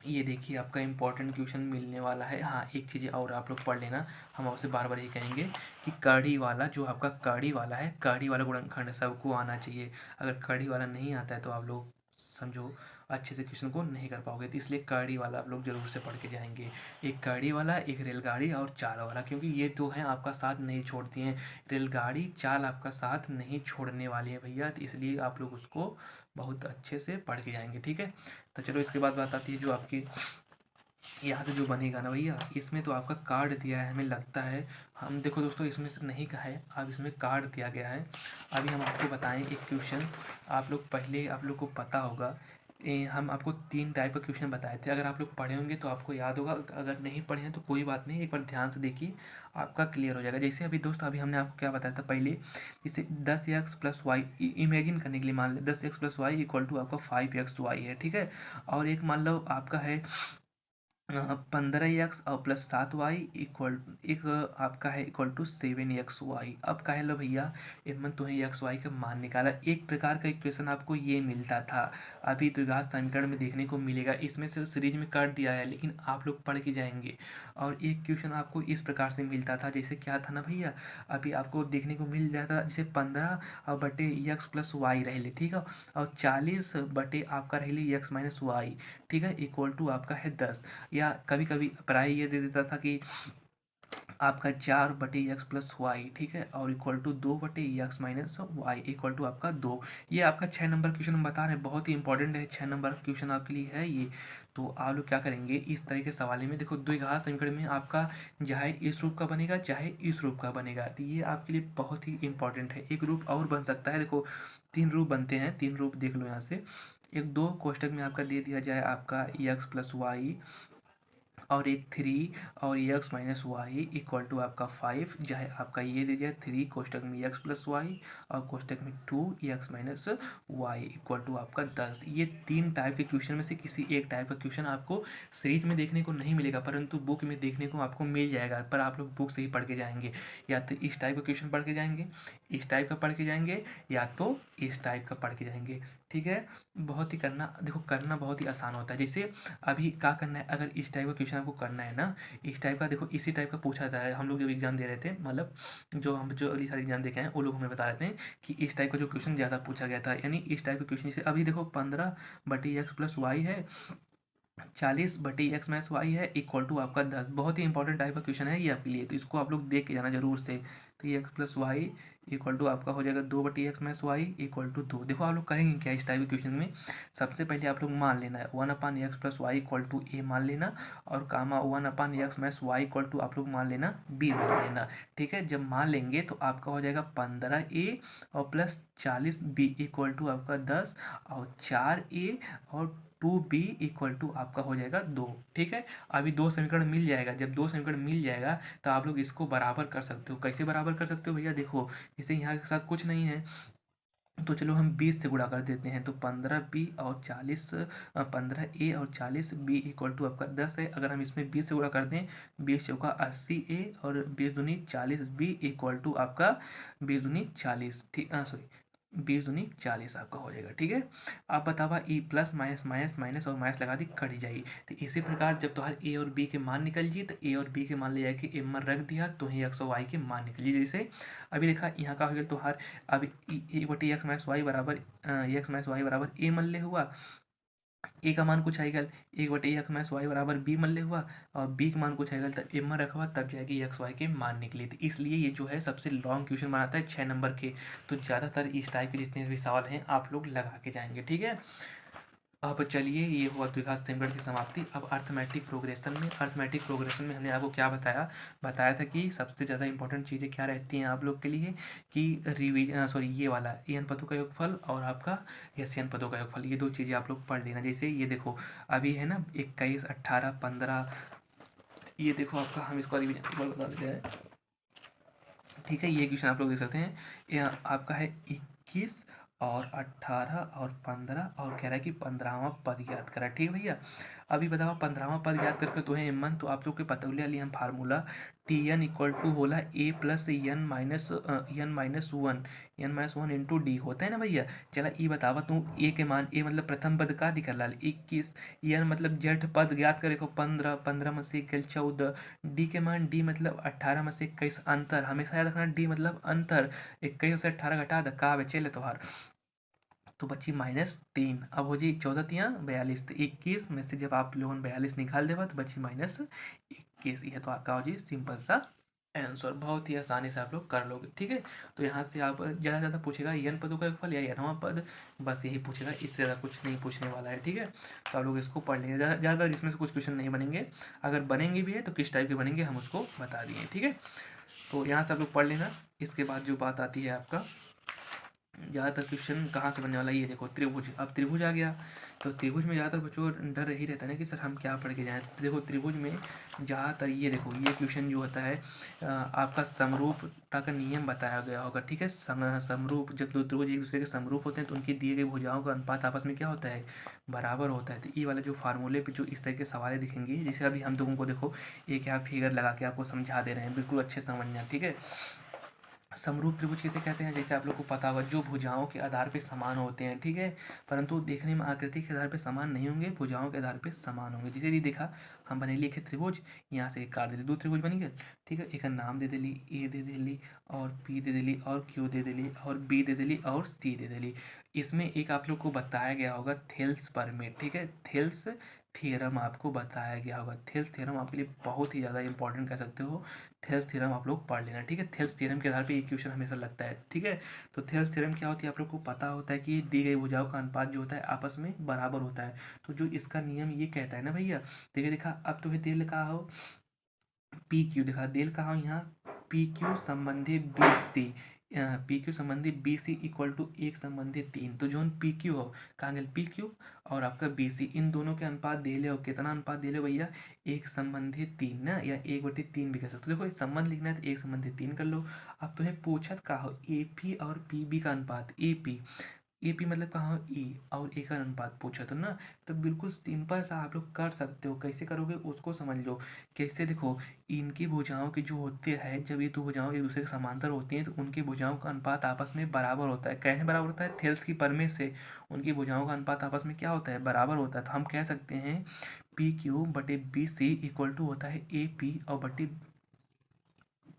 ये देखिए आपका इंपॉर्टेंट क्वेश्चन मिलने वाला है। हाँ एक चीज़ और आप लोग पढ़ लेना, हम आपसे बार बार ये कहेंगे कि कड़ी वाला जो आपका कड़ी वाला है, कड़ी वाला गुणनखंड सबको आना चाहिए। अगर कड़ी वाला नहीं आता है तो आप लोग समझो अच्छे से क्वेश्चन को नहीं कर पाओगे, तो इसलिए कड़ी वाला आप लोग जरूर से पढ़ के जाएंगे। एक कड़ी वाला, एक रेलगाड़ी और चाल वाला, क्योंकि ये दो हैं आपका साथ नहीं छोड़ती हैं। रेलगाड़ी चाल आपका साथ नहीं छोड़ने वाली है भैया, तो इसलिए आप लोग उसको बहुत अच्छे से पढ़ के जाएंगे, ठीक है। तो चलो इसके बाद बात आती है जो आपकी यहाँ से जो बनेगा ना भैया, इसमें तो आपका कार्ड दिया है हमें लगता है, हम देखो दोस्तों इसमें से नहीं कहा है, अब इसमें कार्ड दिया गया है। अभी हम आपको बताएं एक क्वेश्चन, आप लोग पहले आप लोग को पता होगा, हम आपको 3 टाइप का क्वेश्चन बताए थे। अगर आप लोग पढ़े होंगे तो आपको याद होगा, अगर नहीं पढ़े हैं तो कोई बात नहीं, एक बार ध्यान से देखिए आपका क्लियर हो जाएगा। जैसे अभी दोस्तों अभी हमने आपको क्या बताया था पहले, जैसे 10x प्लस वाई, इमेजिन करने के लिए मान लें 10x plus Y equal to आपका 5xy है, ठीक है। और एक मान लो आपका है 15x और प्लस 7y इक्वल, एक आपका है इक्वल टू 7xy। अब कहे लो भैया इनमें तुम्हें एक्स वाई का मान निकाला, एक प्रकार का इक्वेशन आपको ये मिलता था, अभी द्विघात समीकरण में देखने को मिलेगा। इसमें से सीरीज में काट दिया है लेकिन आप लोग पढ़ के जाएंगे। और एक क्वेश्चन आपको इस प्रकार से मिलता था, जैसे क्या था ना भैया, अभी आपको देखने को मिल जाता था जैसे 15 और बटे एक्स प्लस वाई रह ले, ठीक है, और 40 बटे आपका रह ले एक्स माइनस वाई, ठीक है, इक्वल टू आपका है 10। या कभी कभी प्राय ये दे देता था कि आपका 4/x+y, ठीक है, और equal to 2/x-y equal to आपका 2। ये आपका 6 नंबर क्वेश्चन हम बता रहे हैं, बहुत ही इंपॉर्टेंट है, 6 नंबर क्वेश्चन आपके लिए है ये। तो आप लोग क्या करेंगे इस तरह के सवाल में, देखो द्विघात समीकरण में आपका चाहे इस रूप का बनेगा चाहे इस रूप का बनेगा, तो ये आपके लिए बहुत ही इंपॉर्टेंट है। एक रूप और बन सकता है, देखो 3 रूप बनते हैं, 3 रूप देख लो यहाँ से। एक 2 कोष्टक में आपका दे दिया जाए आपका x+y, और एक 3 और x-y इक्वल टू आपका 5, चाहे आपका ये दे दिया 3 कोष्टक में x+y और कोष्टक में 2x-y इक्वल टू आपका 10। ये 3 टाइप के क्वेश्चन में से किसी एक टाइप का क्वेश्चन आपको सीरीज में देखने को नहीं मिलेगा, परंतु बुक में देखने को आपको मिल जाएगा। पर आप लोग बुक से ही पढ़ के जाएंगे, या तो इस टाइप का क्वेश्चन पढ़ के जाएंगे, इस टाइप का पढ़ के जाएंगे, या तो इस टाइप का पढ़ के जाएंगे, ठीक है। बहुत ही करना, देखो करना बहुत ही आसान होता है। जैसे अभी क्या करना है, अगर इस टाइप का क्वेश्चन आपको करना है ना, इस टाइप का, देखो इसी टाइप का पूछा जाता है। हम लोग जब एग्जाम दे रहे थे, मतलब जो अगली साल एग्जाम दे के आए वो लोग हमें बता रहे थे कि इस टाइप का जो क्वेश्चन ज़्यादा पूछा गया था, यानी इस टाइप का क्वेश्चन। जैसे अभी देखो 15/x+y है, 40/x-y है इक्वल टू आपका 10। बहुत ही इंपॉर्टेंट टाइप का क्वेश्चन है ये आपके लिए, तो इसको आप लोग देख के जाना जरूर से। तो ये x+y इक्वल टू आपका हो जाएगा 2/x-y इक्वल टू 2। देखो आप लोग करेंगे क्या इस टाइप के क्वेश्चन में, सबसे पहले आप लोग मान लेना है 1/x+y इक्वल टू a मान लेना, और कामा 1/x-y इक्वल टू आप लोग मान लेना b मान लेना, ठीक है। जब मान लेंगे तो आपका हो जाएगा 15a और प्लस 40b इक्वल टू आपका 10, और 4a और 2b इक्वल टू आपका हो जाएगा 2, ठीक है। अभी 2 समीकरण मिल जाएगा, जब 2 समीकरण मिल जाएगा तो आप लोग इसको बराबर कर सकते हो। कैसे बराबर कर सकते हो भैया, देखो जैसे यहाँ के साथ कुछ नहीं है, तो चलो हम 20 से गुणा कर देते हैं, तो 15b और 40, 15a और 40b इक्वल टू आपका 10 है। अगर हम इसमें 20 से गुणा कर दें, 20 × 80a और 20 × 40b इक्वल टू आपका 20 × 40, ठीक, सॉरी 20 × 40 आपका हो जाएगा, ठीक है। आप बतावा E plus minus minus minus और माइनस लगा दी, कट जाएगी। तो इसी प्रकार जब तुम्हारे ए और बी के मान निकल जी, तो ए और बी के मान ले जाके ए में रख दिया, तो ही एक्स और वाई के मान निकल जी। जैसे अभी देखा यहाँ का हो गया तुम्हार, अब ए बटी एक्स माइनस वाई बराबर ए मान ले हुआ, ए का मान कुछ आएगा 1/x-y बराबर बी मान ले हुआ, और बी का मान कुछ आएगा तब एम में रखा हुआ, तब जाएगी एक्स वाई के मान निकले। तो इसलिए ये जो है सबसे लॉन्ग क्वेश्चन बनाता है 6 नंबर के। तो ज़्यादातर इस टाइप के जितने भी सवाल हैं आप लोग लगा के जाएंगे, ठीक है। अब चलिए, ये हुआ द्विघात समीकरण की समाप्ति। अब अर्थमेटिक प्रोग्रेशन में हमने आपको क्या बताया था कि सबसे ज़्यादा इंपॉर्टेंट चीज़ें क्या रहती हैं आप लोग के लिए, कि ये वाला एन पदों का योगफल और आपका एन पदों का योगफल, ये 2 चीज़ें आप लोग पढ़ लेना। जैसे ये देखो अभी है ना 21, 18, 15, ये देखो आपका, हम इसको रिवीजन एक बार बता देते हैं, ठीक है। ये क्वेश्चन आप लोग देख सकते हैं, यह आपका है 21 और 18 और 15, और कह रहा है कि 15वां पद ज्ञात करा, ठीक है भैया। अभी बताओ 15वां पद ज्ञात करके तो है एम1, तो आप लोग के पतौलिया लिए हम formula T N equal to होला A plus N minus one into D होता है ना भैया। चला ये बतावा तू ए के मान, ए मतलब प्रथम पद का दिखा लाल 21, एन मतलब जेठ पद ज्ञात करे को 15, 15 में से इक्वल 14, डी के मान डी मतलब 18 में से 21 अंतर, हमेशा याद रखना डी मतलब अंतर, 21 से 18 घटा द का बचे ले तोहार, तो बची -3। अब हो जी 14 तिया 42, तो 21 में से जब आप लोगों ने 42 निकाल देगा तो बची -21। यह तो आपका हो जी सिंपल सा आंसर, बहुत ही आसानी से आप लोग कर लोगे, ठीक है। तो यहाँ से आप ज़्यादा से ज़्यादा पूछेगा एन पदों का योगफल या nवां पद, बस यही पूछेगा, इससे ज़्यादा कुछ नहीं पूछने वाला है, ठीक है। तो आप लोग इसको पढ़ लेंगे, ज़्यादा इसमें से कुछ क्वेश्चन नहीं बनेंगे, अगर बनेंगे भी है तो किस टाइप के बनेंगे हम उसको बता दिए, ठीक है। तो यहाँ से आप लोग पढ़ लेना। इसके बाद जो बात आती है आपका, ज़्यादातर क्वेश्चन कहाँ से बनने वाला है, ये देखो त्रिभुज। अब त्रिभुज आ गया, तो त्रिभुज में ज़्यादातर बच्चों को डर यही रहता है ना कि सर हम क्या पढ़ के जाएँ। तो देखो त्रिभुज में ज़्यादातर ये देखो, ये क्वेश्चन जो होता है आपका समरूपता का नियम बताया गया होगा, ठीक है। समरूप, जब दो त्रिभुज एक दूसरे के समरूप होते हैं तो उनकी दिए गई भुजाओं का अनुपात आपस में क्या होता है, बराबर होता है। तो ये वाला जो फार्मूले पे जो इस तरह के सवाल दिखेंगे, जैसे अभी हम लोगों को देखो एक यहाँ फिगर लगा के आपको समझा दे रहे हैं, बिल्कुल अच्छे समझना, ठीक है। समरूप त्रिभुज किसे कहते हैं, जैसे आप लोग को पता होगा, जो भुजाओं के आधार पे समान होते हैं, ठीक है, परंतु देखने में आकृति के आधार पे समान नहीं होंगे, भुजाओं के आधार पे समान होंगे। जैसे ये देखा, हम बने लिखे त्रिभुज, यहाँ से एक काट दे दी, 2 त्रिभुज बन गए, ठीक है। एक नाम दे दिली, ए दे दिली और पी दे दिली और क्यू दे दिली और बी दे दिली और सी दे दिली। इसमें एक आप लोग को बताया गया होगा थेल्स परमिट, ठीक है, थेल्स थ्योरम आपको बताया गया होगा। थेल्स थ्योरम आपके लिए बहुत ही ज़्यादा इंपॉर्टेंट कह सकते हो। थेल्स थ्योरम आप लोग पढ़ लेना, ठीक है। थेल्स थ्योरम के आधार पे ये क्वेश्चन हमेशा लगता है, ठीक है। तो थेल्स थ्योरम क्या होती है, आप लोग को पता होता है कि दी गई भुजाओं का अनुपात जो होता है आपस में बराबर होता है। तो जो इसका नियम ये कहता है ना भैया, देखिए देखा, अब तुम्हें दिल कहा हो पी क्यू, देखा दिल कहा हो यहाँ पी क्यू संबंधी बी सी, पी क्यू संबंधी बी सी इक्वल टू एक संबंधी तीन। तो जो पी क्यू हो, कहाँ गया पी क्यू और आपका बी सी, इन दोनों के अनुपात दे ले हो, कितना अनुपात दे ले भैया, एक संबंधी तीन ना, या एक बटे तीन भी कह सकते हो। देखो संबंध लिखना है तो एक संबंधी तीन कर लो। अब तुम्हें पूछत का हो ए पी और पी बी का अनुपात, ए पी, ए पी मतलब कहाँ ई और ए का अनुपात पूछा तो ना। तो बिल्कुल सिंपल सा आप लोग कर सकते हो, कैसे करोगे उसको समझ लो। कैसे, देखो इनकी भुजाओं की जो होते हैं, जब ये दो भुजाओं एक दूसरे के समांतर होती हैं तो उनकी भुजाओं का अनुपात आपस में बराबर होता है। कैसे बराबर होता है, थेल्स की प्रमेय से उनकी भुजाओं का अनुपात आपस में क्या होता है, बराबर होता है। तो हम कह सकते हैं पी क्यू बटे बी सी इक्वल टू होता है ए पी और बटे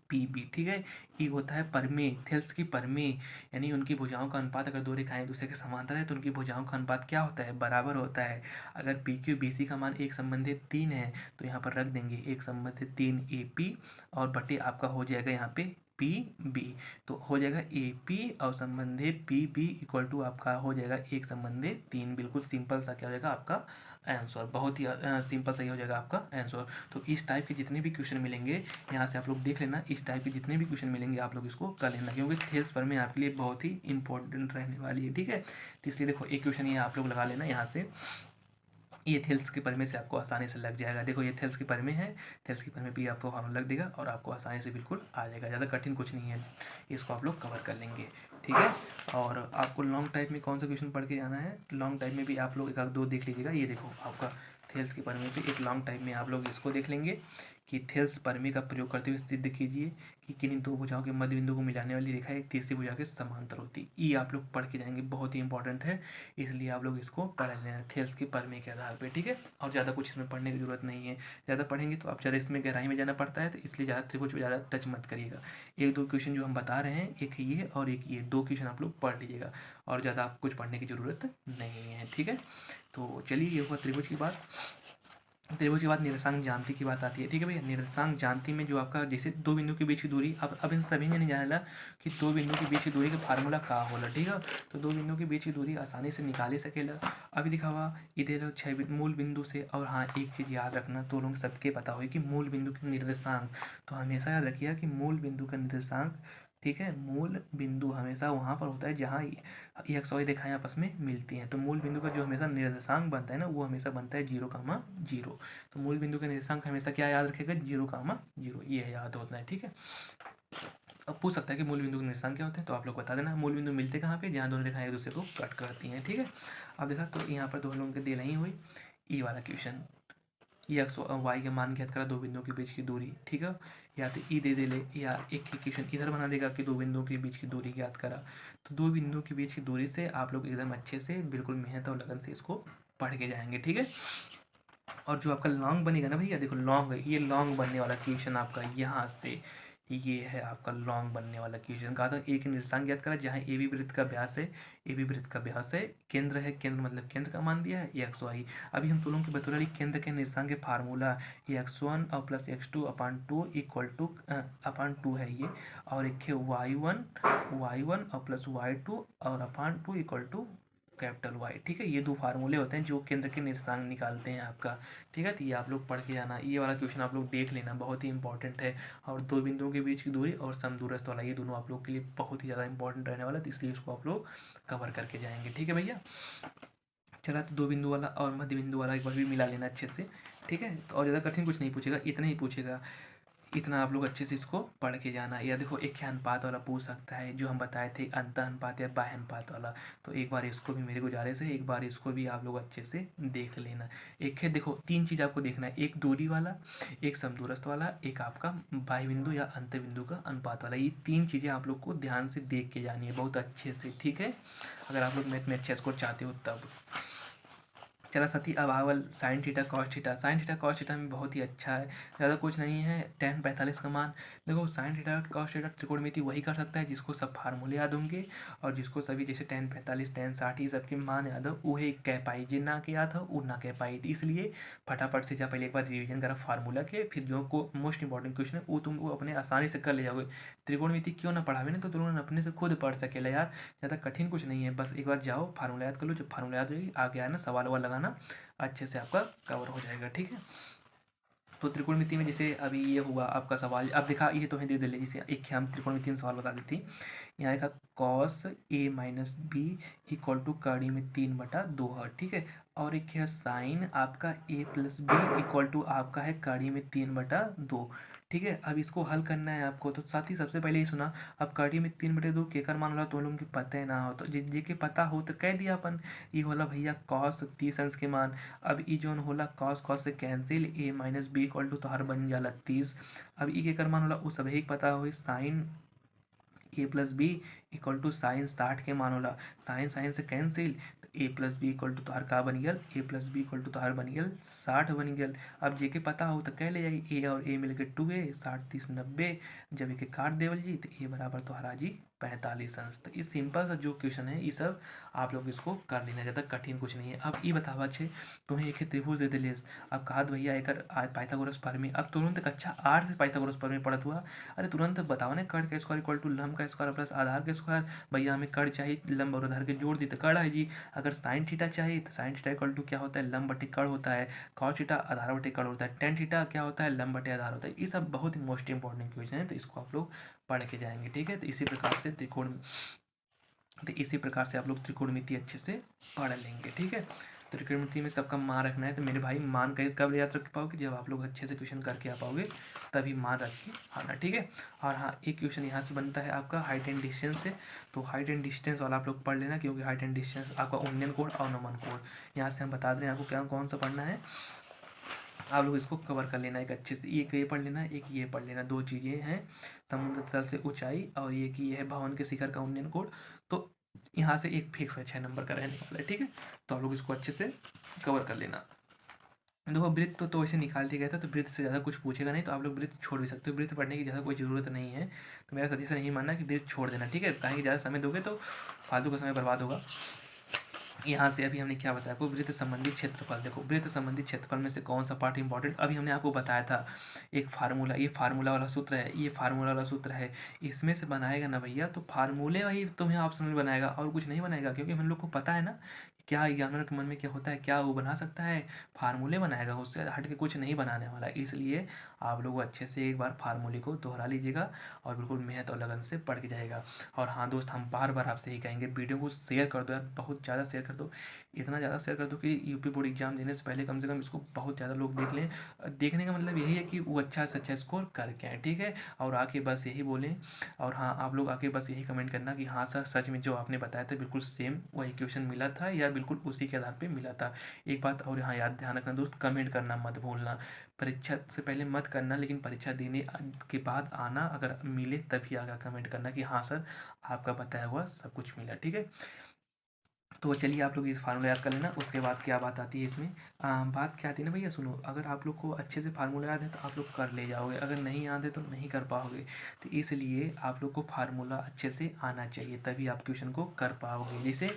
पी बी, ठीक है। ई होता है परमेय, थेल्स की परमेय, यानी उनकी भुजाओं का अनुपात अगर दो रेखाएं एक दूसरे के समांतर है तो उनकी भुजाओं का अनुपात क्या होता है, बराबर होता है। अगर पी क्यू बी सी का मान एक संबंधित तीन है तो यहाँ पर रख देंगे एक संबंधित तीन ए पी और बटे आपका हो जाएगा यहाँ पे पी बी। तो हो जाएगा ए पी और संबंधित पी बी इक्वल टू आपका हो जाएगा एक संबंधित तीन। बिल्कुल सिंपल सा क्या हो जाएगा आपका आंसर, बहुत ही सिंपल सही हो जाएगा आपका आंसर। तो इस टाइप के जितने भी क्वेश्चन मिलेंगे यहाँ से आप लोग देख लेना, इस टाइप के जितने भी क्वेश्चन मिलेंगे आप लोग इसको कर लेना, क्योंकि थेल्स पर में आपके लिए बहुत ही इंपॉर्टेंट रहने वाली है, ठीक है। तो इसलिए देखो एक क्वेश्चन ये आप लोग लगा लेना यहाँ से, ये थेल्स के परमे से आपको आसानी से लग जाएगा। देखो ये थेल्स के परमे है, थेल्स के परमे भी आपको फॉर्मूला लग देगा और आपको आसानी से बिल्कुल आ जाएगा, ज़्यादा कठिन कुछ नहीं है, इसको आप लोग कवर कर लेंगे, ठीक है। और आपको लॉन्ग टाइप में कौन सा क्वेश्चन पढ़ के जाना है, लॉन्ग टाइप में भी आप लोग एक आध दो देख लीजिएगा। ये देखो आपका थेल्स के परमे पे एक लॉन्ग टाइप में आप लोग इसको देख लेंगे कि थेल्स परमे का प्रयोग करते हुए सिद्ध कीजिए कि किन्हीं दो भुजाओं के मध्य बिंदु को मिलाने वाली रेखा एक तीसरी भुजा के समांतर होती। ये आप लोग पढ़ के जाएंगे, बहुत ही इंपॉर्टेंट है, इसलिए आप लोग इसको पढ़ लेना थेल्स के परमे के आधार पे, ठीक है। और ज़्यादा कुछ इसमें पढ़ने की जरूरत नहीं है, ज़्यादा पढ़ेंगे तो आप ज़्यादा इसमें गहराई में जाना पड़ता है, तो इसलिए ज़्यादा त्रिभुज ज़्यादा टच मत करिएगा। एक दो क्वेश्चन जो हम बता रहे हैं, एक ये और एक ये, दो क्वेश्चन आप लोग पढ़ लीजिएगा और ज़्यादा आप कुछ पढ़ने की ज़रूरत नहीं है, ठीक है। तो चलिए ये हुआ त्रिभुज की बात। त्रिभुज के बाद निरसांक ज्यामिति की बात आती है, ठीक है भैया। निरसांक ज्यामिति में जो आपका जैसे दो बिंदु के बीच की दूरी, अब इन सभी ने नहीं जानेला कि दो बिंदु के बीच की दूरी का फार्मूला का होला, ठीक है। तो दो बिंदु के बीच की दूरी आसानी से निकाल ही सकेला। अभी दिखा हुआ इधर छः मूल बिंदु से, और हाँ एक चीज़ याद रखना, तो लोग सबके पता हो कि मूल बिंदु के निर्देशांक, तो हमेशा याद रखिएगा कि मूल बिंदु का निर्देशांक, ठीक है, मूल बिंदु हमेशा वहाँ पर होता है जहाँ ये एक्स वाई रेखाएं आपस में मिलती हैं। तो मूल बिंदु का जो हमेशा निर्देशांक बनता है ना, वो हमेशा बनता है 0,0। तो मूल बिंदु का निर्देशांक हमेशा क्या याद रखेगा, 0,0, ये याद होता है, ठीक है। अब पूछ सकता है कि मूल बिंदु के निर्देशांक क्या होते हैं, तो आप लोग बता देना। मूल बिंदु मिलते कहाँ पे, जहाँ दोनों रेखाएं एक दूसरे को कट करती हैं, ठीक है। अब देखा तो यहाँ पर दोनों लोगों की दिल नहीं हुई, ई वाला क्वेश्चन, ई एक्स वाई के मान ज्ञात करा दो बिंदुओं के बीच की दूरी, ठीक है। या तो ई दे दे ले, या एक इक्वेशन इधर बना देगा कि दो बिंदुओं के बीच की दूरी ज्ञात करा। तो दो बिंदुओं के बीच की दूरी से आप लोग एकदम अच्छे से बिल्कुल मेहनत और लगन से इसको पढ़ के जाएंगे, ठीक है। और जो आपका लॉन्ग बनेगा ना भैया, देखो लॉन्ग है, ये लॉन्ग बनने वाला क्वेश्चन आपका यहाँ से, ये है आपका लॉन्ग बनने वाला क्वेश्चन। कहा था एक निर्देशांक ज्ञात करा जहाँ ए बी वृत्त का व्यास है, ए बी वृत्त का व्यास है, केंद्र है, केंद्र मतलब केंद्र का मान दिया है एक्स वाई। अभी हम तुम लोगों की बतौर केंद्र के निर्देशांक के फार्मूला x1 और प्लस x2 अपान two equal two upon two है ये, और एक है y1 और प्लस y2 और upon two equal to capital y, ठीक है। ये दो फार्मूले होते हैं जो केंद्र के निर्देशांक निकालते हैं आपका, ठीक है। तो ये आप लोग पढ़ के जाना, ये वाला क्वेश्चन आप लोग देख लेना, बहुत ही इंपॉर्टेंट है। और दो बिंदुओं के बीच की दूरी और समदूरस्थ वाला, ये दोनों आप लोग के लिए बहुत ही ज़्यादा इंपॉर्टेंट रहने वाला है, तो इसलिए इसको आप लोग कवर करके जाएंगे, ठीक है भैया। चला तो दो बिंदु वाला और मध्य बिंदु वाला एक बार भी मिला लेना अच्छे से, ठीक है। तो और ज़्यादा कठिन कुछ नहीं पूछेगा, इतना ही पूछेगा, इतना आप लोग अच्छे से इसको पढ़ के जाना। या देखो एक है अनुपात वाला पूछ सकता है, जो हम बताए थे अंत अनुपात या बाह्य अनुपात वाला, तो एक बार इसको भी मेरे गुजारिश है, एक बार इसको भी आप लोग अच्छे से देख लेना। एक है देखो तीन चीज़ आपको देखना है, एक दूरी वाला, एक समदूरस्थ वाला, एक आपका बाह्य बिंदु या अंत बिंदु का अनुपात वाला। ये तीन चीज़ें आप लोग को ध्यान से देख के जानी है बहुत अच्छे से, ठीक है, अगर आप लोग मैथ में अच्छा स्कोर चाहते हो तब। चला साथी, अब आवल sine theta cos theta. Sine theta cos theta में बहुत ही अच्छा है, ज़्यादा कुछ नहीं है, tan 45 का मान। देखो साइन थीटा कॉस थीटा त्रिकोणमिति वही कर सकता है जिसको सब फार्मूले याद होंगे और जिसको सभी जैसे tan 45 tan 60 ये सबके मान याद हो वही कह पाई, जे ना के याद हो वो ना कह पाई। तो इसलिए फटाफट से जा पहले एक बार रिविजन करा फार्मूला के, फिर जो को मोस्ट इंपॉर्टेंट क्वेश्चन है वो तुम वो अपने आसानी से कर ले जाओगे। त्रिकोणमिति क्यों ना पढ़ावे ना, तो तुम अपने से खुद पढ़ सकेला यार, ज़्यादा कठिन कुछ नहीं है। बस एक बार जाओ फार्मूला याद कर लो, जब फार्मूला याद होगी आगे आना सवाल वाल लगाना, अच्छे से आपका कवर हो जाएगा। ठीक है, तो त्रिकोणमिति में जैसे अभी ये हुआ आपका सवाल, अब देखा ये तो दे ले, जैसे एक हम त्रिकोणमिति में सवाल बता देती। यहाँ का cos a minus b equal to कड़ी में 3/2 है। ठीक है, और एक है साइन आपका ए प्लस बी इक्वल टू आपका है कड़ी में 3/2। ठीक है, अब इसको हल करना है आपको, तो साथ ही सबसे पहले ही सुना, अब कड़ी में 3/2 केकर मान होला तो लोगों के पता है ना हो, तो जिसके पता हो तो कह दिया अपन, ये होला भैया कॉस 30 अंश के मान। अब ई जोन होला कॉस कॉस से cancel, a minus b equal to तोहर बन जाला 30। अब ई केकर मान होला वो सभी पता हो, sine a plus b equal to sine 60 के मान होला, साइन साइन से कैंसिल, तो a plus b equal to तोहार का बन गया, a plus b equal to तोहार बन गया 60 बन गया। अब जेके पता हो तो कह ले जाई, ए और ए मिलकर 2a, 60 30 90, जब एक काट देवल जी तो ए बराबर तोहरा जी 45 अंश। तो इस सिंपल सा जो क्वेश्चन है ये सब आप लोग इसको कर लेना, ज़्यादा कठिन कुछ नहीं है। अब ये बतावा छे तुम्हें एक त्रिभुज दे दिले, अब कहा भैया एक पाइथागोरस प्रमेय, अब तुरंत कक्षा 8 से पाइथागोरस प्रमेय पढ़त हुआ, अरे तुरंत बताओ ना, कर्ण का स्क्वायर इक्वल टू लंब का स्क्वायर प्लस आधार का स्क्वायर। भैया हमें कर्ण चाहिए, लंब और आधार के जोड़ दी तो कर्ण है जी। अगर साइन थीटा चाहिए तो साइन थीटा इक्वल टू क्या होता है, लंब बटे कर्ण होता है। कॉस थीटा आधार बटे कर्ण होता है। टेन थीटा क्या होता है, लंब बटे आधार होता है। ये सब बहुत ही मोस्ट इंपॉर्टेंट क्वेश्चन है, तो इसको आप लोग पढ़ के जाएंगे। ठीक है, तो इसी प्रकार से आप लोग त्रिकोणमिति अच्छे से पढ़ लेंगे। ठीक है, तो त्रिकोणमिति में सबका मान रखना है, तो मेरे भाई मान कब याद रख पाओगे, जब आप लोग अच्छे से क्वेश्चन करके आ पाओगे तभी मान रख के आना। ठीक है, और हाँ एक क्वेश्चन यहाँ से बनता है आपका हाइट एंड डिस्टेंस से, तो हाइट एंड डिस्टेंस वाला आप लोग पढ़ लेना, क्योंकि हाइट एंड डिस्टेंस आपका उन्नयन कोण और नमन कोण, यहाँ से हम बता दें आपको क्या कौन सा पढ़ना है, आप लोग इसको कवर कर लेना एक अच्छे से। एक ये पढ़ लेना, एक ये पढ़ लेना, दो चीज़ें हैं, समुद्र तल से ऊंचाई और ये कि ये है भवन के शिखर का उन्नयन कोण। तो यहाँ से एक फिक्स है 6 नंबर का रहने वाला है। ठीक है, तो आप लोग इसको अच्छे से कवर कर लेना। देखो वृत्त तो वैसे निकाल दिया गया था, तो वृत्त से ज़्यादा कुछ पूछेगा नहीं, तो आप लोग वृत्त छोड़ भी सकते हो, वृत्त पढ़ने की ज़्यादा कोई ज़रूरत नहीं है। तो मेरा सजेशन नहीं मानना कि वृत्त छोड़ देना। ठीक है, कहीं ज़्यादा समय दोगे तो फालतू का समय बर्बाद होगा। यहाँ से अभी हमने क्या बताया आपको, वृत्त संबंधी क्षेत्रफल। देखो वृत्त संबंधी क्षेत्रफल में से कौन सा पार्ट इंपॉर्टेंट, अभी हमने आपको बताया था एक फार्मूला, ये फार्मूला वाला सूत्र है, ये फार्मूला वाला सूत्र है, इसमें से बनाएगा ना भैया तो फार्मूले वही तुम्हें ऑप्शन में बनाएगा और कुछ नहीं बनाएगा, क्योंकि हम लोग को पता है ना क्या एग्जामिनर के मन में क्या होता है, क्या वो बना सकता है, फार्मूले बनाएगा, उससे हट के कुछ नहीं बनाने वाला। इसलिए आप लोग अच्छे से एक बार फार्मूले को दोहरा लीजिएगा और बिल्कुल मेहनत और लगन से पढ़ के जाएगा। और हाँ दोस्त, हम बार बार आपसे ही कहेंगे वीडियो को शेयर कर दो यार, बहुत ज़्यादा शेयर कर दो, इतना ज़्यादा शेयर कर दो कि यूपी बोर्ड एग्जाम देने से पहले कम से कम इसको बहुत ज़्यादा लोग देख लें। देखने का मतलब यही है कि वो अच्छा से अच्छा स्कोर करके आए। ठीक है, और आके बस यही बोलें, और हाँ आप लोग आके बस यही कमेंट करना कि हाँ सर सच में जो आपने बताया था बिल्कुल सेम वही क्वेश्चन मिला था या बिल्कुल उसी के आधार पे मिला था। एक बात और यहाँ याद ध्यान रखना दोस्त, कमेंट करना मत भूलना, परीक्षा से पहले मत करना, लेकिन परीक्षा देने के बाद आना, अगर मिले तभी आगे कमेंट करना कि हाँ सर आपका बताया हुआ सब कुछ मिला। ठीक है, तो चलिए आप लोग इस फार्मूला याद कर लेना। उसके बाद क्या बात आती है इसमें, बात क्या आती है ना भैया, सुनो, अगर आप लोग को अच्छे से फार्मूला याद है तो आप लोग कर ले जाओगे, अगर नहीं याद है तो नहीं कर पाओगे। तो इसलिए आप लोग को फार्मूला अच्छे से आना चाहिए, तभी आप क्वेश्चन को कर पाओगे। जैसे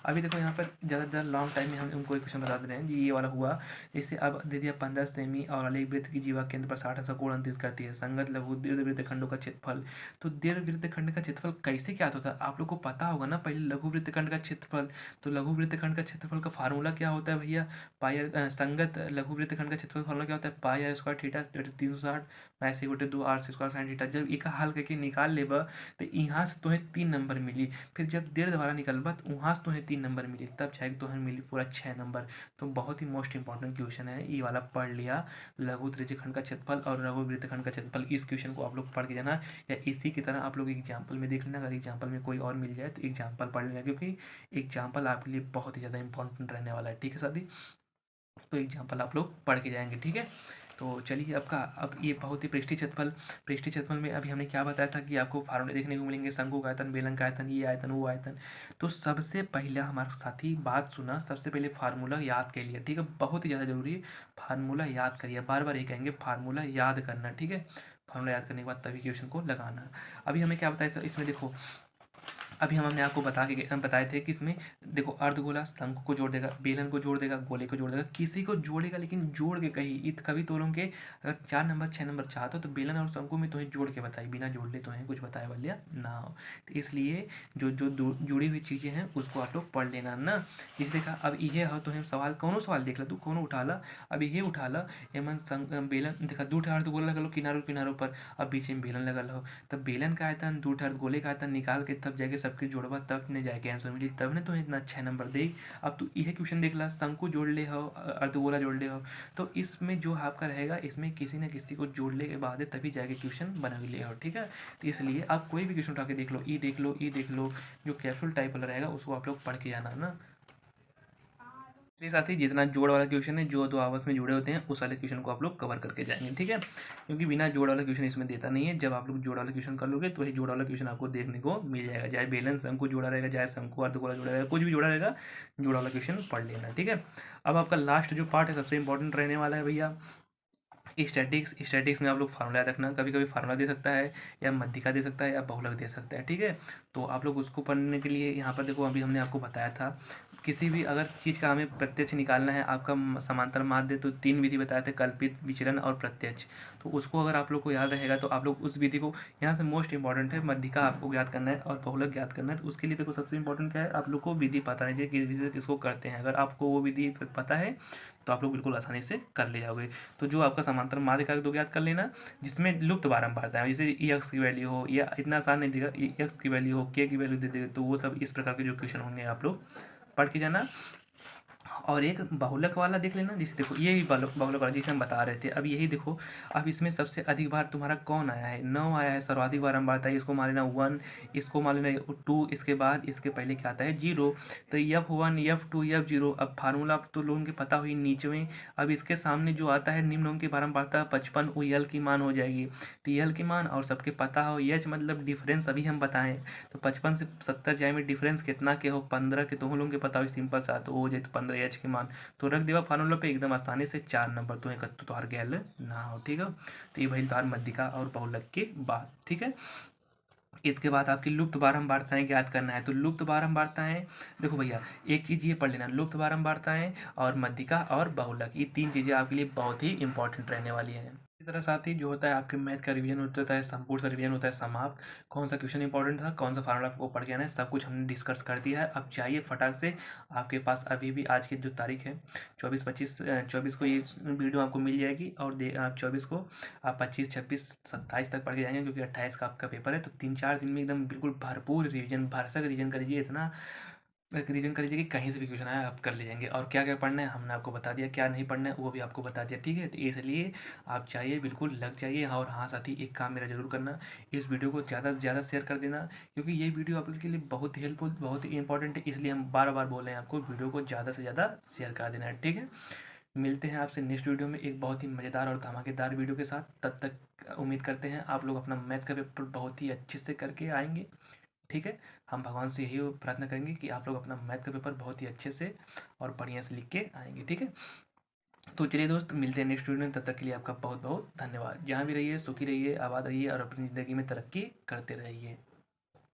अभी देखो यहाँ पर ज़्यादा लॉन्ग टाइम में हम उनको एक क्वेश्चन बता दे रहे हैं जी, ये वाला हुआ। जैसे अब दे दिया 15 सेमी और वाले वृत्त की जीवा केंद्र पर 60 अंश कोण अंतरित करती है, संगत लघु दीर्घ वृत्तखंडों का क्षेत्रफल। तो दीर्घ वृत्तखंड का क्षेत्रफल कैसे क्या होता है आप लोग को पता होगा ना, पहले लघु वृत्तखंड का क्षेत्रफल, तो लघु वृत्तखंड का क्षेत्रफल का फार्मूला क्या होता है भैया, पाई संगत लघु वृत्तखंड का क्षेत्रफल फार्मूला क्या होता है, पाई आर स्क्वायर थीटा 360 ऐसे गोटे 2 आर स्क्वायर साइन थीटा। जब एक हल करके निकाल लेबा तो यहाँ से तुम्हें 3 नंबर मिली, फिर जब दीर्घ वाला निकलबा तो वहाँ से तुम्हें 3 नंबर मिली, तब जाके तुम्हें मिली पूरा 6 नंबर। तो बहुत ही मोस्ट इंपॉर्टेंट क्वेश्चन है ये वाला, पढ़ लिया लघु त्रिज्यखंड का क्षेत्रफल और लघु वृत्तखंड का क्षेत्रफल। इस क्वेश्चन को आप लोग पढ़ के जाना, या इसी की तरह आप लोग एग्जाम्पल में देख लेना, अगर एग्जाम्पल में कोई और मिल जाए तो एग्जाम्पल पढ़ लेना, क्योंकि एग्जाम्पल आपके लिए बहुत ही ज़्यादा इंपॉर्टेंट रहने वाला है। ठीक है साथी, तो एग्जाम्पल आप लोग पढ़ के जाएंगे। ठीक है, तो चलिए आपका अब ये बहुत ही पृष्ठीय क्षेत्रफल में अभी हमने क्या बताया था कि आपको फार्मूले देखने को मिलेंगे, शंकु का आयतन, बेलन का आयतन, ये आयतन, वो आयतन। तो सबसे पहले हमारा साथी बात सुना, सबसे पहले फार्मूला याद कर लिया, ठीक है, बहुत ही ज़्यादा जरूरी है। फार्मूला याद करिए, बार बार ये कहेंगे फार्मूला याद करना, ठीक है। फार्मूला याद करने के बाद तभी क्वेश्चन को लगाना। अभी हमें क्या बताया इसमें देखो, अभी हमने आपको हम बताए थे कि इसमें देखो अर्धगोला शंकु को जोड़ देगा, बेलन को जोड़ देगा, गोले को जोड़ देगा, किसी को जोड़ेगा लेकिन जोड़ के कहीं कभी तो लोगों के अगर 4 नंबर 6 नंबर चाहते हो तो बेलन और शंकु में तुम्हें जोड़ के बताई, बिना जोड़ ले तुम्हें कुछ बताए वाले ना हो। तो इसलिए जो जो जुड़ी हुई चीज़ें हैं उसको आप लोग पढ़ लेना ना। इसलिए कहा अब ये हो तो हम सवाल कौनो सवाल देख ला, तू कौनो उठा ला, अब ये उठा ला, एमन बेलन देखा, दो अर्धगोला लगा लो किनारों किनारों पर, अब बीच में बेलन लगा लो, तब बेलन का आयतन दो अर्धगोले का आयतन निकाल के तब जाके सबके जोड़वा, तब ने जाके आंसर मिली, तब ने तो इतना अच्छा नंबर दे। अब तू यह क्वेश्चन देख ला, शंकु जोड़ ले हो, अर्धगोला जोड़ ले हो, तो इसमें जो आपका रहेगा इसमें किसी न किसी को जोड़ने के बाद तभी जाके क्वेश्चन बना ले हो, ठीक है। तो इसलिए आप कोई भी क्वेश्चन उठा के देख लो, ई देख लो, ई देख लो, जो कैप्सूल टाइप वाला रहेगा उसको आप लोग पढ़ के जाना ना। इसके साथ ही जितना जोड़ वाला क्वेश्चन है, जो दो आपस में जुड़े होते हैं उस वाले क्वेश्चन को आप लोग कवर करके जाएंगे, ठीक है। क्योंकि बिना जोड़ वाला क्वेश्चन इसमें देता नहीं है, जब आप लोग जोड़ वाला क्वेश्चन कर लोगे तो वही जोड़ वाला क्वेश्चन आपको देखने को मिल जाएगा, चाहे बेलन शंकु जोड़ा रहेगा, चाहे शंकु अर्धगोला जोड़ा रहेगा, कुछ भी जोड़ा रहेगा, जोड़ वाला क्वेश्चन पढ़ लेना, ठीक है। अब आपका लास्ट जो पार्ट है सबसे इंपॉर्टेंट रहने वाला है भैया, स्टैटिक्स में आप लोग फार्मूला रखना, कभी कभी फार्मूला दे सकता है या मध्यिका दे सकता है या बहुलक दे सकता है, ठीक है। तो आप लोग उसको पढ़ने के लिए यहाँ पर देखो, अभी हमने आपको बताया था किसी भी अगर चीज़ का हमें प्रत्यक्ष निकालना है, आपका समांतर माध्य, तो 3 विधि बताए थे, कल्पित, विचलन और प्रत्यक्ष। तो उसको अगर आप लोग को याद रहेगा तो आप लोग उस विधि को, यहाँ से मोस्ट इंपॉर्टेंट है मध्यिका आपको याद करना है और बहुलक याद करना है। तो उसके लिए देखो सबसे इंपॉर्टेंट क्या है, आप लोग को विधि पता है कि किस विधि से किसको करते हैं, अगर आपको वो विधि पता है तो आप लोग बिल्कुल आसानी से कर ले जाओगे। तो जो आपका समांतर माध्य का दो याद कर लेना, जिसमें लुप्त बारंबारता है, जैसे एक्स की वैल्यू हो, या इतना आसान नहीं देगा, एक्स की वैल्यू हो, के की वैल्यू दे देगा, तो वो सब इस प्रकार के जो क्वेश्चन होंगे आप लोग पढ़ के जाना। और एक बहुलक वाला देख लेना, जिसे देखो यही बहुलक वाला जिसे हम बता रहे थे, अब यही देखो, अब इसमें सबसे अधिक बार तुम्हारा कौन आया है, 9 आया है, सर्वाधिक बार हम बात है, इसको मान लेना 1, इसको मान लेना 2, इसके बाद इसके पहले क्या आता है 0, तो F1 F2 F0। अब फार्मूला तो लोगों के पता हुई नीचे में, अब इसके सामने जो आता है निम्न अंक की बारंबारता 55, वो यल की मान हो जाएगी, तो यल की मान और सबके पता हो, एच मतलब डिफरेंस अभी हम बताएं, तो 55 से 70 जाए में डिफरेंस कितना के हो, 15 के, तो हम लोगों के पता हो सिंपल सा, तो हो जाए तो 15 एच के मान, तो रख देगा फार्मूला पे एकदम आसानी से 4 नंबर, तो एक तो हार गया ना हो, ठीक है। तो ये भाई तार मध्यिका और बहुलक के बाद, ठीक है। इसके बाद आपकी लुप्त बारंबारताएं ज्ञात करना है, तो लुप्त बारंबारताएं देखो भैया, एक चीज़ ये पढ़ लेना, लुप्त बारंबारताएं और मध्यिका और बहुलक, ये 3 चीज़ें आपके लिए बहुत ही इंपॉर्टेंट रहने वाली हैं। इसी तरह साथ ही जो होता है आपके मैथ का रिवीजन होता है, संपूर्ण सा रिवीजन होता है, समाप्त, कौन सा क्वेश्चन इंपॉर्टेंट था, कौन सा फार्मूला आपको पढ़ के आना है, सब कुछ हमने डिस्कस कर दिया है। अब चाहिए फटाक से, आपके पास अभी भी आज की जो तारीख है 24 को ये वीडियो आपको मिल जाएगी, और आप 24 को आप 25 26 27 तक पढ़ के जाएंगे, क्योंकि 28 का आपका पेपर है। तो 3-4 दिन में एकदम बिल्कुल भरपूर रिविजन, भरसक रिविजन करिए, इतना रिविजन कर लीजिए कि कहीं से भी क्वेश्चन आया आप कर ले जाएंगे। और क्या क्या पढ़ना है हमने आपको बता दिया, क्या नहीं पढ़ना है वो भी आपको बता दिया, ठीक है। तो इसलिए आप चाहिए बिल्कुल लग जाइए। और हाँ साथ ही एक काम मेरा जरूर करना, इस वीडियो को ज़्यादा से ज़्यादा शेयर कर देना, क्योंकि ये वीडियो आप लोग के लिए बहुत ही हेल्पफुल, बहुत ही इंपॉर्टेंट है, इसलिए हम बार बार बोल रहे हैं आपको वीडियो को ज़्यादा से ज़्यादा शेयर कर देना है, ठीक है। मिलते हैं आपसे नेक्स्ट वीडियो में एक बहुत ही मज़ेदार और धमाकेदार वीडियो के साथ, तब तक उम्मीद करते हैं आप लोग अपना मैथ का पेपर बहुत ही अच्छे से करके आएंगे, ठीक है। हम भगवान से यही प्रार्थना करेंगे कि आप लोग अपना मैथ का पेपर बहुत ही अच्छे से और बढ़िया से लिख के आएंगे, ठीक है। तो चलिए दोस्त, मिलते हैं नेक्स्ट वीडियो में, तब तक के लिए आपका बहुत बहुत धन्यवाद। जहाँ भी रहिए सुखी रहिए, आबाद रहिए और अपनी ज़िंदगी में तरक्की करते रहिए।